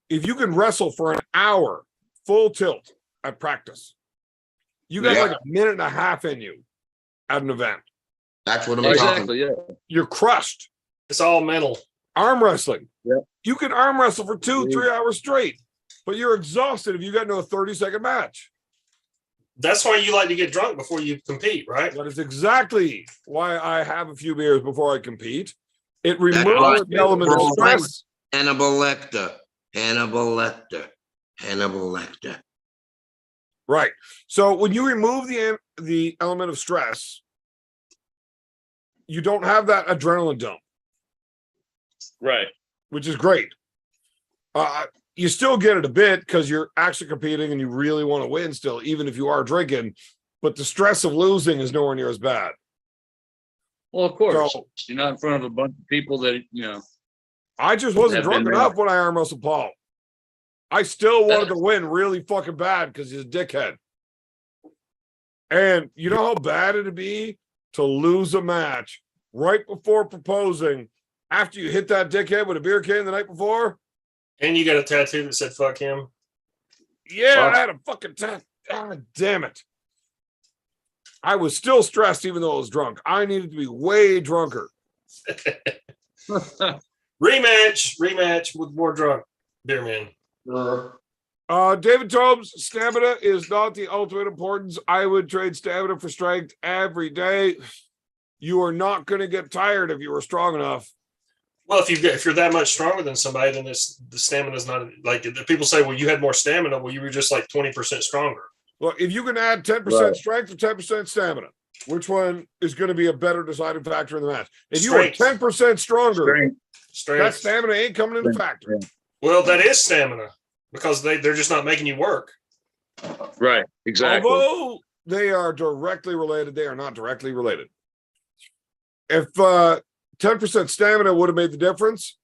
If you can wrestle for an hour full tilt at practice, you got Yeah. like a minute and a half in you at an event. That's what I'm talking. Exactly. Yeah. You're crushed. It's all mental. Arm wrestling. Yeah. You can arm wrestle for 2-3 hours straight, but you're exhausted if you got into a 30-second match. That's why you like to get drunk before you compete, right? That is exactly why I have a few beers before I compete. It why removes the element of people stress. Hannibal Lecter. Hannibal Lecter. Hannibal Lecter. Right. So when you remove the element of stress, you don't have that adrenaline dump, Right. which is great. You still get it a bit because you're actually competing and you really want to win still, even if you are drinking. But the stress of losing is nowhere near as bad. Well, of course. So- You're not in front of a bunch of people that, I just wasn't Have drunk been enough when I arm wrestled Paul. I still wanted to win really fucking bad because he's a dickhead. And you know how bad it'd be to lose a match right before proposing after you hit that dickhead with a beer can the night before? And you got a tattoo that said "fuck him." Yeah, Fuck. I had a fucking God damn it. I was still stressed even though I was drunk. I needed to be way drunker. Rematch with more drunk beer man. David Tobes, stamina is not the ultimate importance. I would trade stamina for strength every day. You are not going to get tired if you were strong enough. Well, if you're that much stronger than somebody, then the stamina is not like the people say. Well, you had more stamina. Well, you were just like 20% stronger. Well, if you can add 10% Right. strength or 10% stamina, which one is going to be a better deciding factor in the match? If you Strength. are 10% stronger, Strength. that stamina ain't coming into factor. Yeah. Well, that is stamina because they're just not making you work. Right. Exactly. Although they are directly related, they are not directly related. If 10% stamina would have made the difference,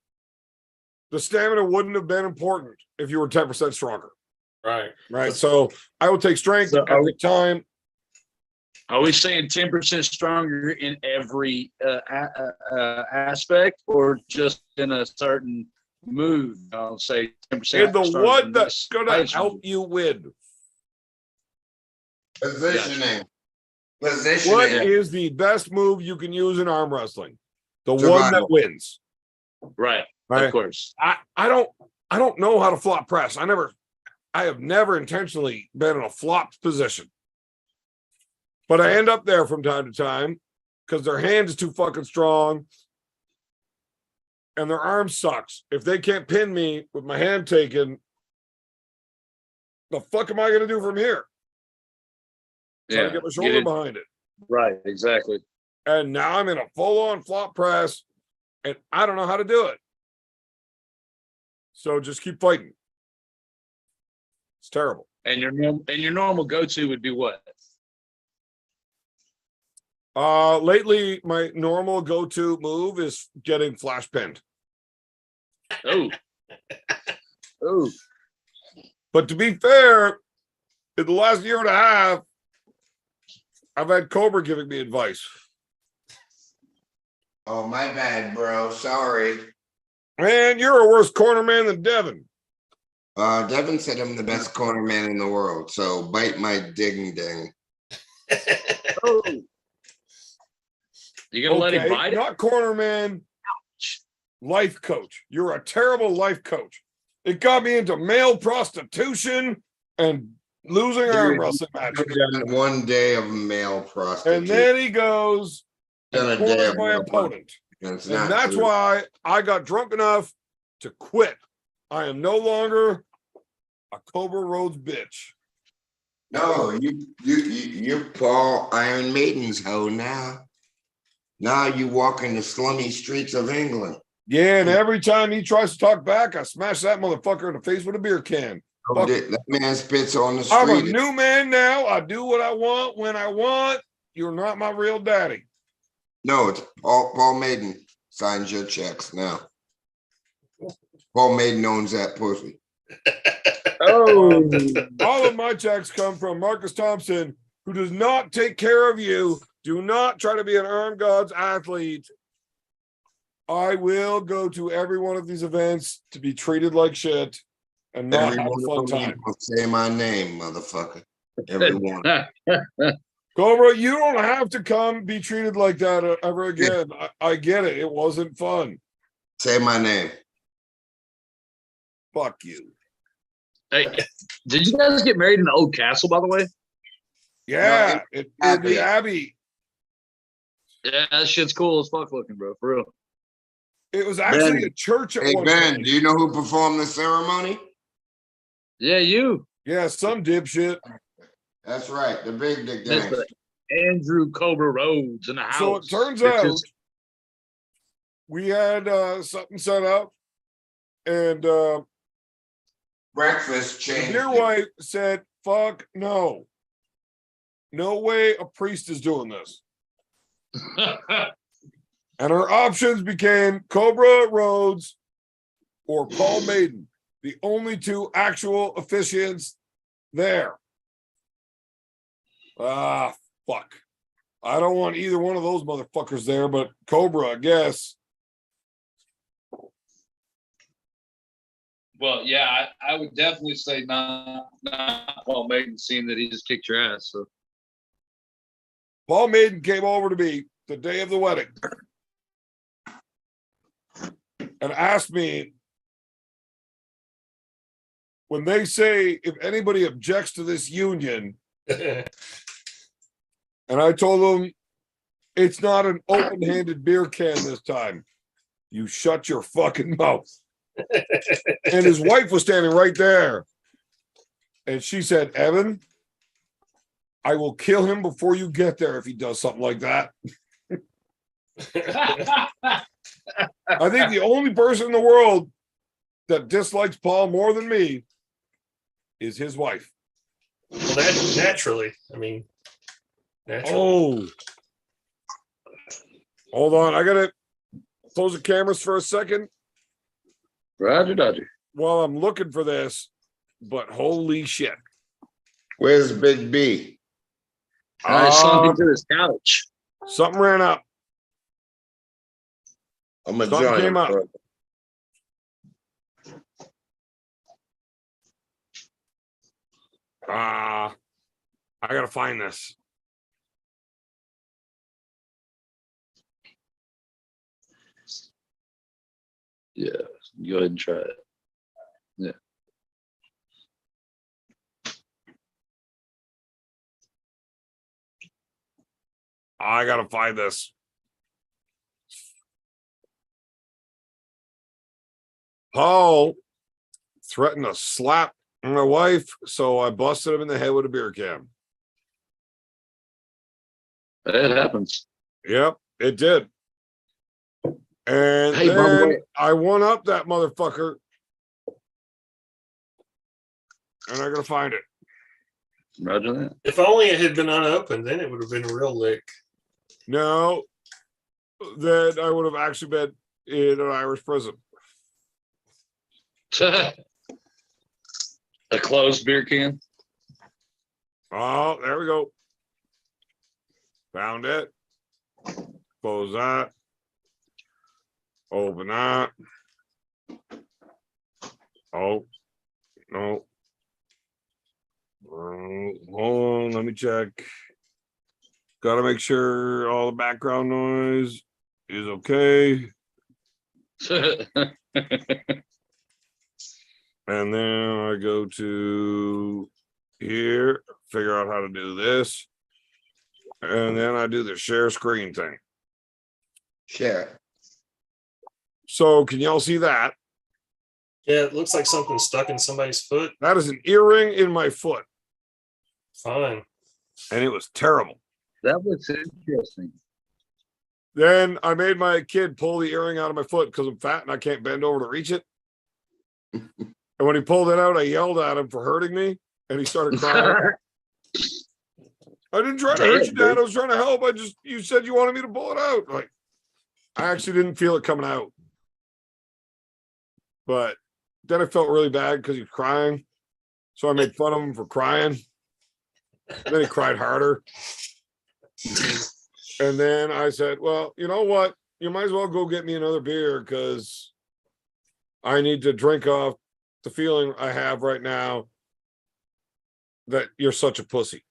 the stamina wouldn't have been important if you were 10% stronger. Right. Right. So I would take strength So are every time. Are we saying 10% stronger in every aspect or just in a certain move. I'll say 10%. And the starting one from that's this gonna place. help you win. Positioning. What Positioning. is the best move you can use in arm wrestling? The one Survival. that wins. Right. Right. Of course. I don't know how to flop press. I have never intentionally been in a flopped position. But I end up there from time to time because their hand is too fucking strong and their arm sucks. If they can't pin me with my hand taken, the fuck am I going to do from here? Try to get my shoulder behind it. Right. Exactly. And now I'm in a full-on flop press and I don't know how to do it. So just keep fighting. It's terrible. And your normal go-to would be what? Lately my normal go-to move is getting flash pinned. Oh. Oh. But to be fair, in the last year and a half, I've had Cobra giving me advice. Oh, my bad, bro. Sorry. Man, you're a worse corner man than Devin. Devin said I'm the best corner man in the world, so bite my ding ding. Oh. You gonna let him bite it? Not corner man, life coach. You're a terrible life coach. It got me into male prostitution and losing arm wrestling matches. Done one day of male prostitution. And then he goes Done and a day corners of my male opponent. It's And not that's true. why I got drunk enough to quit. I am no longer a Cobra Rhodes bitch. No, you're Paul Iron Maiden's hoe now. Now you walk in the slummy streets of England. Yeah, and every time he tries to talk back, I smash that motherfucker in the face with a beer can. Fuck. That man spits on the I'm a street. new man now. I do what I want when I want. You're not my real daddy. No, it's Paul Maiden signs your checks now. Paul Maiden owns that pussy. Oh. All of my checks come from Marcus Thompson, who does not take care of you. Do not try to be an Armed Gods athlete. I will go to every one of these events to be treated like shit and not have a fun time. Say my name, motherfucker. Everyone. Cobra, you don't have to come be treated like that ever again. I get it. It wasn't fun. Say my name. Fuck you. Hey, did you guys get married in the old castle, by the way? Yeah, No, in the Abbey. Yeah, that shit's cool as fuck looking, bro. For real. It was actually Ben. a church at Hey, one Ben, point. do you know who performed the ceremony? Yeah, you. Yeah, some dipshit. That's right. The big dick gang. Mr. Andrew Cobra Rhodes in the house. So it turns Bitches. out we had something set up, and Breakfast the changed. dear wife said, fuck no. No way a priest is doing this. And our options became Cobra Rhodes or Paul Maiden, the only two actual officiants there. Ah, fuck. I don't want either one of those motherfuckers there, but Cobra, I guess. Well, yeah, I would definitely say not Paul Maiden, seeing that he just kicked your ass. So Paul Maiden came over to me the day of the wedding and asked me, when they say if anybody objects to this union, and I told him it's not an open-handed beer can this time. You shut your fucking mouth. And his wife was standing right there. And she said, Evan, I will kill him before you get there if he does something like that. I think the only person in the world that dislikes Paul more than me is his wife. Well, that naturally. I mean, naturally. Oh. Hold on. I got to close the cameras for a second Roger, Dodger. while I'm looking for this. But holy shit. Where's Big B? I slumped into his couch. Something ran up. I'm a Something giant. came up. Bro. I gotta find this. Yeah, go ahead and try it. Yeah. I gotta find this. Paul threatened to slap my wife, so I busted him in the head with a beer can. It happens. Yep, it did. And Hey, by the then way- I won up that motherfucker. And I gotta find it. Roger that. If only it had been unopened, then it would have been a real lick. No, then I would have actually been in an Irish prison. A closed beer can. Oh, there we go. Found it. Close that. Open that. Oh, no. Hold on, let me check. Got to make sure all the background noise is okay. And then I go to here, figure out how to do this. And then I do the share screen thing. Share it. So can y'all see that? Yeah, it looks like something stuck in somebody's foot. That is an earring in my foot. Fine. And it was terrible. That looks interesting. Then I made my kid pull the earring out of my foot because I'm fat and I can't bend over to reach it. And when he pulled it out, I yelled at him for hurting me, and he started crying. I didn't try to hurt you, Dad. I was trying to help. You said you wanted me to pull it out. Like, I actually didn't feel it coming out. But then I felt really bad because he was crying. So I made fun of him for crying. And then he cried harder. And then I said, well, you know what? You might as well go get me another beer because I need to drink off the feeling I have right now that you're such a pussy.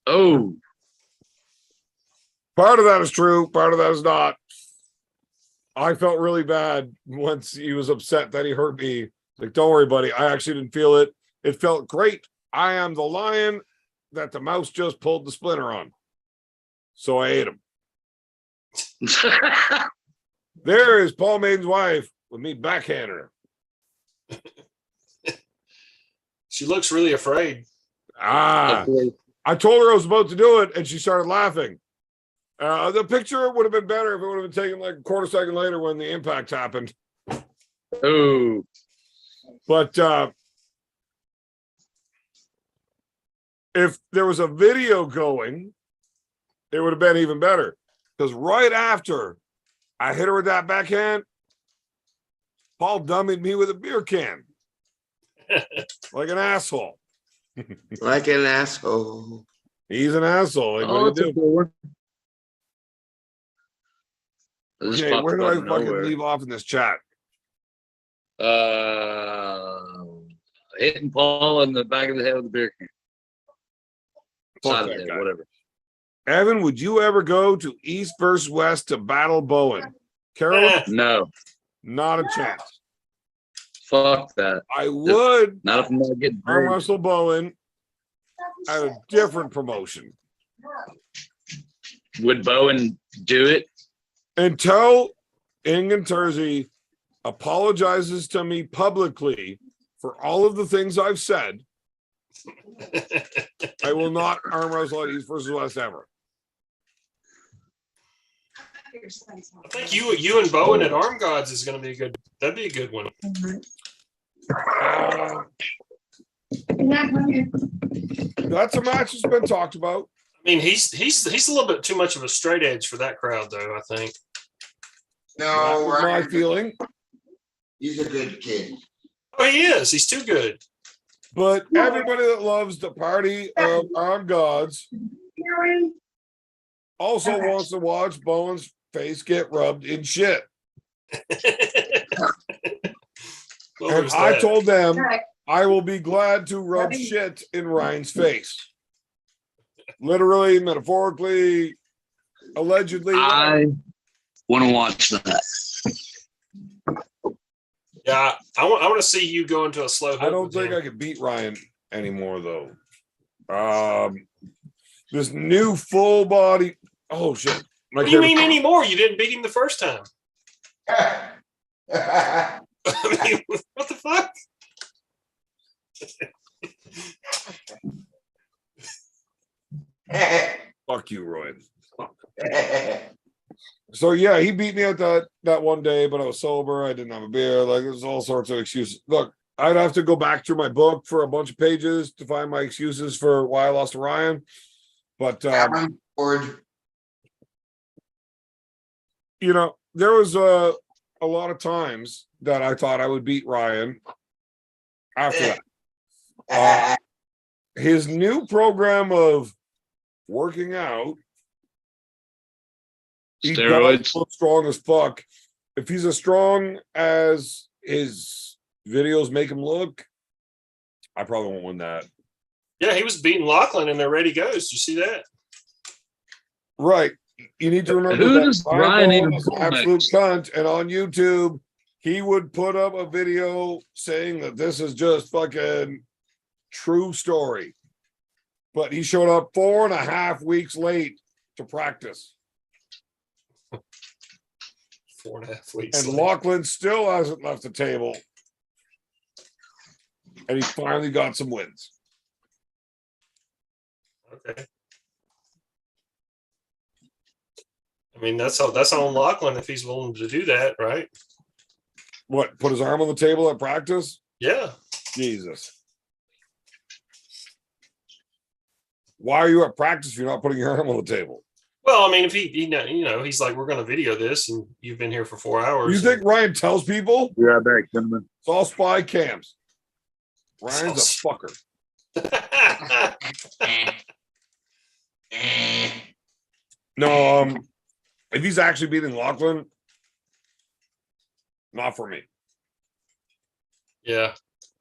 Oh, Part of that is true. Part of that is not. I felt really bad once he was upset that he hurt me. Like, don't worry, buddy. I actually didn't feel it. It felt great. I am the lion that the mouse just pulled the splinter on. So I ate him. There is Paul Maiden's wife with me backhanding her. She looks really afraid. I told her I was about to do it, and she started laughing. The picture would have been better if it would have been taken like a quarter second later when the impact happened. oh, But if there was a video going, it would have been even better. Because right after I hit her with that backhand, Paul dummied me with a beer can. Like an asshole. Like an asshole. He's an asshole. Like, oh, what it's do a you do? cool one. It just Okay, popped where do up I out of fucking nowhere. leave off in this chat? Hitting Paul in the back of the head with a beer can. Fuck Side of that the head, guy. whatever. Evan, would you ever go to East versus West to battle Bowen? Carolyn, No, not a chance. fuck that. I would Not if I'm not getting arm burned. wrestle Bowen at a different promotion. Would Bowen do it? Until Ingen Terzi apologizes to me publicly for all of the things I've said, I will not arm wrestle at East versus West ever. I think you and Bowen at Arm Gods is going to be a good. That'd be a good one. That's a match that's been talked about. I mean, he's a little bit too much of a straight edge for that crowd, though. I think. That No, was my Ryan, feeling. he's a good kid. Oh, he is. He's too good. But everybody that loves the party of armed gods also wants to watch Bowen's face get rubbed in shit. Well, And there's I that. told them I will be glad to rub shit in Ryan's face. Literally, metaphorically, allegedly. I want to watch that. Yeah, I want to see you go into a slow hook. I don't with think him. I could beat Ryan anymore, though. This new full body. Oh shit! What do you mean anymore? You didn't beat him the first time. I mean, what the fuck? Fuck you, Roy. So yeah, he beat me at that one day, but I was sober. I didn't have a beer. Like there's all sorts of excuses. Look, I'd have to go back through my book for a bunch of pages to find my excuses for why I lost to Ryan. But you know, there was a lot of times that I thought I would beat Ryan after that. His new program of working out, he Steroids. look strong as fuck. If he's as strong as his videos make him look, I probably won't win that. Yeah, he was beating Lachlan and they're ready goes. You see that? Right. You need to remember Who that does Ryan Ryan Bowen even is an pull absolute next? cunt, and on YouTube, he would put up a video saying that this is just fucking true story. But he showed up 4.5 weeks late to practice. 4.5 weeks. And later. Lachlan still hasn't left the table. And he finally got some wins. Okay. I mean, that's on Lachlan if he's willing to do that, right? What, put his arm on the table at practice? Yeah. Jesus. Why are you at practice if you're not putting your arm on the table? Well, I mean, if he he's like, we're going to video this, and you've been here for 4 hours. You think Ryan tells people? Be right back, gentlemen. It's all spy cams. Ryan's a fucker. No, if he's actually beating Lachlan, not for me. Yeah.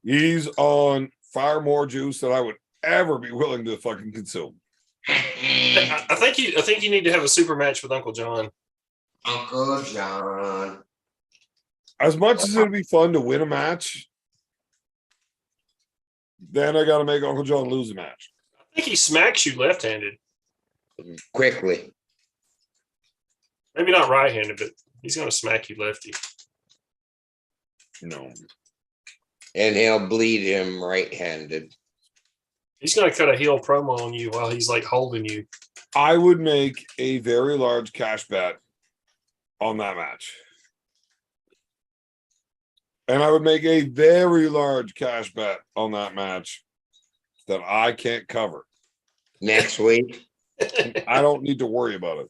He's on far more juice than I would ever be willing to fucking consume. I think you need to have a super match with Uncle John. Uncle John. As much as it'd be fun to win a match, then I got to make Uncle John lose a match. I think he smacks you left-handed. Quickly. Maybe not right-handed, but he's going to smack you lefty. No. And he'll bleed him right-handed. He's going to cut a heel promo on you while he's like holding you. I would make a very large cash bet on that match. And I would make a very large cash bet on that match that I can't cover. Next week? I don't need to worry about it.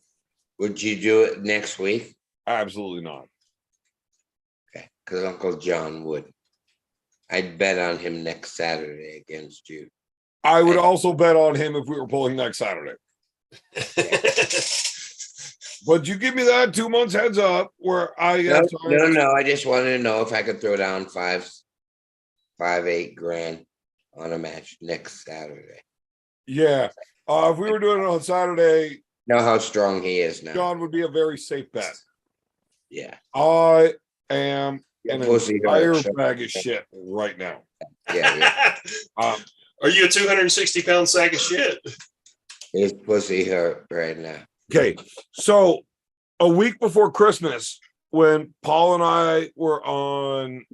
Would you do it next week? Absolutely not. Okay, because Uncle John would. I'd bet on him next Saturday against you. I would also bet on him if we were pulling next Saturday. But you give me that 2 months heads up where I No, no. I just wanted to know if I could throw down 8 grand on a match next Saturday. Yeah. If we were doing it on Saturday, Know how strong he is now. John would be a very safe bet. Yeah. I am an Pussy entire hurt. bag of shit right now. Yeah. Are you a 260-pound sack of shit? His pussy hurt right now. Okay, so a week before Christmas, when Paul and I were on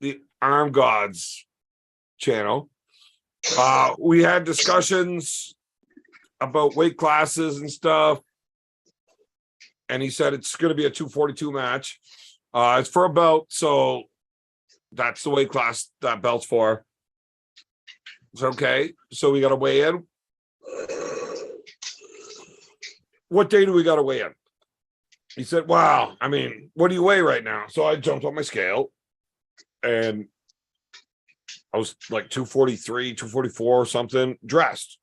the Arm Gods channel, we had discussions about weight classes and stuff. And he said it's going to be a 242 match. It's for a belt, so that's the weight class that belt's for. It's okay. So we got to weigh in. What day do we got to weigh in? He said, wow, I mean, what do you weigh right now? So I jumped on my scale and I was like 243, 244 or something, dressed,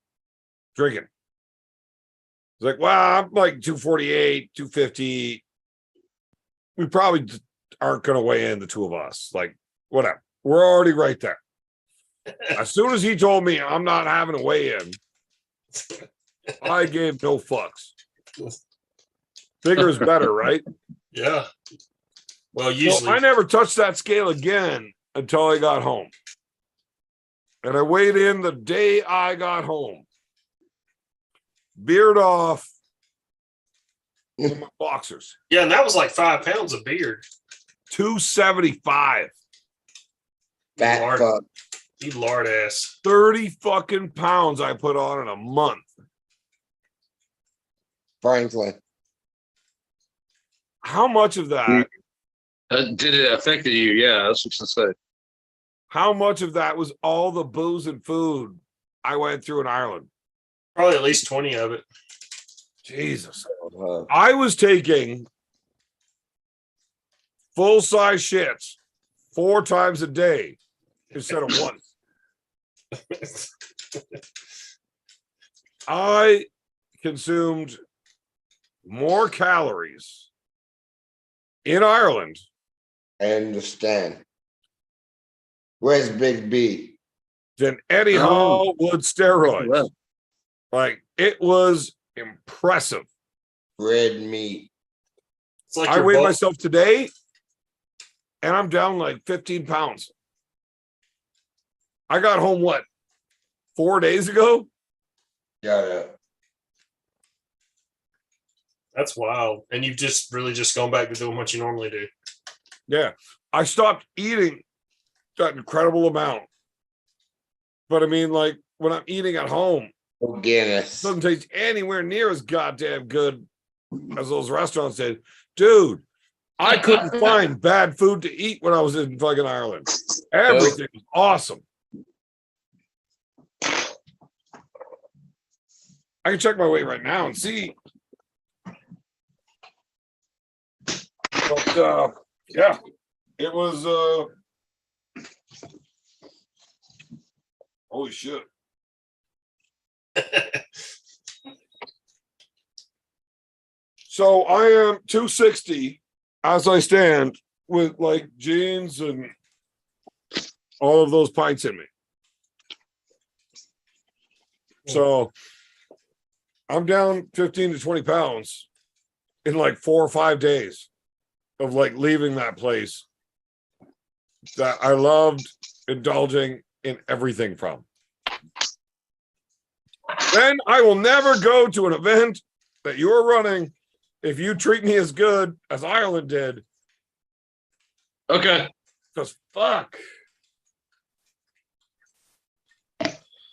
drinking. He's like, well, I'm like 248, 250. We probably aren't going to weigh in, the two of us. Like, whatever. We're already right there. As soon as he told me I'm not having a weigh-in, I gave no fucks. Bigger is better, right? Yeah. Well, So usually I never touched that scale again until I got home. And I weighed in the day I got home. Beard off with my boxers. Yeah, and that was like 5 pounds of beard. 275. Fat Lord. fuck. You lard ass. 30 fucking pounds I put on in a month. Franklin. How much of that? Did it affect you? Yeah, that's what I said. How much of that was all the booze and food I went through in Ireland? Probably at least 20 of it. Jesus. Uh, I was taking full-size shits 4 times a day instead of once. I consumed more calories in Ireland. I understand. Where's Big B? Than Eddie Oh. Hall would steroids. Well. Like, it was impressive. Red meat. It's like I your weighed bulk- myself today and I'm down like 15 pounds. I got home, what, 4 days ago? Yeah. That's wild. And you've just really just gone back to doing what you normally do. Yeah. I stopped eating that incredible amount. But I mean, like, when I'm eating at home, Oh, it Guinness. doesn't taste anywhere near as goddamn good as those restaurants did. Dude, I couldn't find bad food to eat when I was in fucking Ireland. Everything was awesome. I can check my weight right now and see. But yeah, it was holy shit. So I am 260 as I stand with like jeans and all of those pints in me. So I'm down 15 to 20 pounds in like 4 or 5 days of like leaving that place that I loved indulging in everything from. Then I will never go to an event that you're running if you treat me as good as Ireland did. Okay. Because fuck.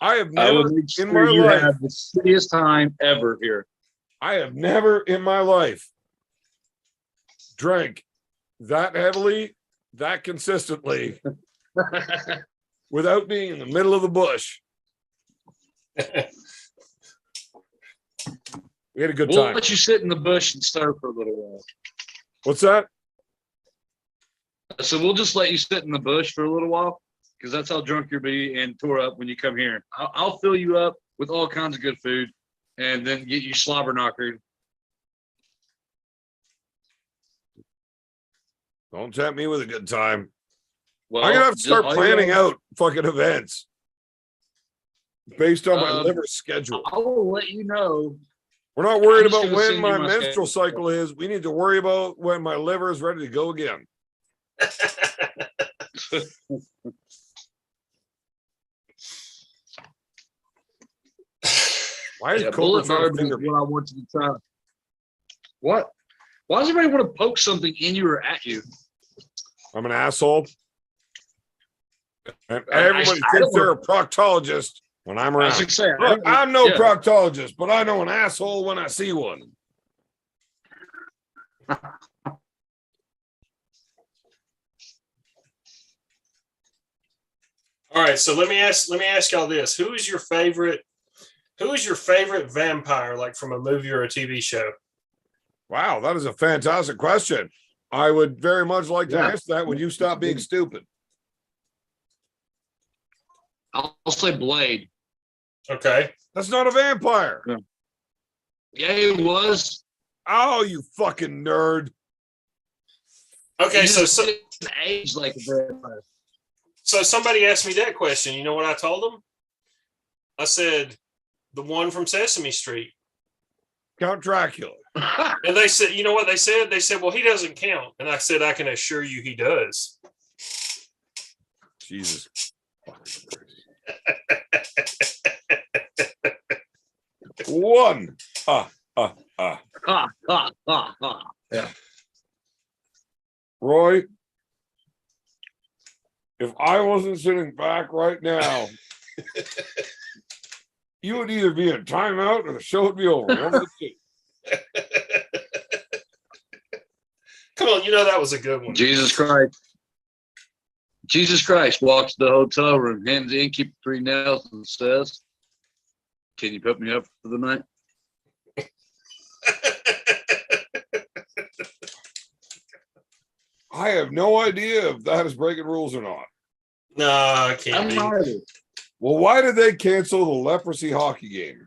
I have I never will make in sure my you life, have the shittiest time ever here. I have never in my life drank that heavily, that consistently, without being in the middle of the bush. We had a good We'll time. let you sit in the bush and stir for a little while. What's that? So we'll just let you sit in the bush for a little while because that's how drunk you'll be and tore up when you come here. I'll fill you up with all kinds of good food and then get you slobber knockered. Don't tempt me with a good time. Well, I'm gonna have to start all you planning gotta- out fucking events based on my Um, liver schedule. I will let you know. We're not worried I'm just about gonna when send you my my menstrual schedule. cycle is. We need to worry about when my liver is ready to go again. Why is Yeah, Cobra bullet trying to bourbon is finger me? what I want you to try. What? Why does everybody want to poke something in you or at you? I'm an asshole. And I everybody don't thinks they're a proctologist when I'm I was around. gonna say, I Look, don't- I'm no yeah. proctologist, but I know an asshole when I see one. All right, so let me ask y'all this: who is your favorite vampire, like from a movie or a TV show? Wow, that is a fantastic question. I would very much like to Yeah. answer that when you stop being stupid. I'll say Blade. Okay. That's not a vampire. Yeah, it was. Oh, you fucking nerd. Okay, He so just didn't age like a vampire. So somebody asked me that question. You know what I told them? I said, the one from Sesame Street. Count Dracula. And they said, you know what they said? They said, well, he doesn't count. And I said, I can assure you he does. Jesus. One. Yeah. Roy, if I wasn't sitting back right now, you would either be in timeout or the show would be over. One of the two. Come on, you know that was a good one. Jesus Christ. Jesus Christ walks to the hotel room, hands the innkeeper 3 nails, and says, "Can you put me up for the night?" I have no idea if that is breaking rules or not. No, it can't be. Well, why did they cancel the leprosy hockey game?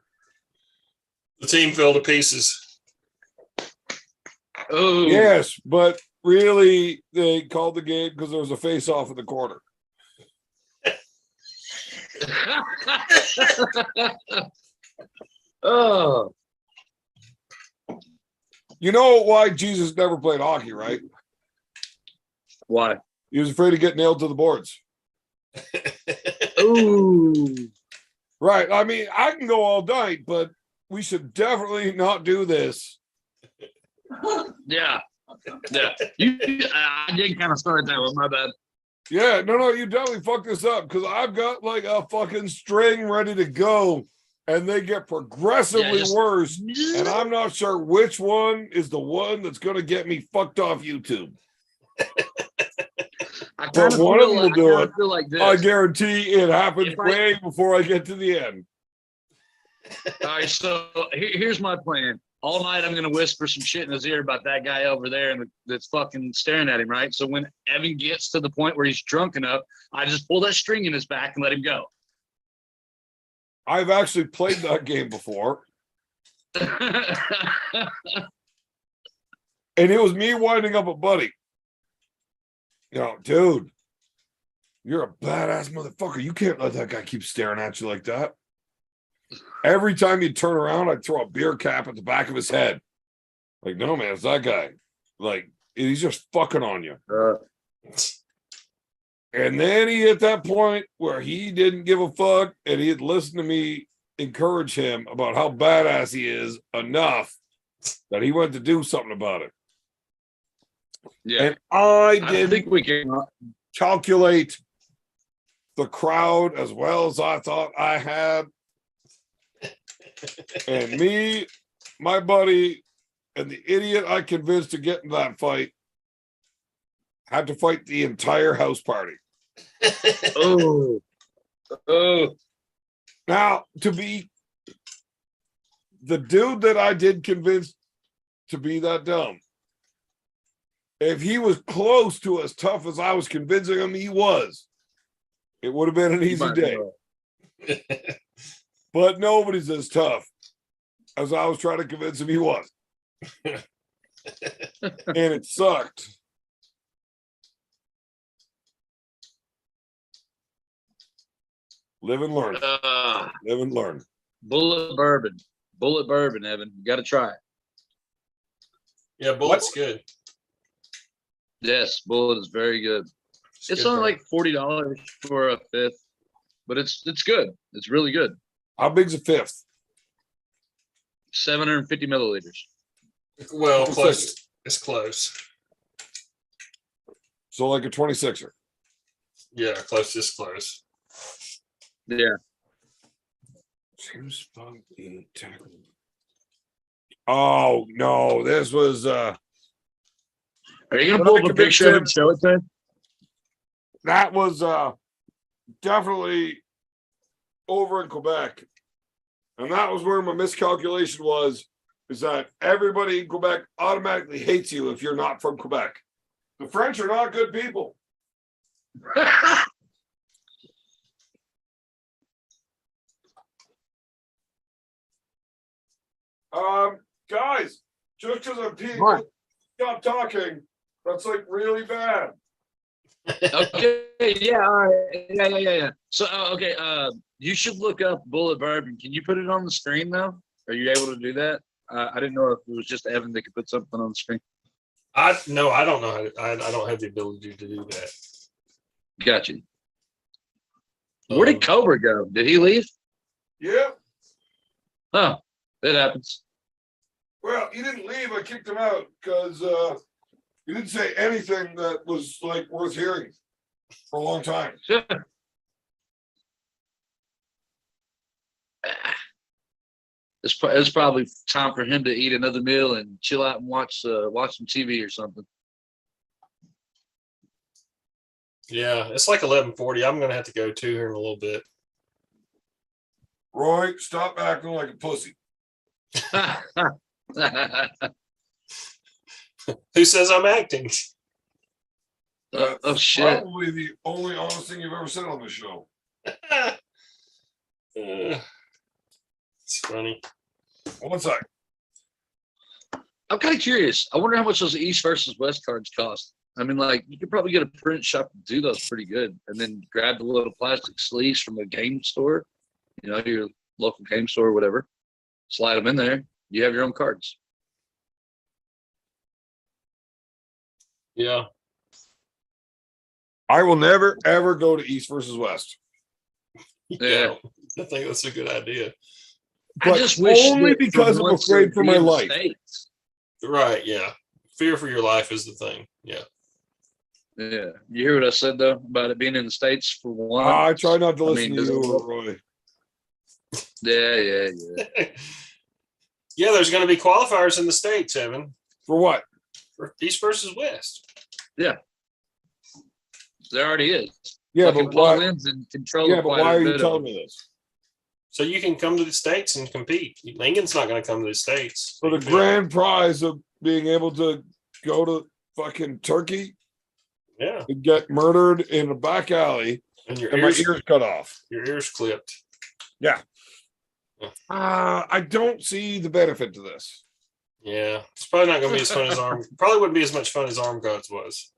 The team fell to pieces. Oh, Yes, but really, they called the game because there was a face-off in the corner. Oh, You know why Jesus never played hockey, right? why? He was afraid to get nailed to the boards. Ooh. Right. I mean, I can go all night, but we should definitely not do this. Yeah. Yeah. I did kind of start that one, my bad. Yeah, no, you definitely fucked this up because I've got like a fucking string ready to go and they get progressively worse. And I'm not sure which one is the one that's going to get me fucked off YouTube. But one of them will do it. I guarantee it happens way before I get to the end. All right, so here's my plan. All night I'm going to whisper some shit in his ear about that guy over there and that's fucking staring at him, right? So when Evan gets to the point where he's drunk enough, I just pull that string in his back and let him go. I've actually played that game before. And it was me winding up a buddy. You know, dude, you're a badass motherfucker. You can't let that guy keep staring at you like that. Every time you turn around, I'd throw a beer cap at the back of his head. Like, no, man, it's that guy. Like, he's just fucking on you. And then he hit that point where he didn't give a fuck and he had listened to me encourage him about how badass he is enough that he went to do something about it. Yeah. And I I think didn't we can. calculate the crowd as well as I thought I had. And me, my buddy, and the idiot I convinced to get in that fight had to fight the entire house party. Oh. Now, to be the dude that I did convince to be that dumb, if he was close to as tough as I was convincing him he was, it would have been an easy day. But nobody's as tough as I was trying to convince him he was. And it sucked. Live and learn. Live and learn. Bullet bourbon, Evan. You got to try it. Yeah, Bullet's good. Yes, Bullet is very good. It's only like $40 for a fifth, but it's good. It's really good. How big's a fifth? 750 milliliters. Well, close. It's close. So like a 26er. Yeah, close. It's close. Yeah. James Bond tackle. Oh no, this was Are you gonna pull up a picture of it and show it to him? that was definitely over in Quebec. And that was where my miscalculation was, is that everybody in Quebec automatically hates you if you're not from Quebec. The French are not good people. Guys, just because I'm peeing, stop talking. That's like really bad. Okay, yeah, all right. Yeah. So, okay, you should look up Bullet Bourbon. Can you put it on the screen though? Are you able to do that? I didn't know if it was just Evan that could put something on the screen. I don't know how to, I don't have the ability to do that. Gotcha. Where did Cobra go? Did he leave? Yeah. Oh, it happens. Well, he didn't leave. I kicked him out because he didn't say anything that was like worth hearing for a long time. Sure. It's probably time for him to eat another meal and chill out and watch some TV or something. Yeah, it's like 11:40. I'm gonna have to go to here in a little bit. Roy, stop acting like a pussy. Who says I'm acting? Oh shit! Probably the only honest thing you've ever said on the show. It's funny. One sec. I'm kind of curious. I wonder how much those East versus West cards cost. I mean, like you could probably get a print shop to do those pretty good, and then grab the little plastic sleeves from a game store, your local game store or whatever. Slide them in there. You have your own cards. Yeah. I will never ever go to East versus West. Yeah. I think that's a good idea. But I just wish only that because for I'm once afraid they'd for be my in the life. States. Right, yeah. Fear for your life is the thing. Yeah. Yeah. You hear what I said though about it being in the States for one? I try not to listen does to it you, look- Roy. Yeah. Yeah, there's going to be qualifiers in the States, Evan, For what? for East versus West. There already is. Yeah, Fucking but Paul why? Lynn's in control Yeah, of but quite why a are you bit of telling it. me this? So you can come to the States and compete. Lincoln's not going to come to the States. For the grand prize of being able to go to fucking Turkey Yeah. and get murdered in a back alley And your and my ears, ears cut off. your ears clipped. I don't see the benefit to this. Yeah. It's probably not going to be as fun as probably wouldn't be as much fun as Armed Gods was.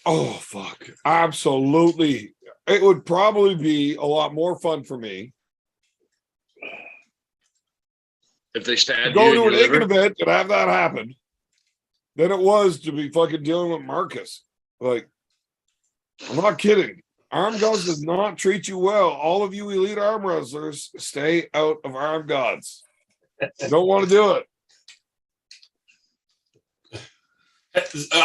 Oh, fuck. Absolutely. It would probably be a lot more fun for me If they to stab go you to in an your Aiken liver. event and have that happen than it was to be fucking dealing with Marcus. Like, I'm not kidding. Armed Gods does not treat you well. All of you elite arm wrestlers, stay out of Armed Gods. You don't want to do it.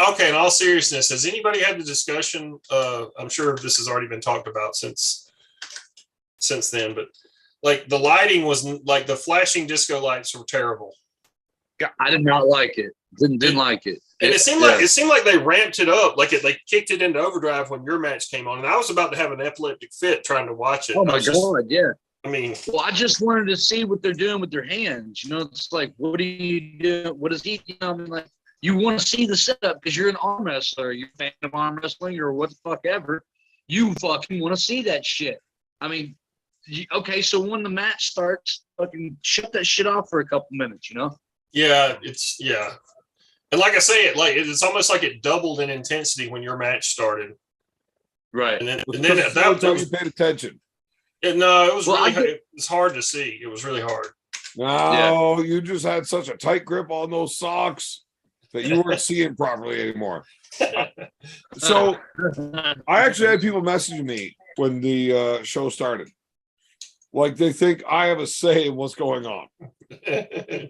Okay, in all seriousness, has anybody had the discussion? I'm sure this has already been talked about since then, but like the lighting was like the flashing disco lights were terrible. I did not like it. Didn't like it. And it seemed like they ramped it up, like they kicked it into overdrive when your match came on, and I was about to have an epileptic fit trying to watch it. Oh my god, yeah. I mean, well, I just wanted to see what they're doing with their hands. It's like, what are you doing? What is he? I mean, like, you want to see the setup because you're an arm wrestler, you're a fan of arm wrestling or what the fuck ever. You fucking want to see that shit. I mean, okay, so when the match starts, fucking shut that shit off for a couple minutes, Yeah, and like I say, it's almost like it doubled in intensity when your match started. Right. And then That was paid attention. It was it's hard to see. It was really hard. No, you just had such a tight grip on those socks that you weren't seeing properly anymore. So I actually had people messaging me when the show started. Like they think I have a say in what's going on. They're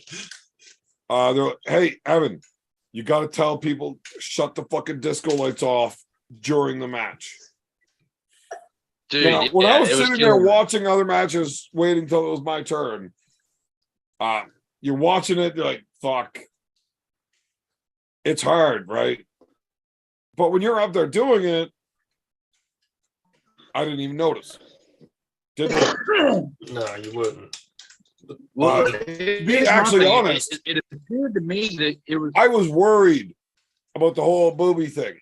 like, hey, Evan, you got to tell people shut the fucking disco lights off during the match. Dude, now, when I was sitting there watching other matches, waiting until it was my turn, you're watching it, you're like, fuck. It's hard, right? But when you're up there doing it, I didn't even notice. Didn't I? No, you wouldn't. Well, to be actually honest, it appeared to me that it was. I was worried about the whole booby thing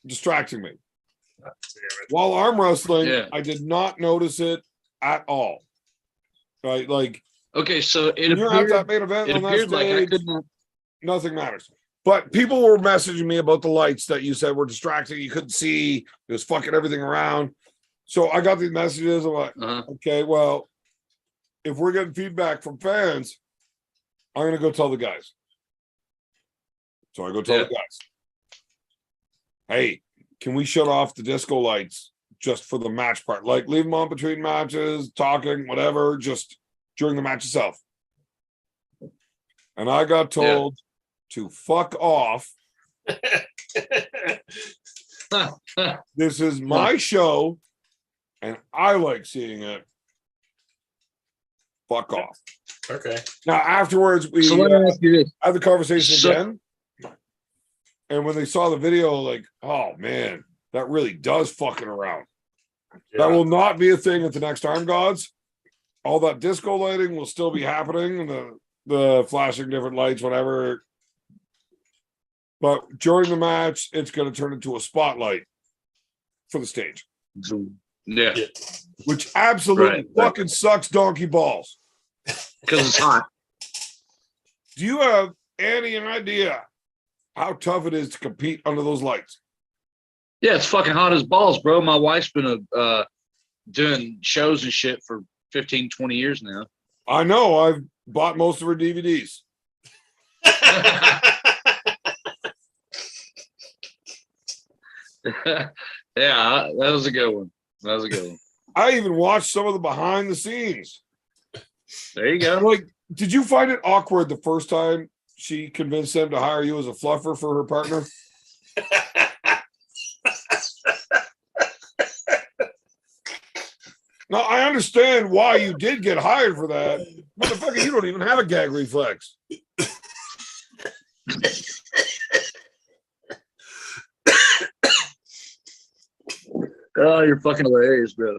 distracting me. While arm wrestling, I did not notice it at all. Right? Like, okay, so you're at that main event on that stage, like I couldn't. Nothing matters. But people were messaging me about the lights that you said were distracting. You couldn't see. It was fucking everything around. So I got these messages. I'm like, okay, well, if we're getting feedback from fans, I'm going to go tell the guys. So I go tell the guys, hey, can we shut off the disco lights just for the match part? Like, leave them on between matches, talking, whatever, just during the match itself. And I got told to fuck off. This is my show, and I like seeing it. Fuck off. Okay. Now, afterwards, we So let me ask you this. had the conversation So- again. And when they saw the video, like, oh man, that really does fucking around. That will not be a thing at the next Arm Gods. All that disco lighting will still be happening, and the flashing different lights, whatever. But during the match, it's going to turn into a spotlight for the stage, Yeah, which absolutely Right. fucking sucks donkey balls. because it's hot. Do you have any idea how tough it is to compete under those lights? Yeah, it's fucking hot as balls, bro. My wife's been doing shows and shit for 15, 20 years now. I know. I've bought most of her DVDs. Yeah, that was a good one. That was a good one. I even watched some of the behind the scenes. There you go. Like, did you find it awkward the first time she convinced them to hire you as a fluffer for her partner? Now, I understand why you did get hired for that. Motherfucker, you don't even have a gag reflex. Oh, you're fucking hilarious, bro.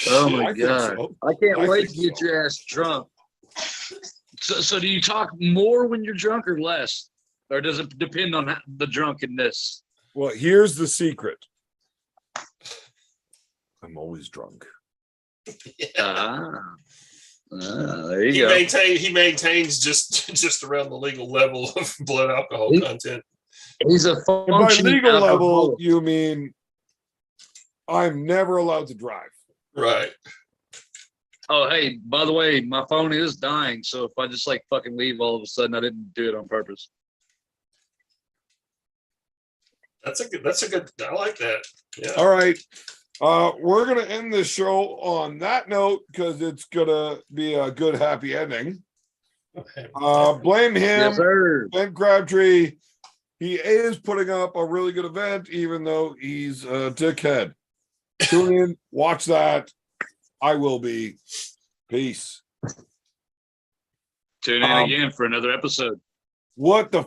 Oh I my think god. so. I can't I wait think to get your ass drunk. So do you talk more when you're drunk or less? Or does it depend on the drunkenness? Well, here's the secret. I'm always drunk. There you He go. maintains just around the legal level of blood alcohol content. He's a And by functioning legal level, alcoholic. you mean I'm never allowed to drive. Right. Oh, hey, by the way, my phone is dying, so if I just like fucking leave all of a sudden, I didn't do it on purpose. That's a good I like that. Yeah. All right. We're gonna end this show on that note because it's gonna be a good happy ending. Blame him, Yes, sir. Ben Crabtree. He is putting up a really good event, even though he's a dickhead. Tune in, watch that. I will be. Peace. Tune in again for another episode. What the